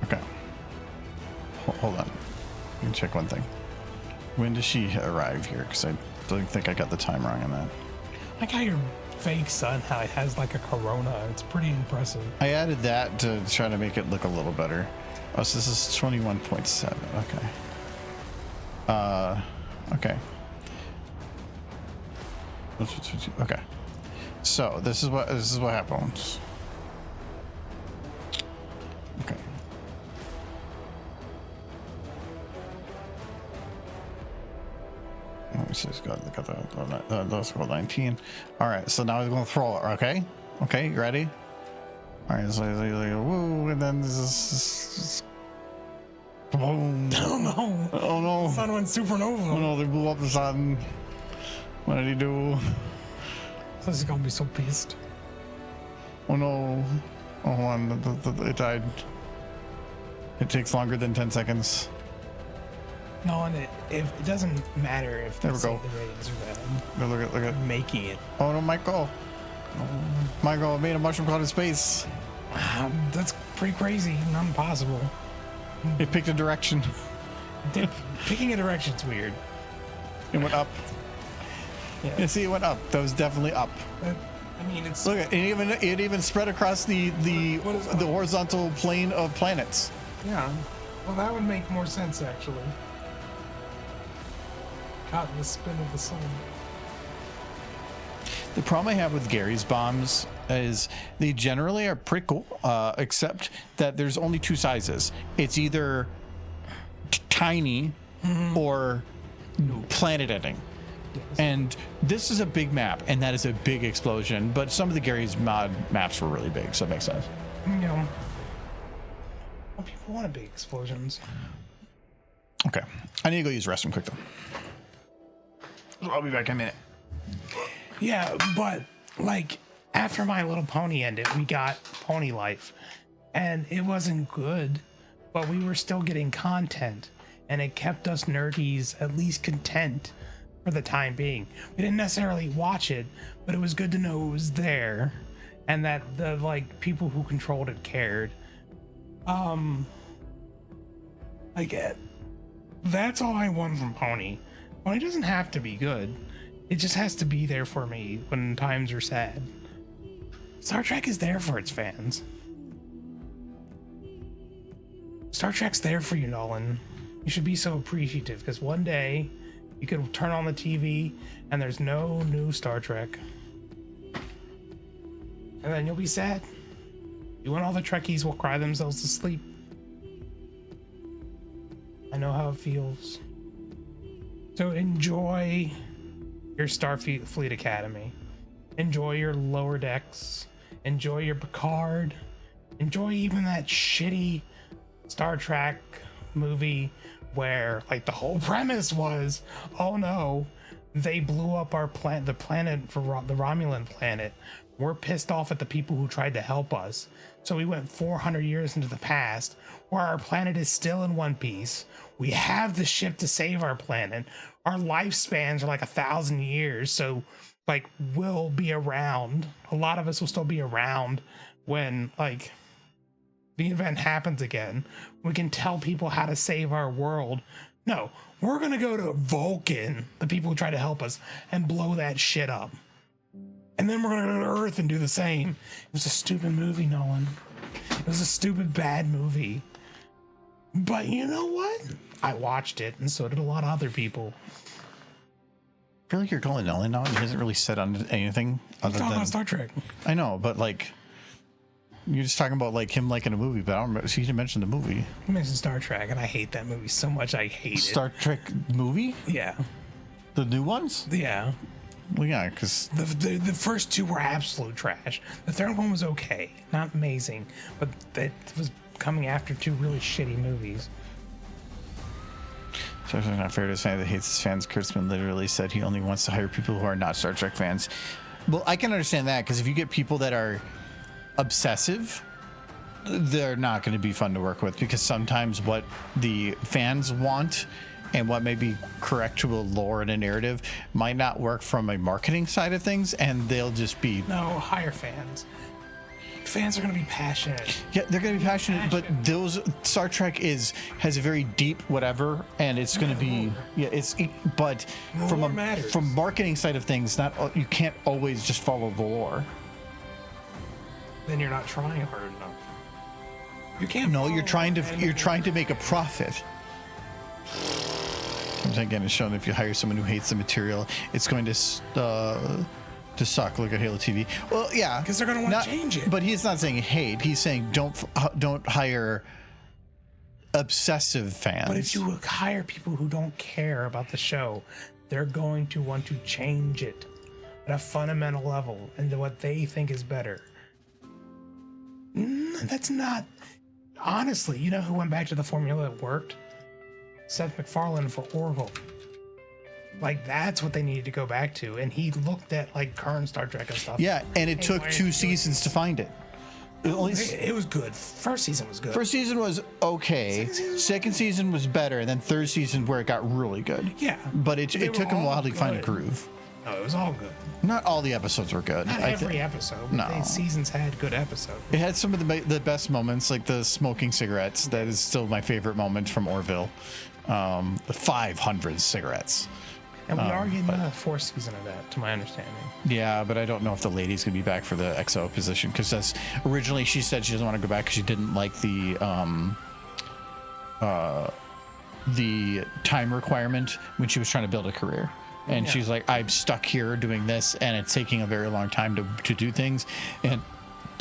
Okay. Hold on. Let me check one thing. When does she arrive here? Because I don't think I got the time wrong on that. Like how your fake son, how it has like a corona. It's pretty impressive. I added that to try to make it look a little better. Oh, so this is 21.7. Okay. Okay. Okay. So this is what happens. Okay. Let me see. Got the scroll 19. All right. So now we're going to throw it. Okay. Okay. You ready? All right. So woo, and then this is. Boom. Oh no. Oh no. The sun went supernova. Oh no, they blew up the sun. What did he do? So he's gonna be so pissed. Oh no. Oh, hold on. It died. It takes longer than 10 seconds. No, and it doesn't matter if There we go. the ratings are bad. No, look at. Making it. Oh no, Michael. Michael made a mushroom cloud in space. That's pretty crazy. Not impossible. It picked a direction. Picking a direction's weird. It went up. Yeah. You see, it went up. That was definitely up. I mean, it's Look, it even spread across the What is that? horizontal plane of planets. yeah. Well, that would make more sense actually. Caught in the spin of the sun. The problem I have with Gary's bombs is they generally are pretty cool, except that there's only two sizes. It's either tiny or planet-ending. And this is a big map, and that is a big explosion. But some of the Gary's mod maps were really big, so it makes sense. You know, well, people want big explosions. Okay, I need to go use the restroom quick though. I'll be back in a minute. Yeah, but like after My Little Pony ended, we got Pony Life, and it wasn't good, but we were still getting content, and it kept us nerdies at least content for the time being. We didn't necessarily watch it, but it was good to know it was there, and that the like people who controlled it cared. That's all I want from Pony. Pony doesn't have to be good. It just has to be there for me when times are sad. Star Trek is there for its fans. Star Trek's there for you, Nolan. You should be so appreciative, because one day you could turn on the TV and there's no new Star Trek. And then you'll be sad. You and all the Trekkies will cry themselves to sleep. I know how it feels. So enjoy your Starfleet Academy. Enjoy your Lower Decks. Enjoy your Picard. Enjoy even that shitty Star Trek movie where like the whole premise was, oh no, they blew up our planet, the planet for the Romulan planet. We're pissed off at the people who tried to help us. So we went 400 years into the past where our planet is still in one piece. We have the ship to save our planet. Our lifespans are like 1,000 years. So like we'll be around. A lot of us will still be around when like the event happens again. We can tell people how to save our world. No, we're going to go to Vulcan, the people who try to help us, and blow that shit up. And then we're going to go to Earth and do the same. It was a stupid movie, Nolan. It was a stupid, bad movie. But you know what? I watched it, and so did a lot of other people. I feel like you're calling Nolan now. He hasn't really said on anything other Talking than about Star Trek. I know, but like you're just talking about like him liking a movie, but I don't remember. He didn't mention the movie. He mentioned Star Trek, and I hate that movie so much. I hate Star Trek movie? it. Yeah. The new ones? Yeah. Well, yeah, because The first two were absolute trash. The third one was okay, not amazing, but it was coming after two really shitty movies. So it's not fair to say that hates his fans. Kurtzman literally said he only wants to hire people who are not Star Trek fans. Well, I can understand that, because if you get people that are obsessive, they're not going to be fun to work with, because sometimes what the fans want and what may be correct to a lore and a narrative might not work from a marketing side of things, and they'll just be... No, hire fans. Fans are going to be passionate. Yeah, they're going to be passionate, but those Star Trek has a very deep whatever, and it's going to be but from marketing side of things, you can't always just follow the lore. Then you're not trying hard enough. You can't. No, you're trying to make a profit. Again, it's shown if you hire someone who hates the material, it's going to suck. Look at Halo TV. Well, yeah, because they're going to want to change it. But he's not saying hate. He's saying don't hire obsessive fans. But if you hire people who don't care about the show, they're going to want to change it at a fundamental level into what they think is better. That's not... Honestly, you know who went back to the formula that worked? Seth MacFarlane for Orville. Like, that's what they needed to go back to. And he looked at, like, current Star Trek and stuff. Yeah, and it took 2 seasons to find it. It was good. First season was good. First season was okay. Second season was better. And then third season where it got really good. Yeah. But it took him a while to find a groove. No, it was all good. Not all the episodes were good. Not every episode. No. The seasons had good episodes. It had some of the best moments, like the smoking cigarettes. That is still my favorite moment from Orville. The 500 cigarettes. And we are getting a 4th season of that, to my understanding. Yeah, but I don't know if the lady's gonna be back for the XO position, because that's originally she said she doesn't want to go back because she didn't like the time requirement when she was trying to build a career. And she's like, I'm stuck here doing this, and it's taking a very long time to do things. And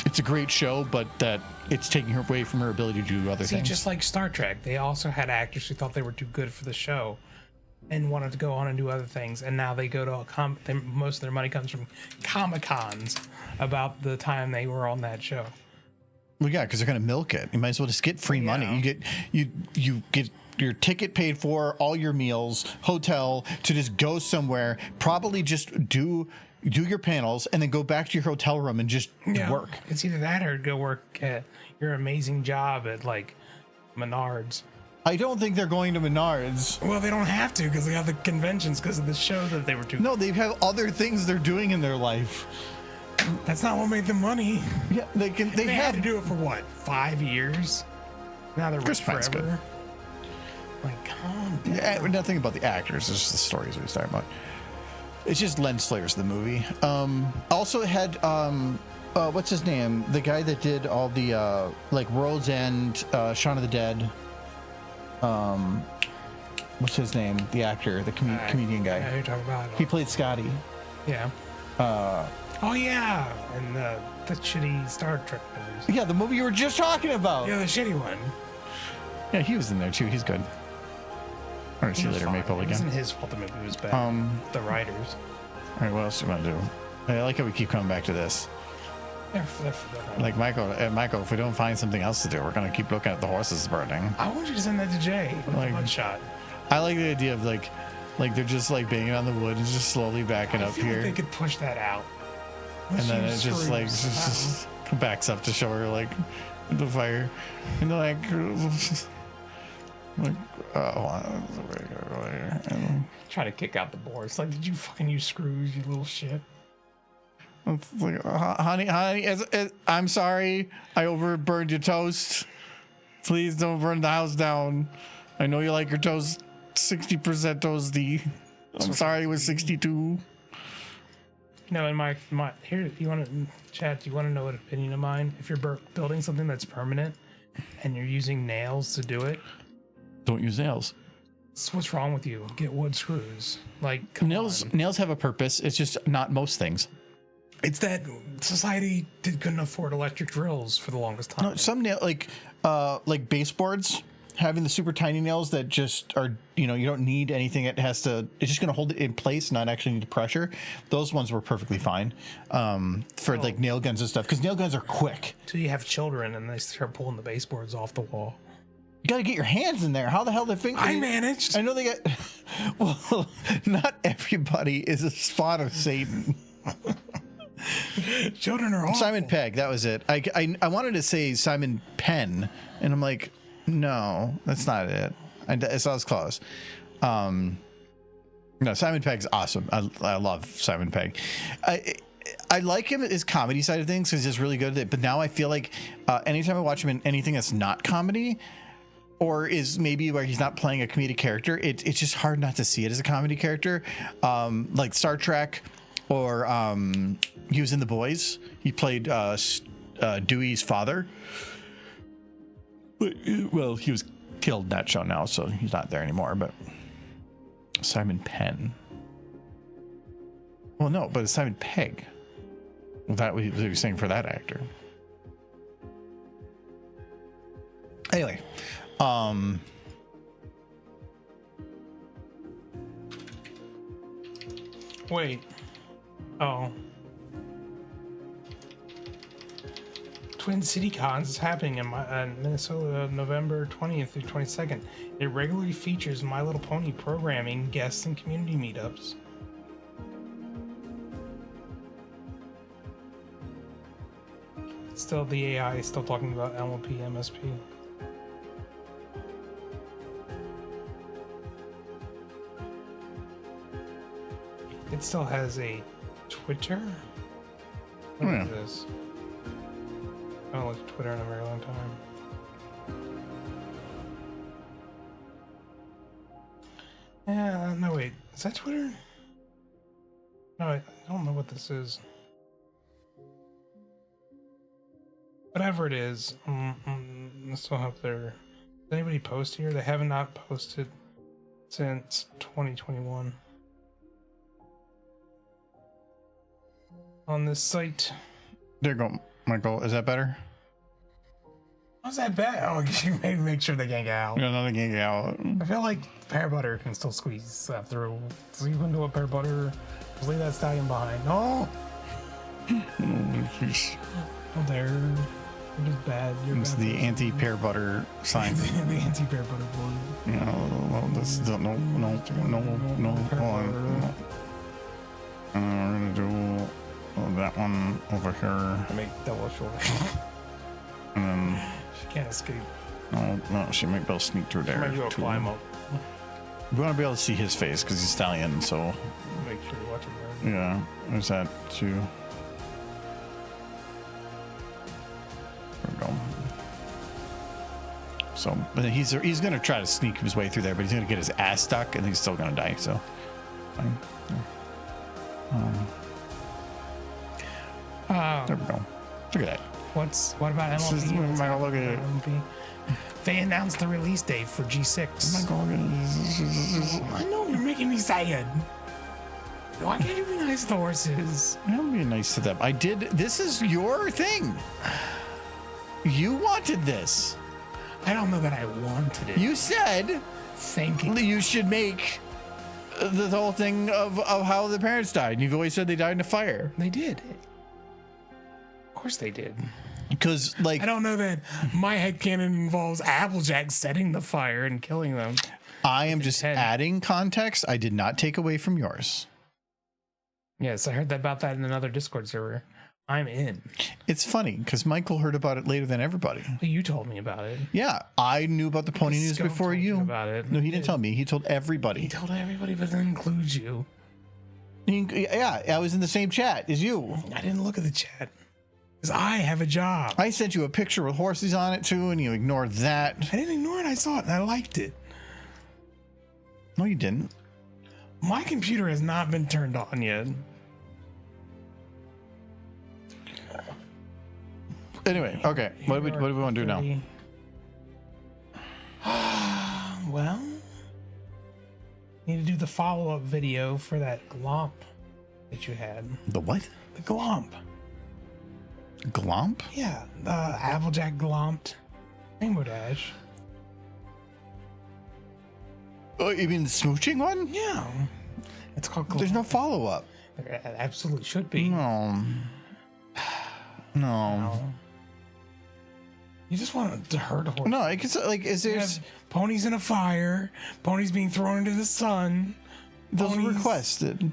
it's a great show, but that it's taking her away from her ability to do other things. Just like Star Trek, they also had actors who thought they were too good for the show and wanted to go on and do other things. And now they go to most of their money comes from Comic-Cons about the time they were on that show. Well, yeah, because they're going to milk it. You might as well just get free money. You get your ticket paid for, all your meals, hotel, to just go somewhere, probably just do your panels, and then go back to your hotel room and just work. It's either that or go work at your amazing job at, like, Menards. I don't think they're going to Menards. Well, they don't have to, because they have the conventions because of the show that they were doing. No, they have other things they're doing in their life. That's not what made them money. Yeah, they had to do it for what, 5 years? Now they're rich forever. Good. Like, calm down. Yeah, nothing about the actors. It's just the stories we was talking about. It's just lens flavors of the movie. Also it had what's his name? The guy that did all the like World's End, Shaun of the Dead. What's his name? The actor, the comedian guy. Yeah, you're talking about. He played Scotty. Yeah. Oh yeah, and the shitty Star Trek movies. Yeah, the movie you were just talking about. Yeah, the shitty one. Yeah, he was in there too. He's good. All right, see you later, Maple again. It wasn't his fault the movie was bad. The writers. All right, what else do you want to do? I like how we keep coming back to this. Like Michael, if we don't find something else to do, we're gonna keep looking at the horses burning. I want you to send that to Jay. Like one shot. I like the idea of like they're just like banging on the wood and just slowly backing up here. They could push that out. And then it just like just backs up to show her like the fire, and they're like try to kick out the boards. Like, did you fucking use screws, you little shit? It's like, honey, I'm sorry. I overburned your toast. Please don't burn the house down. I know you like your toast 60% toasty. I'm sorry it was 62. No, in my here, you want to chat? You want to know an opinion of mine? If you're building something that's permanent and you're using nails to do it, don't use nails. So what's wrong with you? Get wood screws. Like nails have a purpose. It's just not most things. It's that society couldn't afford electric drills for the longest time. No, some nail like baseboards having the super tiny nails that just are, you don't need anything. It's just going to hold it in place, not actually need pressure. Those ones were perfectly fine for like nail guns and stuff, because nail guns are quick. So you have children and they start pulling the baseboards off the wall. You got to get your hands in there. How the hell they think? I managed. I know they got. Well, not everybody is a spawn of Satan. Children are awful. Simon Pegg, that was it. I wanted to say Simon Penn, and I'm like, no, that's not it. So I was close. No, Simon Pegg's awesome. I love Simon Pegg. I like him at his comedy side of things because he's really good at it. But now I feel like anytime I watch him in anything that's not comedy, or is maybe where he's not playing a comedic character, it's just hard not to see it as a comedy character. Like Star Trek, or he was in The Boys. He played Dewey's father. Well, he was killed in that show now, so he's not there anymore. But Simon Penn. Well, no, but it's Simon Pegg. Well, that was he was saying for that actor. Anyway, Wait. Oh. Twin City Cons is happening in Minnesota, November 20th through 22nd. It regularly features My Little Pony programming, guests, and community meetups. Still, the AI is still talking about LMP, MSP. It still has a Twitter? What is this? I haven't looked at Twitter in a very long time. Yeah, no wait. Is that Twitter? No, I don't know what this is. Whatever it is, I still have their... Does anybody post here? They have not posted since 2021. On this site. there you go, Michael. Is that better? How's that bad? Oh, you made make sure they can't get out. No, they can't get out. I feel like pear butter can still squeeze through. So you can do a pear butter. Just leave that stallion behind. No! Oh, there. You're just bad. You're It's bad the person. anti-pear butter sign. The anti-pear butter boy. You know, this no. Hold on. No. We're gonna do that one over here, I make double shoulders. and then She can't escape. no, she might be able to sneak through there. Might do a too. climb up. We want to be able to see his face because he's stallion. So Make sure you watch it there. yeah, there's that too. There we go. So, but he's gonna try to sneak his way through there, but he's gonna get his ass stuck, and he's still gonna die. So, fine. There we go. Look at that. What about This is- MLP? Michael, look at it. MLP? They announced the release date for G6. Michael, look at it. I know you're making me sad. Why can't you be nice to horses? I'm being nice to them. I did. This is your thing. You wanted this. I don't know that I wanted it. You said Thinking. you should make the whole thing of how the parents died. You've always said they died in a fire. They did. Of course they did. Because, like, I don't know that my headcanon involves Applejack setting the fire and killing them. I am just head. adding context. I did not take away from yours. Yes, I heard about that in another Discord server. I'm in. It's funny because Michael heard about it later than everybody. You told me about it. Yeah, I knew about the pony news Scum before told you. about it. No, he didn't tell me. He told He everybody. told everybody, but it includes you. Yeah, I was in the same chat as you. I didn't look at the chat. Because I have a job. I sent you a picture with horses on it too, and you ignored that. I didn't ignore it. I saw it and I liked it. No, you didn't. My computer has not been turned on yet. Anyway, okay. What do we want to do now? Well, need to do the follow-up video for that glomp that you had. The what? The glomp. Glomp? Yeah, the Applejack glomped Rainbow Dash. Oh, you mean the smooching one? Yeah. It's called glomp. There's no follow-up. There absolutely should be. No. No. You just want to hurt a horse. No, I guess like is You there have ponies in a fire, ponies being thrown into the sun. those are ponies- requested.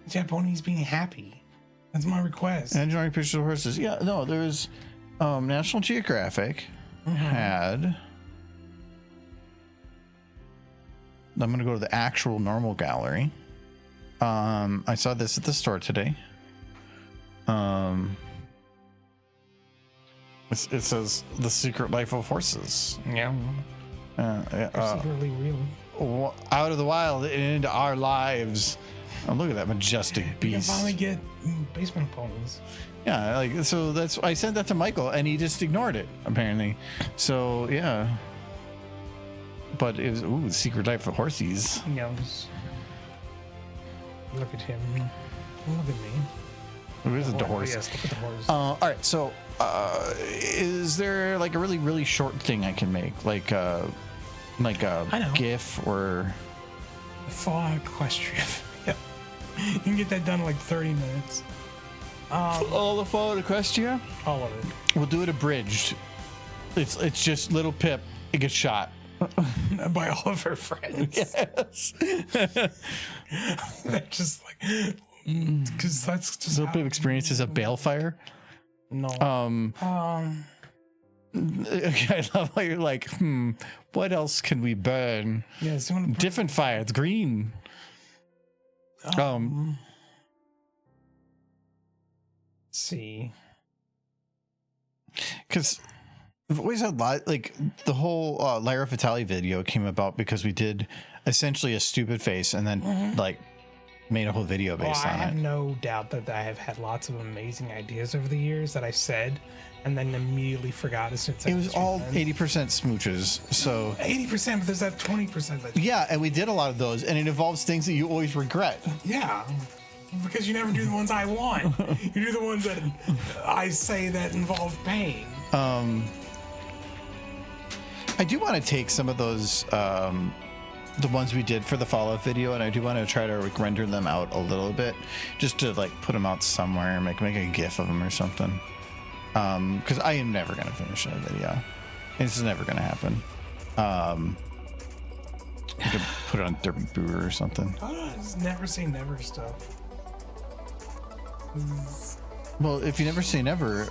Yeah, ponies being happy. That's my request. And drawing pictures of horses. Yeah, no, there's National Geographic had. I'm gonna go to the actual normal gallery. I saw this at the store today. It says The Secret Life of Horses. Yeah. They're secretly real. Out of the wild and into our lives. Oh, look at that majestic You can beast. finally get basement ponies. Yeah, like so that's I sent that to Michael and he just ignored it apparently. So yeah. But it was The Secret Life of Horses. Yeah, just look at him. Look at me. Where's the horse? Yes, look at the horse. All right, so is there like a really really short thing I can make, like a I know. GIF or Fall equestrian. Yeah, you can get that done in like 30 minutes. all the Fallout Equestria? All of it. We'll do it abridged. It's just little Pip. It gets shot. By all of her friends. Yes. They're just like, because that's just Little how- Pip experiences a balefire. No. I love how you're like, what else can we burn? Yes, you want to Different fire. It's green. see. Because we've always had like the whole Lyra Fatale video came about because we did essentially a stupid face and then like made a whole video based I on have it. no doubt that I have had lots of amazing ideas over the years that I said and then immediately forgot as soon as I It was all ends. 80% smooches. So 80%, but there's that 20% that yeah, and we did a lot of those, and it involves things that you always regret. yeah. Because you never do the ones I want. You do the ones that I say that involve pain. I do want to take some of those, the ones we did for the Fallout video, and I do want to try to like, render them out a little bit, just to like put them out somewhere, make a GIF of them or something. Because I am never gonna finish that video. It's never gonna happen. You could put it on Derby Brewer or something. Just never say never stuff. Well, if you never say never,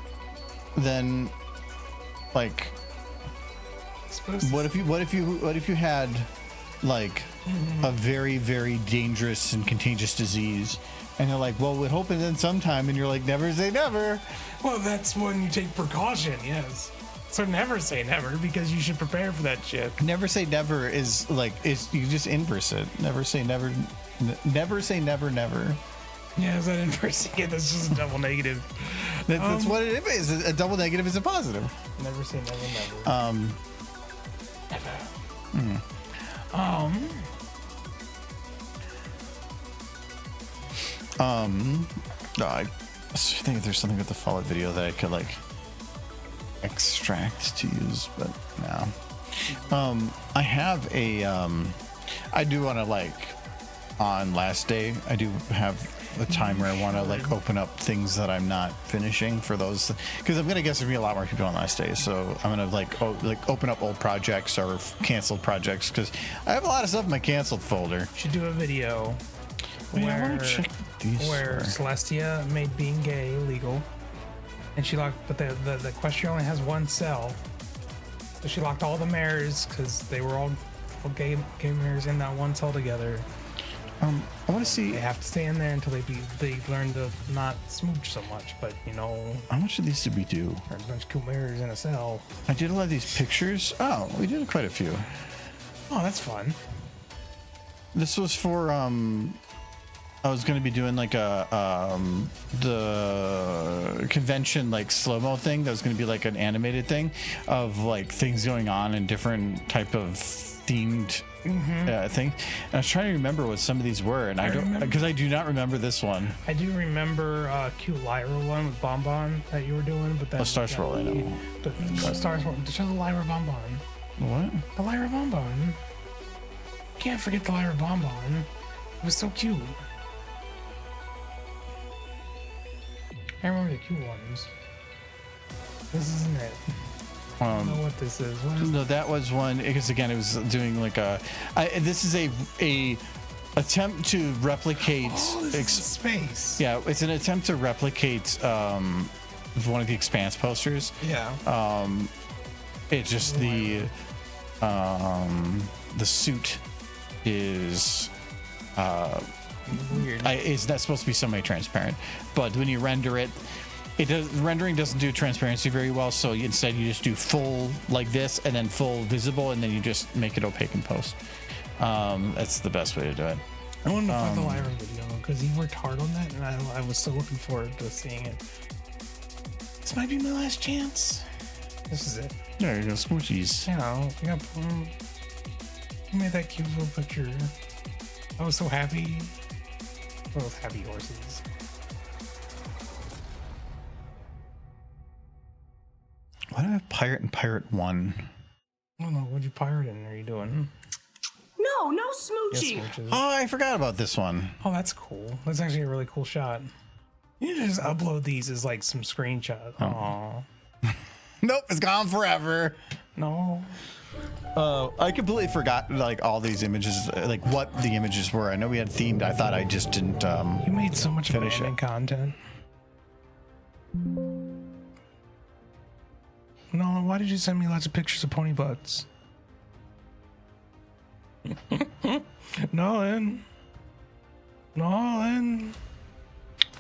then like, what if you had like a very very dangerous and contagious disease, and they're like, well, we're hoping then sometime, and you're like, never say never. Well, that's when you take precaution, yes. So never say never because you should prepare for that shit. Never say never is like you just inverse it. Never say never. Never say never never. Yeah, is that inversing it? That's just a double negative. That's what it is. A double negative is a positive. Never say never never. Never. No, I think if there's something with the Fallout video that I could like extract to use, but no. I have a I do want to like on last day I do have a time where I want to like open up things that I'm not finishing for those, because I'm gonna guess there'll be a lot more people on last day, so I'm gonna like open up old projects or canceled projects, because I have a lot of stuff in my canceled folder. Should do a video I want to check these. where Celestia made being gay illegal, and she locked, but the question only has one cell, so she locked all the mares because they were all gay mares in that one cell together. I want to see They have to stay in there until they learn to not smooch so much. But you know, how much of these did we do. there's a bunch of cool mares in a cell. I did a lot of these pictures. Oh, we did quite a few. Oh, that's fun. This was for I was going to be doing like a the convention like slow-mo thing that was going to be like an animated thing of like things going on in different type of themed thing. And I was trying to remember what some of these were, and I don't, because I do not remember this one. I do remember cute Lyra one with Bonbon that you were doing, but that Star Swirl, I know. But Star Swirl, show the Lyra Bonbon. What? The Lyra Bonbon. Can't forget the Lyra Bonbon. It was so cute. I remember the cute ones. This isn't it. I don't know what this is. What is No, that was one because again, it was doing like this is a attempt to replicate. this is space. Yeah, it's an attempt to replicate one of the Expanse posters. Yeah. It just the suit is Weird. is not supposed to be semi-transparent, but when you render it, rendering doesn't do transparency very well. So instead, you just do full like this, and then full visible, and then you just make it opaque in post. That's the best way to do it. I wanted to find the Lyra video because he worked hard on that, and I was so looking forward to seeing it. This might be my last chance. This is it. There you go, smoochies. You know, you made that cute little picture. I was so happy. Both happy horses. Why do I have Pirate and Pirate 1? I don't know. What'd you pirate in? Are you doing? No Yes, smooching. smooches. Oh, I forgot about this one. Oh, that's cool. That's actually a really cool shot. You need to just upload these as like some screenshots. Oh. Nope, it's gone forever. No. I completely forgot like all these images, like what the images were. I know we had themed. I thought I just didn't. You made so much Finish abandoned content. No, why did you send me lots of pictures of pony butts? Nolan.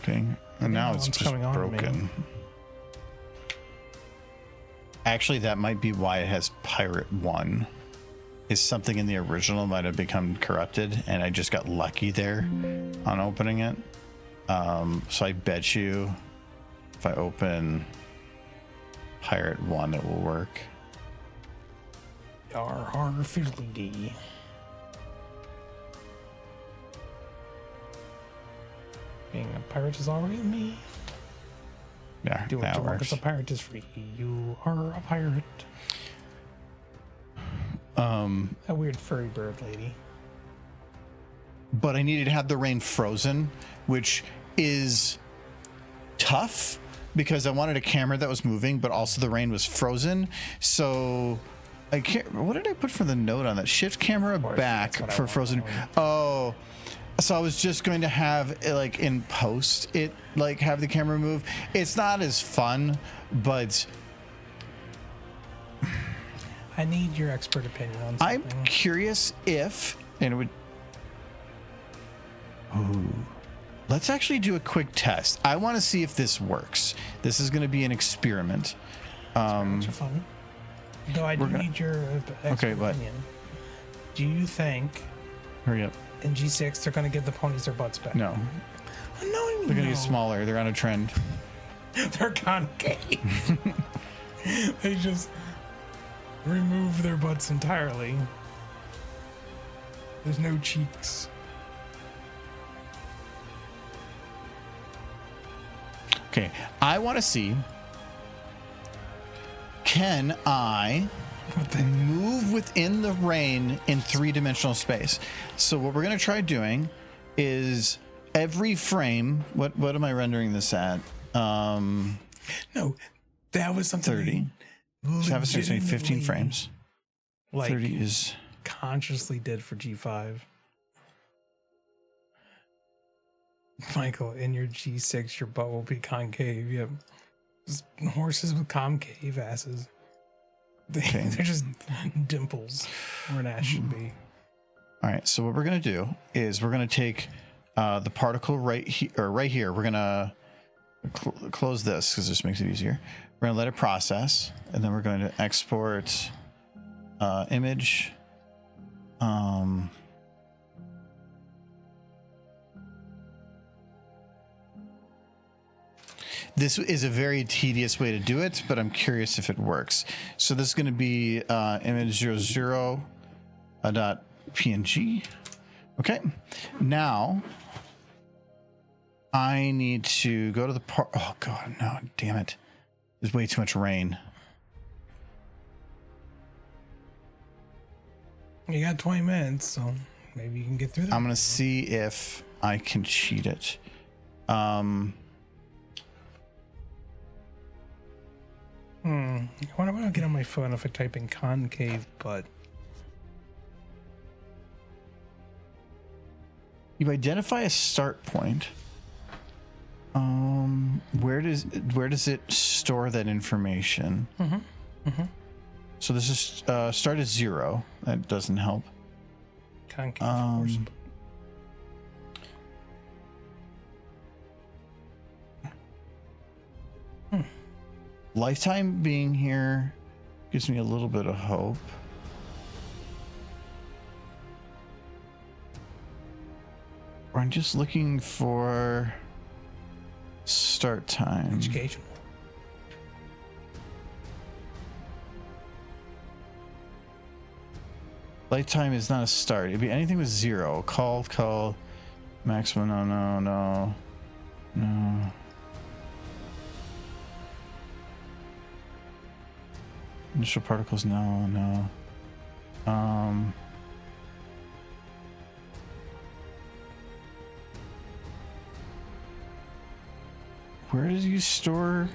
Okay, and now it's What's just coming on to me? broken. Actually, that might be why it has Pirate 1. Is something in the original might have become corrupted, and I just got lucky there on opening it. So I bet you if I open Pirate 1, it will work. Har fiddly dee. Being a pirate is already me. Yeah, Do what that you want, works. because a pirate is free. You are a pirate. That weird furry bird lady. But I needed to have the rain frozen, which is tough because I wanted a camera that was moving, but also the rain was frozen. So I can't. What did I put for the note on that? Shift camera back what I for want. frozen. Oh, so I was just going to have it, like in post, it like have the camera move. It's not as fun, but I need your expert opinion on something. I'm curious if, and it would. Ooh. Let's actually do a quick test. I want to see if this works. This is going to be an experiment. Experiments are fun. Though I do need your expert what? opinion. Do you think Hurry up. in G6 they're going to give the ponies their butts back? No. No, They're going to get smaller. They're on a trend. They're concave. They just remove their butts entirely. There's no cheeks. Okay. I want to see, can I move within the rain in 3-dimensional space? So what we're going to try doing is every frame. What am I rendering this at? No, that was something 30. So have a 15 frames. Like 30 is consciously did for G5. Michael, in your G6, your butt will be concave. Yep. Just horses with concave asses. They're just dimples where an ass should be. all right. So what we're going to do is we're going to take the particle right here. We're going to close this because this makes it easier. We're going to let it process, and then we're going to export image. This is a very tedious way to do it, but I'm curious if it works. So this is going to be image 00 .png. Okay. Now I need to go to the part. Oh God, no, damn it. There's way too much rain. You got 20 minutes, so maybe you can get through that. I'm going to see if I can cheat it. I wonder what I'll get on my phone if I type in concave butt. You identify a start point. Where does it store that information? So this is start at 0. That doesn't help. Concave horse butt. Lifetime being here gives me a little bit of hope. I'm just looking for start time. Educational. Lifetime is not a start. It'd be anything with 0. Call. Maximum. No. Initial particles. No. Where do you store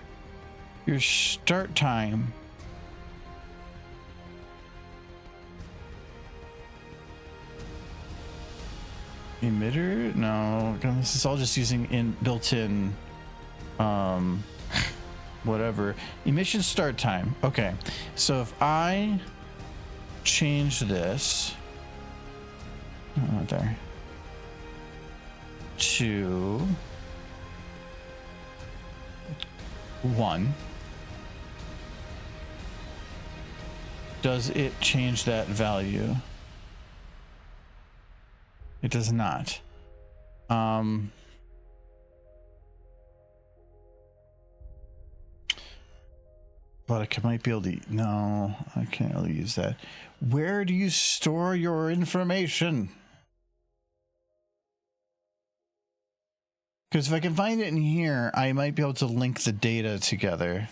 your start time? Emitter? No, this is all just using built-in whatever. Emission start time. Okay, so if I change this there to 1, does it change that value? It does not. But I might be able to. No, I can't really use that. Where do you store your information? Because if I can find it in here, I might be able to link the data together.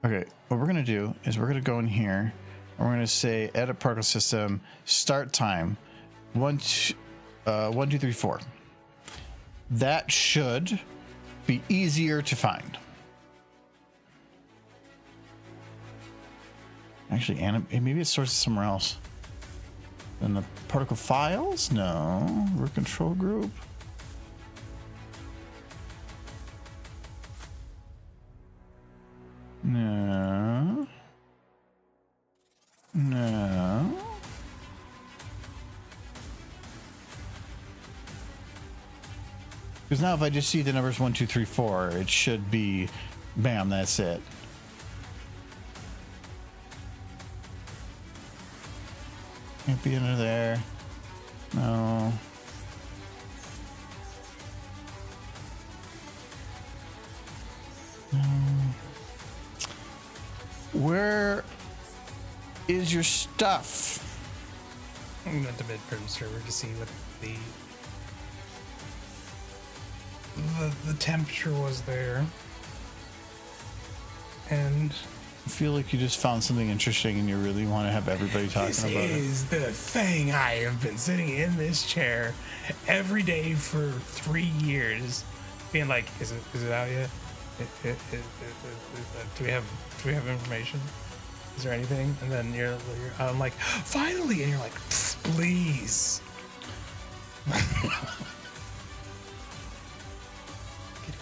Okay, what we're going to do is we're going to go in here and we're going to say edit particle system, start time, 1, 2, 3, 4. That should be easier to find. Actually, maybe it stores somewhere else. In the particle files? No. Root control group. No. Because now if I just see the numbers 1, 2, 3, 4, it should be, bam, that's it. Can't be under there. No. Where is your stuff? I went to mid-print server to see what the temperature was there. And I feel like you just found something interesting and you really want to have everybody talking about it. This is the thing. I have been sitting in this chair every day for 3 years, being like, is it out yet? Do we have information? Is there anything? And then I'm like, finally, and you're like, please. Get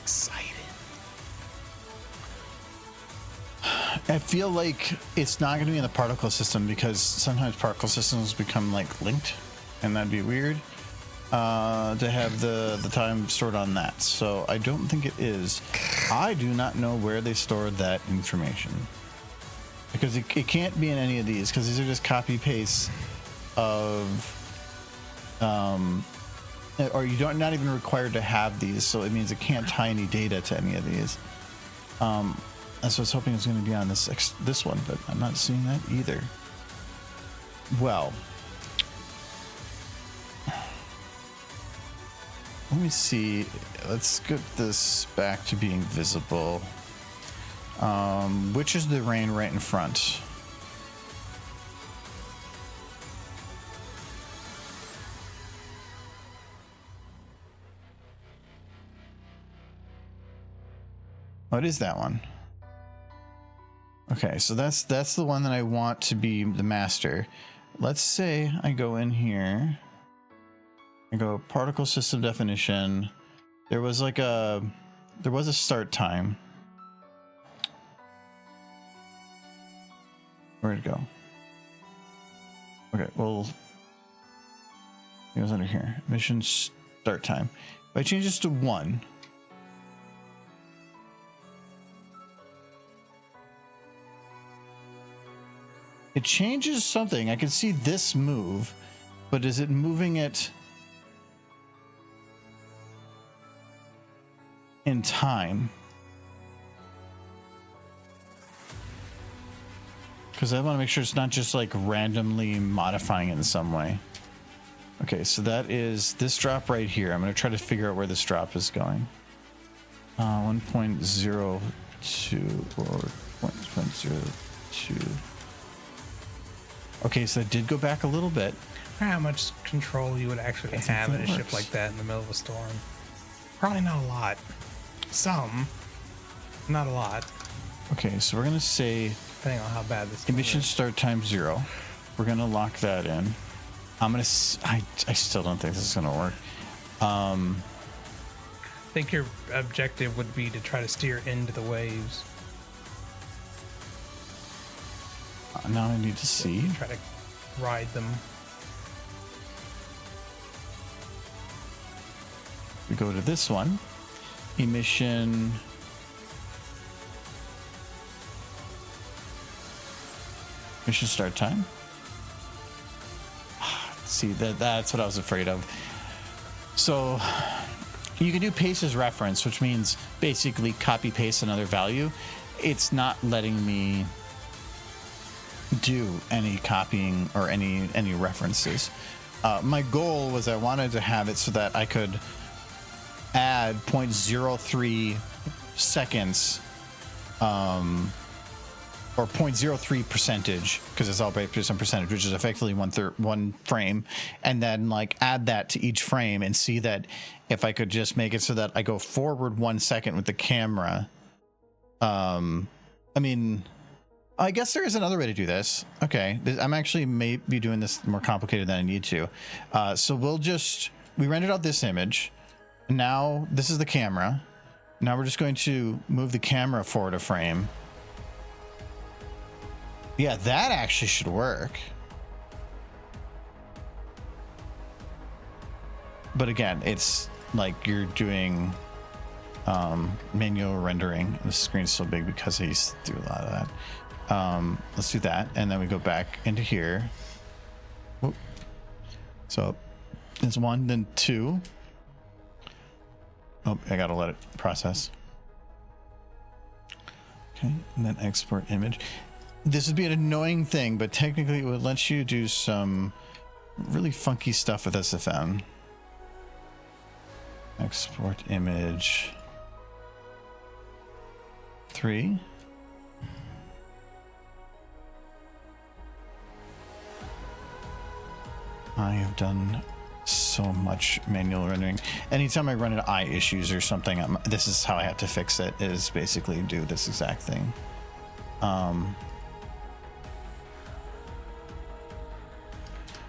excited. I feel like it's not going to be in the particle system because sometimes particle systems become like linked, and that'd be weird to have the time stored on that. So I don't think it is. I do not know where they stored that information because it can't be in any of these because these are just copy paste of or you don't not even required to have these, so it means it can't tie any data to any of these. That's what I was hoping it was going to be on this one, but I'm not seeing that either. Well, let me see. Let's get this back to being visible. Which is the rain right in front? Oh, it is that one. Okay, so that's the one that I want to be the master. Let's say I go in here. I go particle system definition. There was a start time. Where'd it go? Okay, well, it goes under here. Mission start time. If I change this to 1. It changes something. I can see this move, but is it moving it in time? Because I want to make sure it's not just like randomly modifying it in some way. Okay, so that is this drop right here. I'm going to try to figure out where this drop is going. 1.02 or 0.02. Okay, so it did go back a little bit. How much control you would actually have in a ship like that in the middle of a storm? Probably not a lot. Some, not a lot. Okay, so we're going to say Depending on how bad this emission is. start time 0. We're going to lock that in. I'm going to... I still don't think this is going to work. I think your objective would be to try to steer into the waves. Now I need to see. Try to ride them. We go to this one. Emission... Mission start time. See, that's what I was afraid of. So you can do paste as reference, which means basically copy paste another value. It's not letting me do any copying or any references. My goal was I wanted to have it so that I could add 0.03 seconds or 0.03 percentage, because it's all based on percentage, which is effectively one frame, and then like add that to each frame and see that if I could just make it so that I go forward 1 second with the camera. I mean, I guess there is another way to do this. Okay, I'm actually maybe doing this more complicated than I need to. So we rendered out this image. Now this is the camera. Now we're just going to move the camera forward a frame. Yeah, that actually should work. But again, it's like you're doing manual rendering. The screen's so big because I used to do a lot of that. Let's do that, and then we go back into here. Whoop. So it's 1, then 2. Oh, I gotta let it process. Okay, and then export image. This would be an annoying thing, but technically it would let you do some really funky stuff with SFM. Export image 3. I have done so much manual rendering. Anytime I run into eye issues or something, this is how I have to fix it, is basically do this exact thing.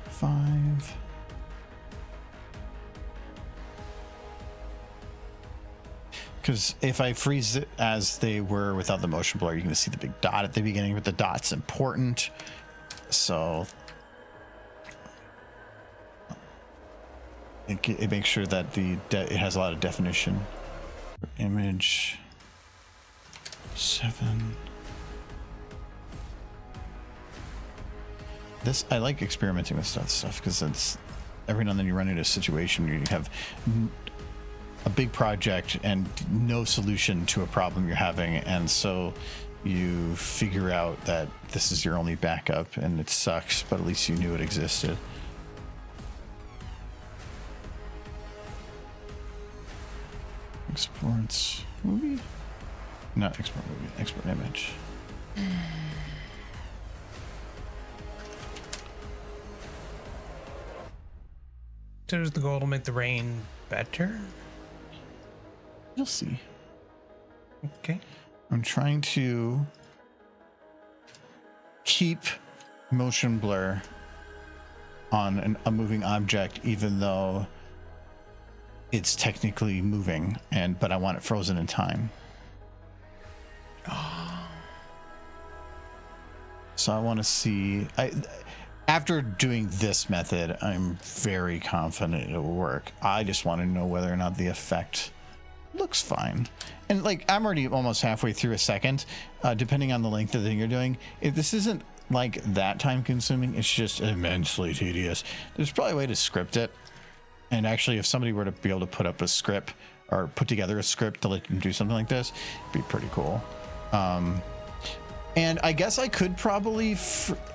5. Because if I freeze it as they were without the motion blur, you can see the big dot at the beginning, but the dot's important. So it makes sure that it has a lot of definition. Image 7. I like experimenting with stuff because it's every now and then you run into a situation where you have a big project and no solution to a problem you're having, and so you figure out that this is your only backup, and it sucks, but at least you knew it existed. Exports movie? Not export movie, export image. So is the goal to make the rain better? You'll see. Okay. I'm trying to keep motion blur on a moving object, even though it's technically moving, but I want it frozen in time. So I want to see. After doing this method, I'm very confident it will work. I just want to know whether or not the effect looks fine. And like, I'm already almost halfway through a second, depending on the length of the thing you're doing. This isn't like that time consuming. It's just immensely tedious. There's probably a way to script it. And actually, if somebody were to be able to put up a script or put together a script to let them do something like this, it'd be pretty cool. And I guess I could probably,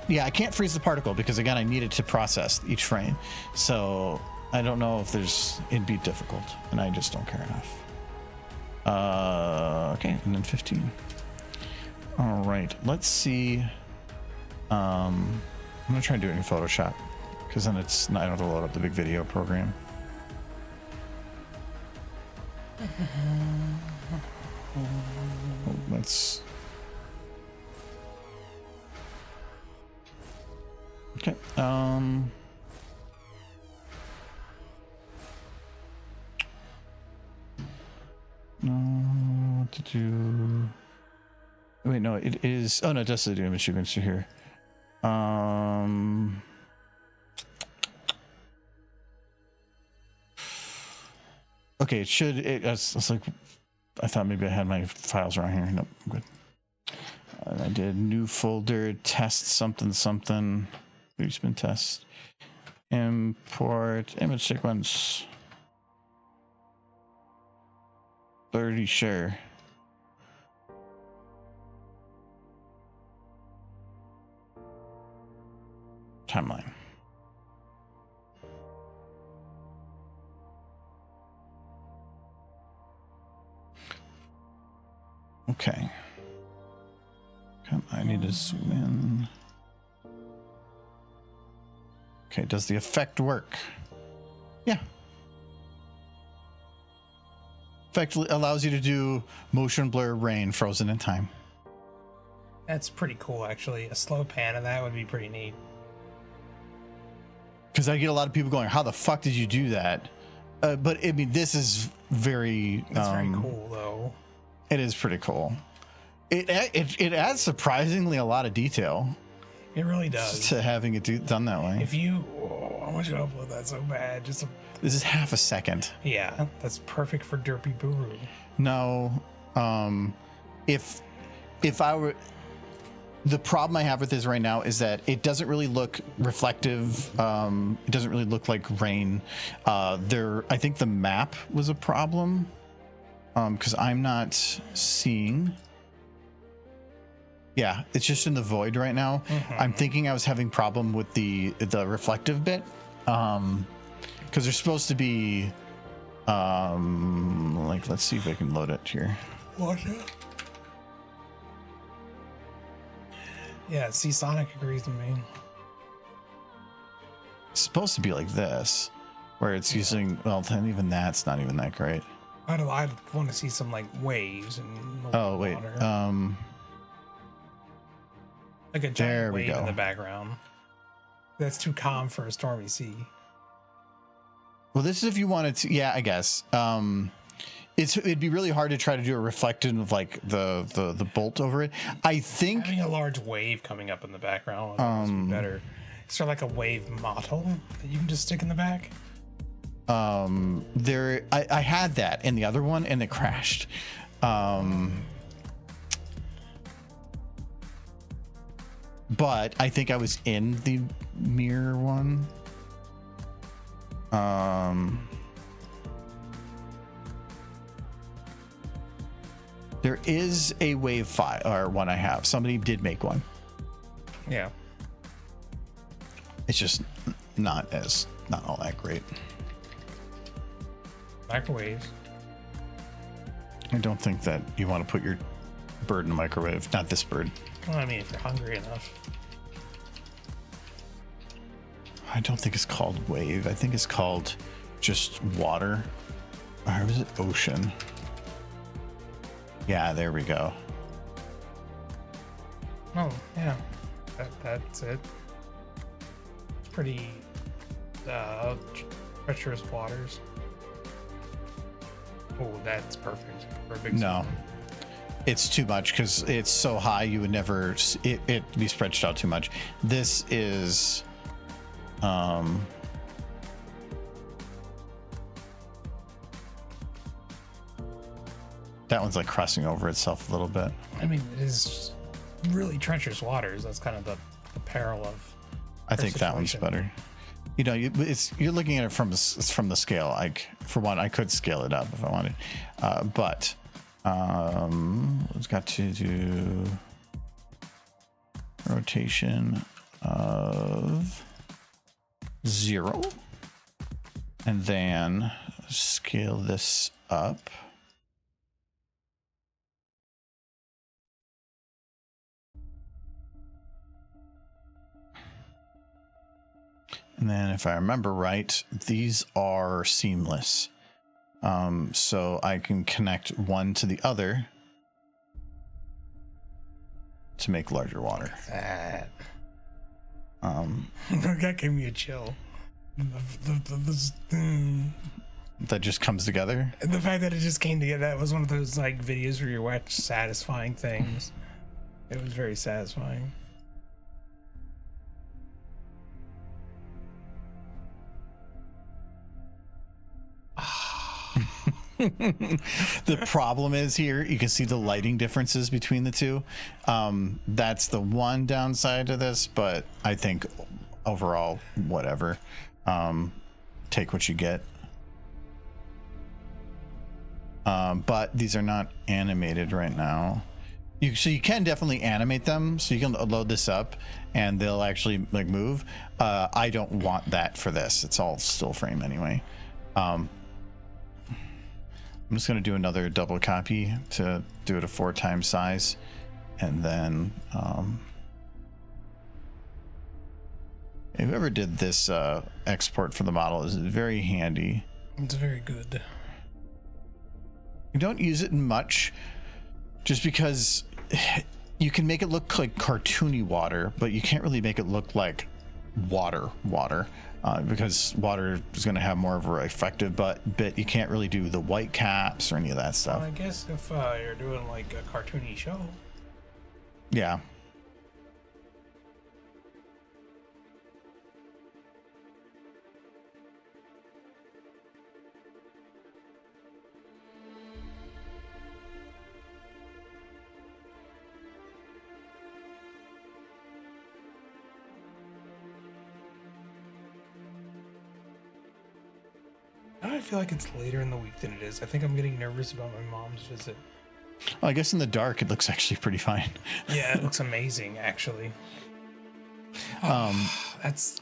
I can't freeze the particle because again, I need it to process each frame. So I don't know if it'd be difficult, and I just don't care enough. Okay, and then 15. All right, let's see. I'm gonna try and do it in Photoshop because then I don't have to load up the big video program. Let's. Okay. What to do? Wait, no, it is. Oh no, it does the image sequencer here. Okay, it should. It's like I thought maybe I had my files wrong here. Nope, I'm good. I did new folder test something. Spin test. Import image sequence. 30 share. Timeline. Okay. I need to zoom in. Okay, does the effect work? Yeah. Effect allows you to do motion blur rain frozen in time. That's pretty cool, actually. A slow pan of that would be pretty neat. Because I get a lot of people going, how the fuck did you do that? But I mean, this is very... That's very cool, though. It is pretty cool. It adds surprisingly a lot of detail. It really does. To having it done that way. I want you to upload that so bad. This is half a second. Yeah, that's perfect for Derpy Buru. No, if I were, the problem I have with this right now is that it doesn't really look reflective. It doesn't really look like rain. I think the map was a problem, because I'm not seeing. Yeah, it's just in the void right now. Mm-hmm. I'm thinking I was having problem with the reflective bit, because there's supposed to be, like, let's see if I can load it here. What? Yeah, see, Sonic agrees with me. It's supposed to be like this, where it's using, well, then even that's not even that great. I'd want to see some like waves and wait, water. Like a giant wave in the background. That's too calm for a stormy sea. Well, this is if you wanted to. Yeah, I guess. It'd be really hard to try to do a reflective of like the bolt over it. I think having a large wave coming up in the background would be better. Is there like a wave model that you can just stick in the back? I had that in the other one and it crashed. But I think I was in the mirror one. There is a wave file or one I have. Somebody did make one. Yeah. It's just not all that great. Microwaves. I don't think that you want to put your bird in a microwave. Not this bird. Well, I mean, if you're hungry enough. I don't think it's called wave. I think it's called just water. Or was it ocean? Yeah, there we go. Oh, yeah. That's it. It's pretty treacherous waters. Oh, that's perfect for a big No. swim. It's too much because it's so high you would never it be stretched out too much. This is that one's like crossing over itself a little bit. I mean, it is really treacherous waters. That's kind of the peril of I think that one's situation. better. You know, you're looking at it from the scale. Like for one, I could scale it up if I wanted, but it's got to do rotation of 0, and then scale this up. And then if I remember right, these are seamless. So I can connect one to the other to make larger water. That. That gave me a chill. That just comes together. The fact that it just came together, that was one of those like videos where you watch satisfying things. It was very satisfying. The problem is here, you can see the lighting differences between the two. That's the one downside to this, but I think overall, whatever. Take what you get. But these are not animated right now. So you can definitely animate them. So you can load this up and they'll actually like move. I don't want that for this. It's all still frame anyway. I'm just going to do another double copy to do it a 4 times size. And then whoever did this export for the model is very handy. It's very good. You don't use it much just because you can make it look like cartoony water, but you can't really make it look like water because water is going to have more of a effective bit. You can't really do the white caps or any of that stuff. Well, I guess if you're doing like a cartoony show. Yeah. I feel like it's later in the week than it is. I think I'm getting nervous about my mom's visit. Well, I guess in the dark it looks actually pretty fine. Yeah, it looks amazing, actually. That's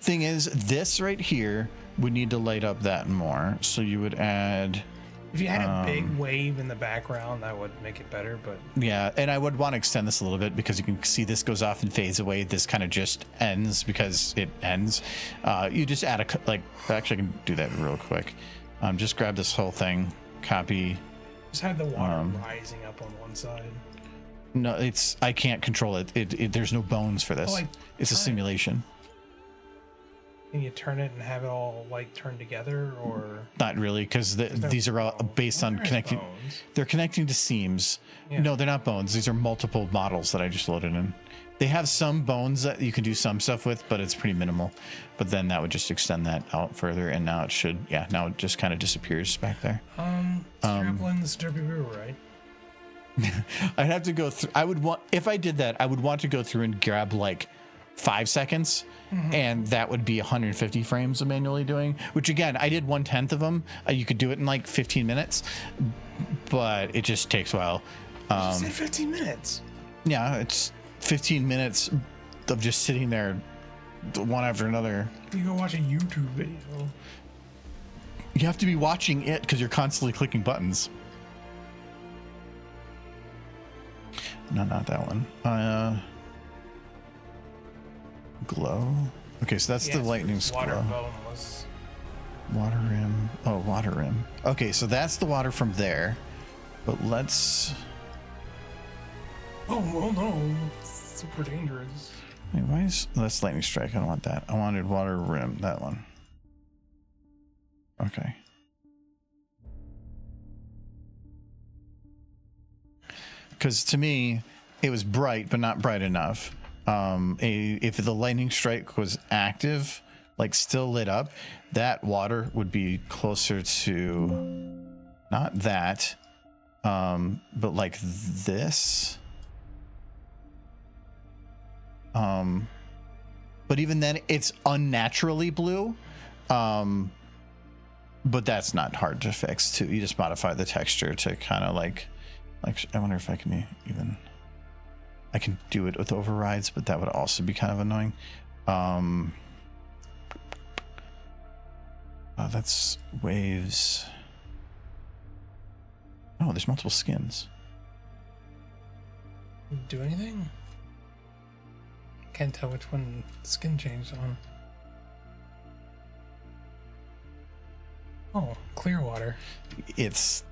Thing is, this right here would need to light up that more. So you would add. if you had a big wave in the background, that would make it better. But Yeah, and I would want to extend this a little bit because you can see this goes off and fades away. This kind of just ends because it ends. You just add actually I can do that real quick. Just grab this whole thing, copy. just have the water rising up on one side. No, I can't control it. There's no bones for this. Oh, It's a simulation. Can you turn it and have it all like turn together, or Not really, because these are all based on There is connecting. bones. They're connecting to seams. Yeah. No, they're not bones. These are multiple models that I just loaded in. They have some bones that you can do some stuff with, but it's pretty minimal. But then that would just extend that out further, and now it should. Yeah, now it just kind of disappears back there. scramble in the Slurpee River, right? I'd have to go through. If I did that, I would want to go through and grab like 5 seconds, and that would be 150 frames of manually doing. Which again, I did 1/10 of them. You could do it in like 15 minutes, but it just takes a while. You said 15 minutes. Yeah, it's 15 minutes of just sitting there, one after another. You go watch a YouTube video. You have to be watching it because you're constantly clicking buttons. No, not that one. Glow. Okay, so that's the lightning's water glow. boneless. Water rim. Oh, water rim. Okay, so that's the water from there. But let's... Oh, well, no. It's super dangerous. Wait, why is... That's lightning strike. I don't want that. I wanted water rim. That one. Okay. Because to me, it was bright, but not bright enough. If the lightning strike was active, like still lit up, that water would be closer to not that, but like this. But even then, it's unnaturally blue. But that's not hard to fix too. You just modify the texture to kind of like I wonder if I can even. I can do it with overrides, but that would also be kind of annoying. That's waves. Oh, there's multiple skins. Do anything? Can't tell which one skin changed on. Oh, clear water. It's...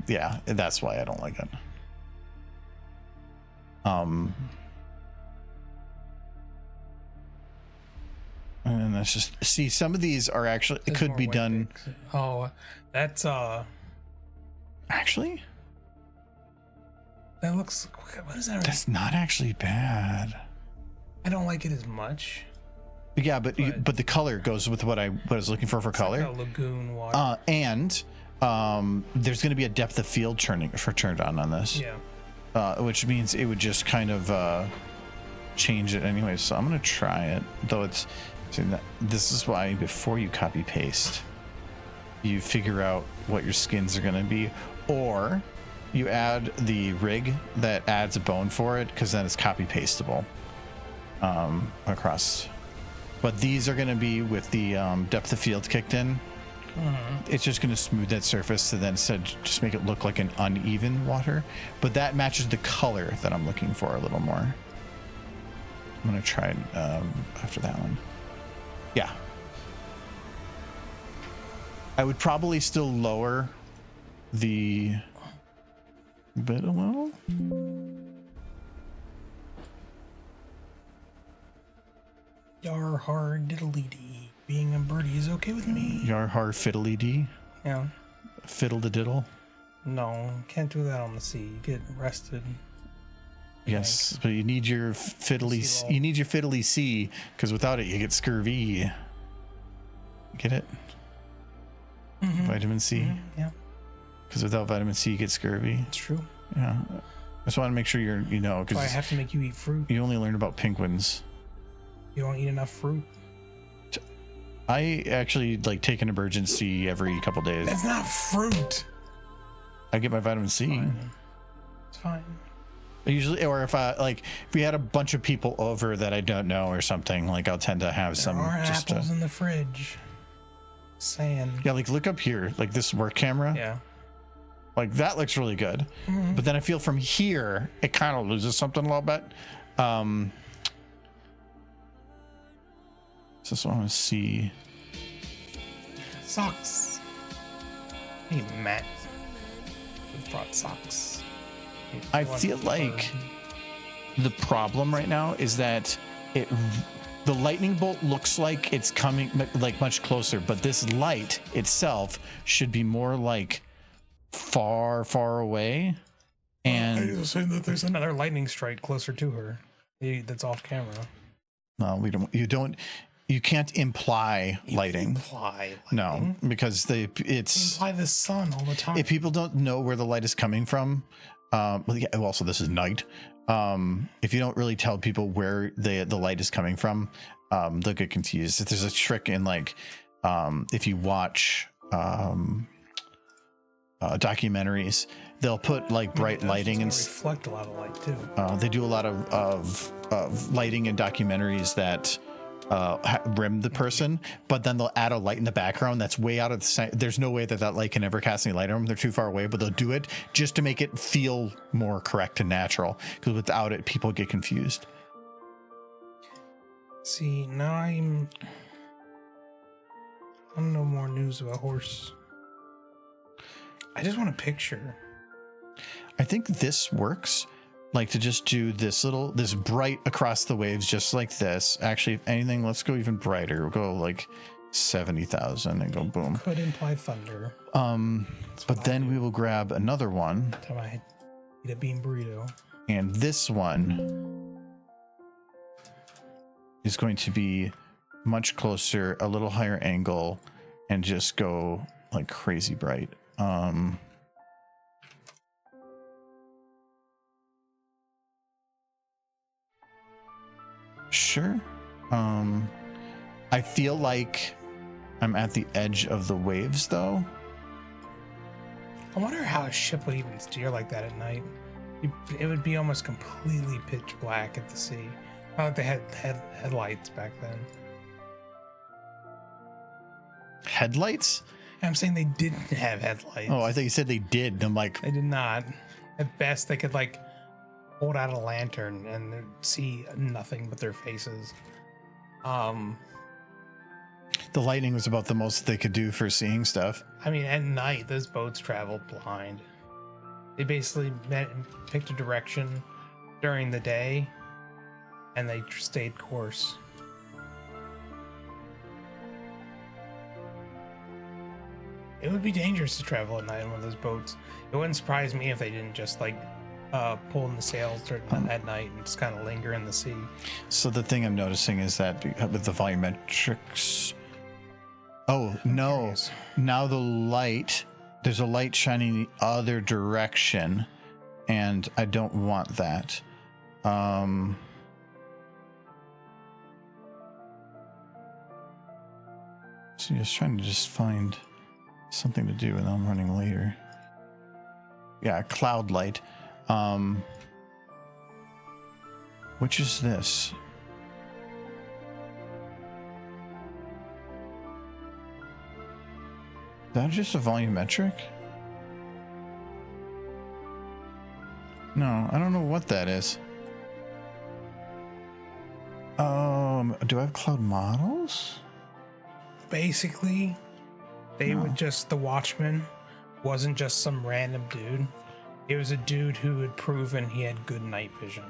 Yeah, that's why I don't like it. And that's just... See, some of these are actually... It could be done... Oh, that's... Actually? That looks... What is that? That's not actually bad. I don't like it as much. Yeah, but the color goes with what I was looking for color. Like a lagoon water. And there's going to be a depth of field turned on this. Yeah. Which means it would just kind of change it anyway. So I'm going to try it. Though it's... See, this is why before you copy paste, you figure out what your skins are going to be, or you add the rig that adds a bone for it, because then it's copy pastable across. But these are going to be with the depth of field kicked in. It's just going to smooth that surface to then just make it look like an uneven water. But that matches the color that I'm looking for a little more. I'm going to try it after that one. Yeah. I would probably still lower the bit a little. Yar hard diddly dee. Being a birdie is okay with me. Yar har fiddly dee. Yeah. Fiddle the diddle. No, can't do that on the sea. You get arrested. Yes, but you need your fiddly. You need your fiddly C, because without it you get scurvy. Get it? Vitamin C. Yeah. Because without vitamin C you get scurvy. It's true. Yeah. I just want to make sure you know, because I have to make you eat fruit. You only learn about penguins. You don't eat enough fruit. I actually take an emergency every couple days. That's not fruit. I get my vitamin C. It's fine. Usually, or if we had a bunch of people over that I don't know or something, I'll tend to have some. There are apples in the fridge. Saying. Yeah, look up here, this work camera. Yeah. That looks really good, but then I feel from here it kind of loses something a little bit. So I want to see socks. Hey, Matt. We brought socks. I feel like the problem right now is that the lightning bolt looks like it's coming much closer, but this light itself should be more far away. And I was saying that there's another lightning strike closer to her. That's off camera. No, you can't imply lighting. No, because it's imply the sun all the time. If people don't know where the light is coming from, also this is night. If you don't really tell people where the light is coming from, they'll get confused. If there's a trick in if you watch documentaries, they'll put bright lighting and reflect a lot of light too. They do a lot of lighting in documentaries that rim the person, but then they'll add a light in the background that's way out of the sight. There's no way that light can ever cast any light on them. They're too far away, but they'll do it just to make it feel more correct and natural, because without it people get confused. See, now I don't know more news about horse. I just want a picture. I think this works. Like to just do this bright across the waves, just like this. Actually, if anything, let's go even brighter. We'll go like 70,000 and go boom. Could imply thunder. But then we will grab another one. Time I eat a bean burrito. And this one is going to be much closer, a little higher angle, and just go like crazy bright. Sure. I feel like I'm at the edge of the waves, though. I wonder how a ship would even steer like that at night. It would be almost completely pitch black at the sea. Not like they had headlights back then. Headlights? I'm saying they didn't have headlights. Oh, I thought you said they did. And I'm like, They did not. At best, they could like hold out a lantern and see nothing but their faces. the lightning was about the most they could do for seeing stuff. I mean, at night, those boats traveled blind. They basically picked a direction during the day, and they stayed course. It would be dangerous to travel at night on one of those boats. It wouldn't surprise me if they didn't just like pull in the sails at night and just kind of linger in the sea. So the thing I'm noticing is that with the volumetrics, oh no, now the light, there's a light shining the other direction, and I don't want that. So just trying to find something to do, and I'm running later. Yeah, cloud light. Which is this? Is that just a volumetric? No, I don't know what that is. Do I have cloud models? Basically, they would just, the Watchman wasn't just some random dude. It was a dude who had proven he had good night vision.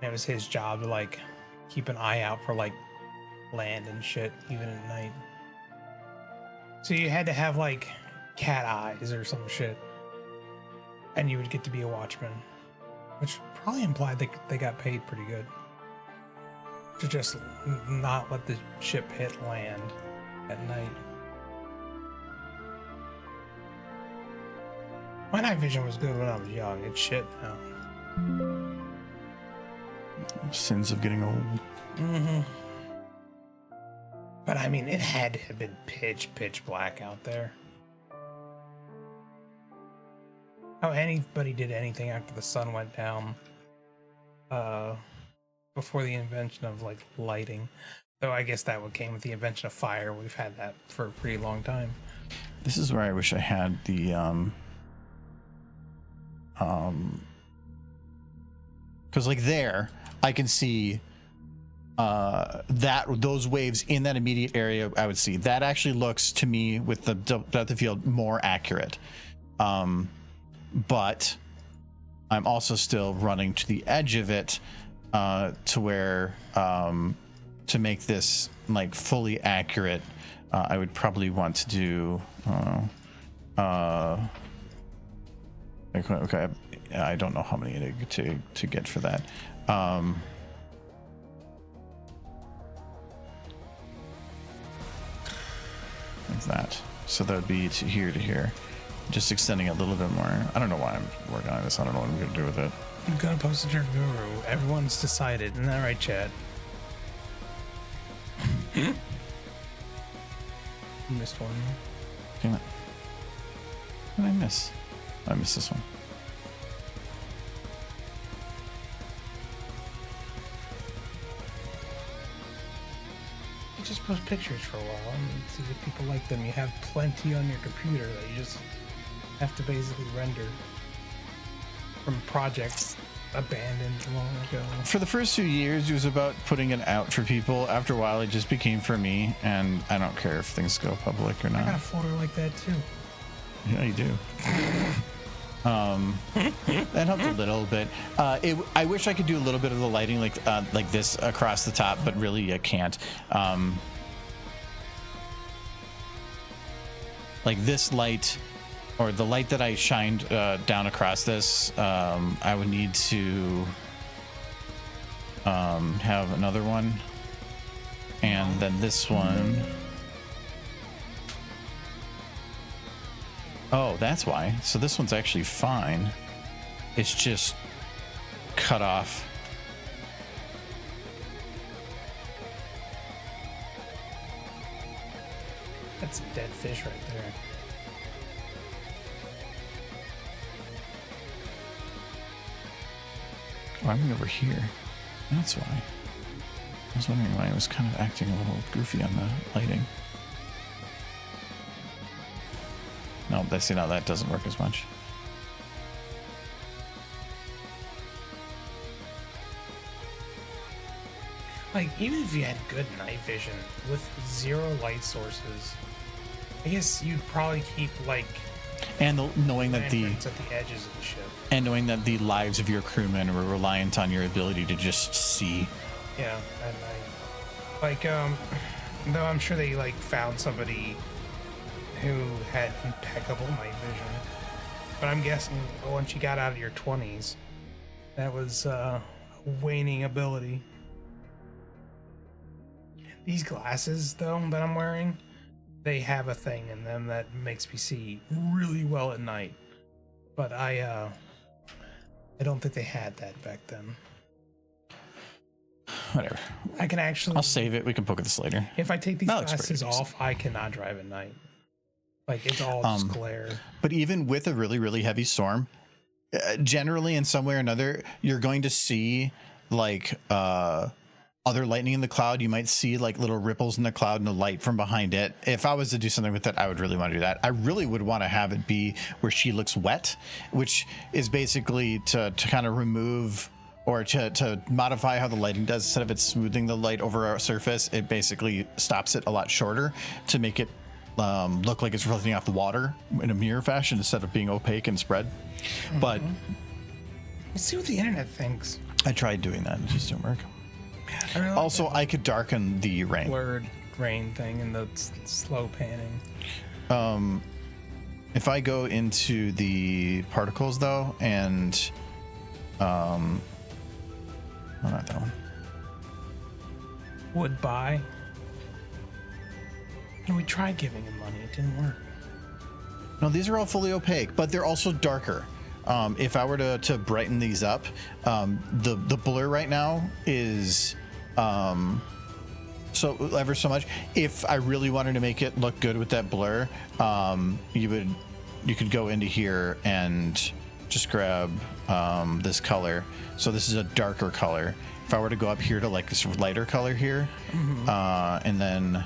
It was his job to like keep an eye out for like land and shit, even at night. So you had to have like cat eyes or some shit, and you would get to be a watchman, which probably implied they got paid pretty good to just not let the ship hit land at night. My night vision was good when I was young. It's shit now. Sins of getting old. Mm-hmm. But I mean, it had to have been pitch black out there. How anybody did anything after the sun went down, before the invention of like lighting. Though I guess that came with the invention of fire. We've had that for a pretty long time. This is where I wish I had the because like there I can see that those waves in that immediate area. I would see that actually looks to me with the depth of field more accurate, but I'm also still running to the edge of it to where to make this like fully accurate. I would probably want to do okay, I don't know how many to get for that. Like that. So that would be to here. Just extending it a little bit more. I don't know why I'm working on this. I don't know what I'm going to do with it. I'm gonna post it to Guru. Everyone's decided. Isn't that right, Chad? You missed one. Damn it. What did I miss? I missed this one. You just post pictures for a while and see if people like them. You have plenty on your computer that you just have to basically render from projects abandoned long ago. For the first few years, it was about putting it out for people. After a while, it just became for me, and I don't care if things go public or I got a not. folder like that too. Yeah, you do. That helped a little bit. I wish I could do a little bit of the lighting like this across the top, but really I can't. Like this light, or the light that I shined down across this, I would need to have another one, and then this one. Oh, that's why. So this one's actually fine. It's just cut off. That's a dead fish right there. Oh, I'm over here. That's why. I was wondering why it was kind of acting a little goofy on the lighting. No, see, now that doesn't work as much. Like, even if you had good night vision with 0 light sources, I guess you'd probably keep like And knowing that lanterns at the edges of the ship. and knowing that the lives of your crewmen were reliant on your ability to just see. Yeah, at night. Like, though I'm sure they like found somebody who had impeccable night vision, but I'm guessing once you got out of your 20s, that was a waning ability. These glasses, though, that I'm wearing, they have a thing in them that makes me see really well at night, but I don't think they had that back then. Whatever. I can actually. I'll save it. We can poke at this later. If I take these That looks glasses pretty off, I cannot drive at night. Like, it's all just glare. But even with a really, really heavy storm, generally in some way or another, you're going to see like other lightning in the cloud. You might see like little ripples in the cloud and the light from behind it. If I was to do something with that, I would really want to do that. I really would want to have it be where she looks wet, which is basically to kind of remove or to modify how the lighting does. Instead of it smoothing the light over our surface, it basically stops it a lot shorter to make it look like it's reflecting off the water in a mirror fashion instead of being opaque and spread. Mm-hmm. But let's see what the internet thinks. I tried doing that. It just didn't work. Also, I could darken the rain. Blurred rain thing and the slow panning. If I go into the particles though, and oh, not that one. Would buy. And we tried giving him money. It didn't work. No, these are all fully opaque, but they're also darker. If I were to brighten these up, the blur right now is so ever so much. If I really wanted to make it look good with that blur, you could go into here and just grab this color. So this is a darker color. If I were to go up here to like this lighter color here, and then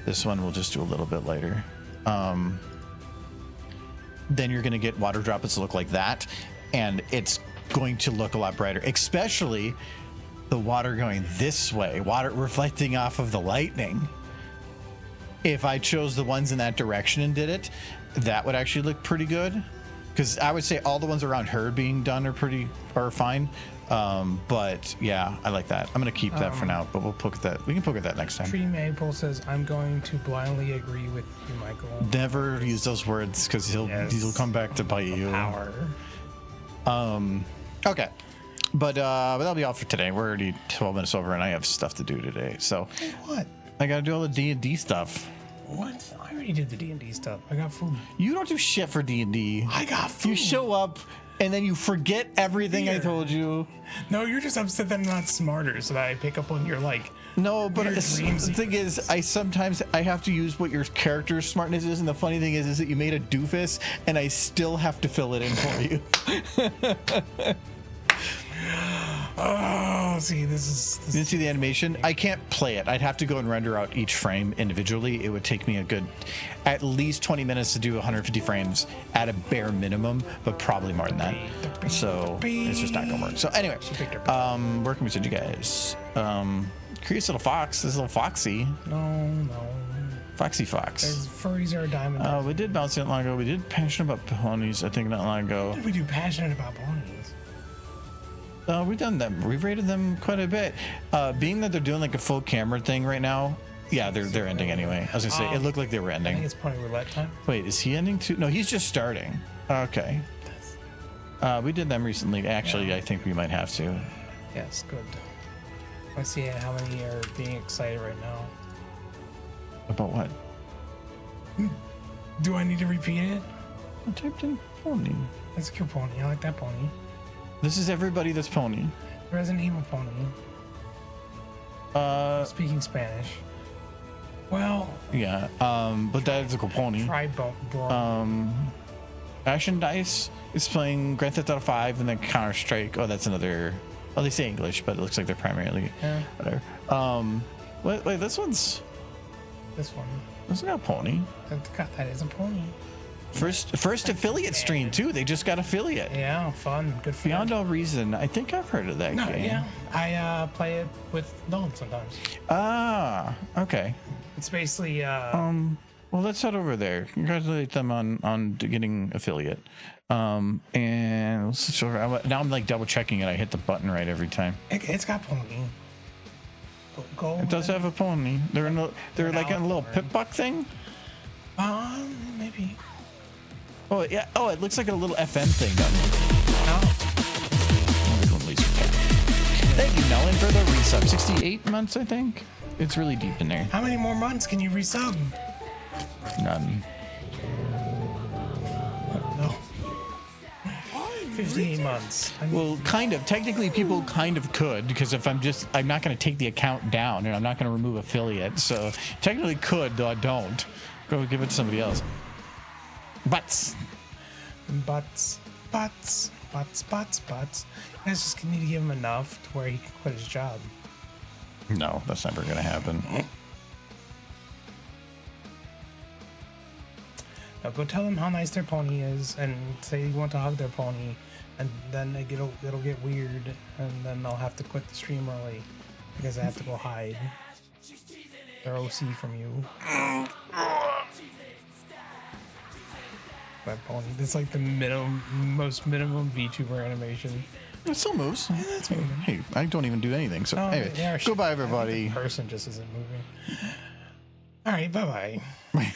this one we'll just do a little bit lighter. Then you're going to get water droplets that look like that, and it's going to look a lot brighter, especially the water going this way, water reflecting off of the lightning. If I chose the ones in that direction and did it, that would actually look pretty good, because I would say all the ones around her being done are fine. But yeah, I like that. I'm going to keep that for now, but we'll poke at that. We can poke at that next time. Tree Maple says, I'm going to blindly agree with you, Michael. Never use those words, because he'll come back to bite you. Power. Okay. But that'll be all for today. We're already 12 minutes over, and I have stuff to do today. So Hey, what? I got to do all the D&D stuff. What? I already did the D&D stuff. I got food. You don't do shit for D&D. I got food. You show up, and then you forget everything I Here. told you. No, you're just upset that I'm not smarter, so that I pick up on your, like... No, but Weird the dreams. thing is, I sometimes have to use what your character's smartness is, and the funny thing is that you made a doofus, and I still have to fill it in for you. Oh, see, this You didn't see the animation? I can't play it. I'd have to go and render out each frame individually. It would take me at least 20 minutes to do 150 frames at a bare minimum, but probably more than that. So it's just not gonna work. So anyway, where can we send you guys? Curious little fox. This little foxy. No. Foxy Fox. Furries are a diamond. We did bounce not long ago. We did passionate about ponies, I think, not long ago. What did we do passionate about ponies? We've done them. We've rated them quite a bit. Being that they're doing like a full camera thing right now, yeah, they're ending anyway. I was gonna say it looked like they were I think ending. it's pony roulette time. Wait, is he ending too? No, he's just starting. Okay. We did them recently. Actually, I think we might have to. Yes, good. Let's see how many are being excited right now. About what? Do I need to repeat it? I typed in pony. That's a cute pony. I like that pony. This is everybody that's pony. Resident Evil pony. Speaking Spanish. Well. Yeah. But that is a cool pony. Try Action Dice is playing Grand Theft Auto 5 and then Counter Strike. Oh, that's another. Oh, they say English, but it looks like they're primarily whatever. Wait, this one's. This one. This got a pony. That is a pony. First affiliate stream too. They just got affiliate. Yeah, fun. Good for Beyond All Reason. I think I've heard of that game. Yeah, I play it with Nolan sometimes. Ah, okay. It's basically. Well, let's head over there. Congratulate them on getting affiliate. And let's switch over. Now I'm like double checking it. I hit the button right every time. It's got pony. Go. It does have a pony. They're like in a little pip buck thing. Maybe. Oh yeah. Oh, it looks like a little FN thing. Oh. Thank you, Melon, for the resub. 68 months, I think. It's really deep in there. How many more months can you resub? None. No. 58 months. Well, kind of. Technically, people kind of could, because if I'm not going to take the account down, and I'm not going to remove affiliate. So technically could, though I don't. Go give it to somebody else. Butts. Butts. You guys just need to give him enough to where he can quit his job. No, that's never going to happen. Now go tell them how nice their pony is, and say you want to hug their pony, and then it'll get weird, and then they'll have to quit the stream early because they have to go hide their OC from you. That pony. That's like the most minimum VTuber animation. It still moves. Yeah, that's moving. Hey, I don't even do anything. So anyway, yeah, goodbye, everybody. The person just isn't moving. All right, bye bye.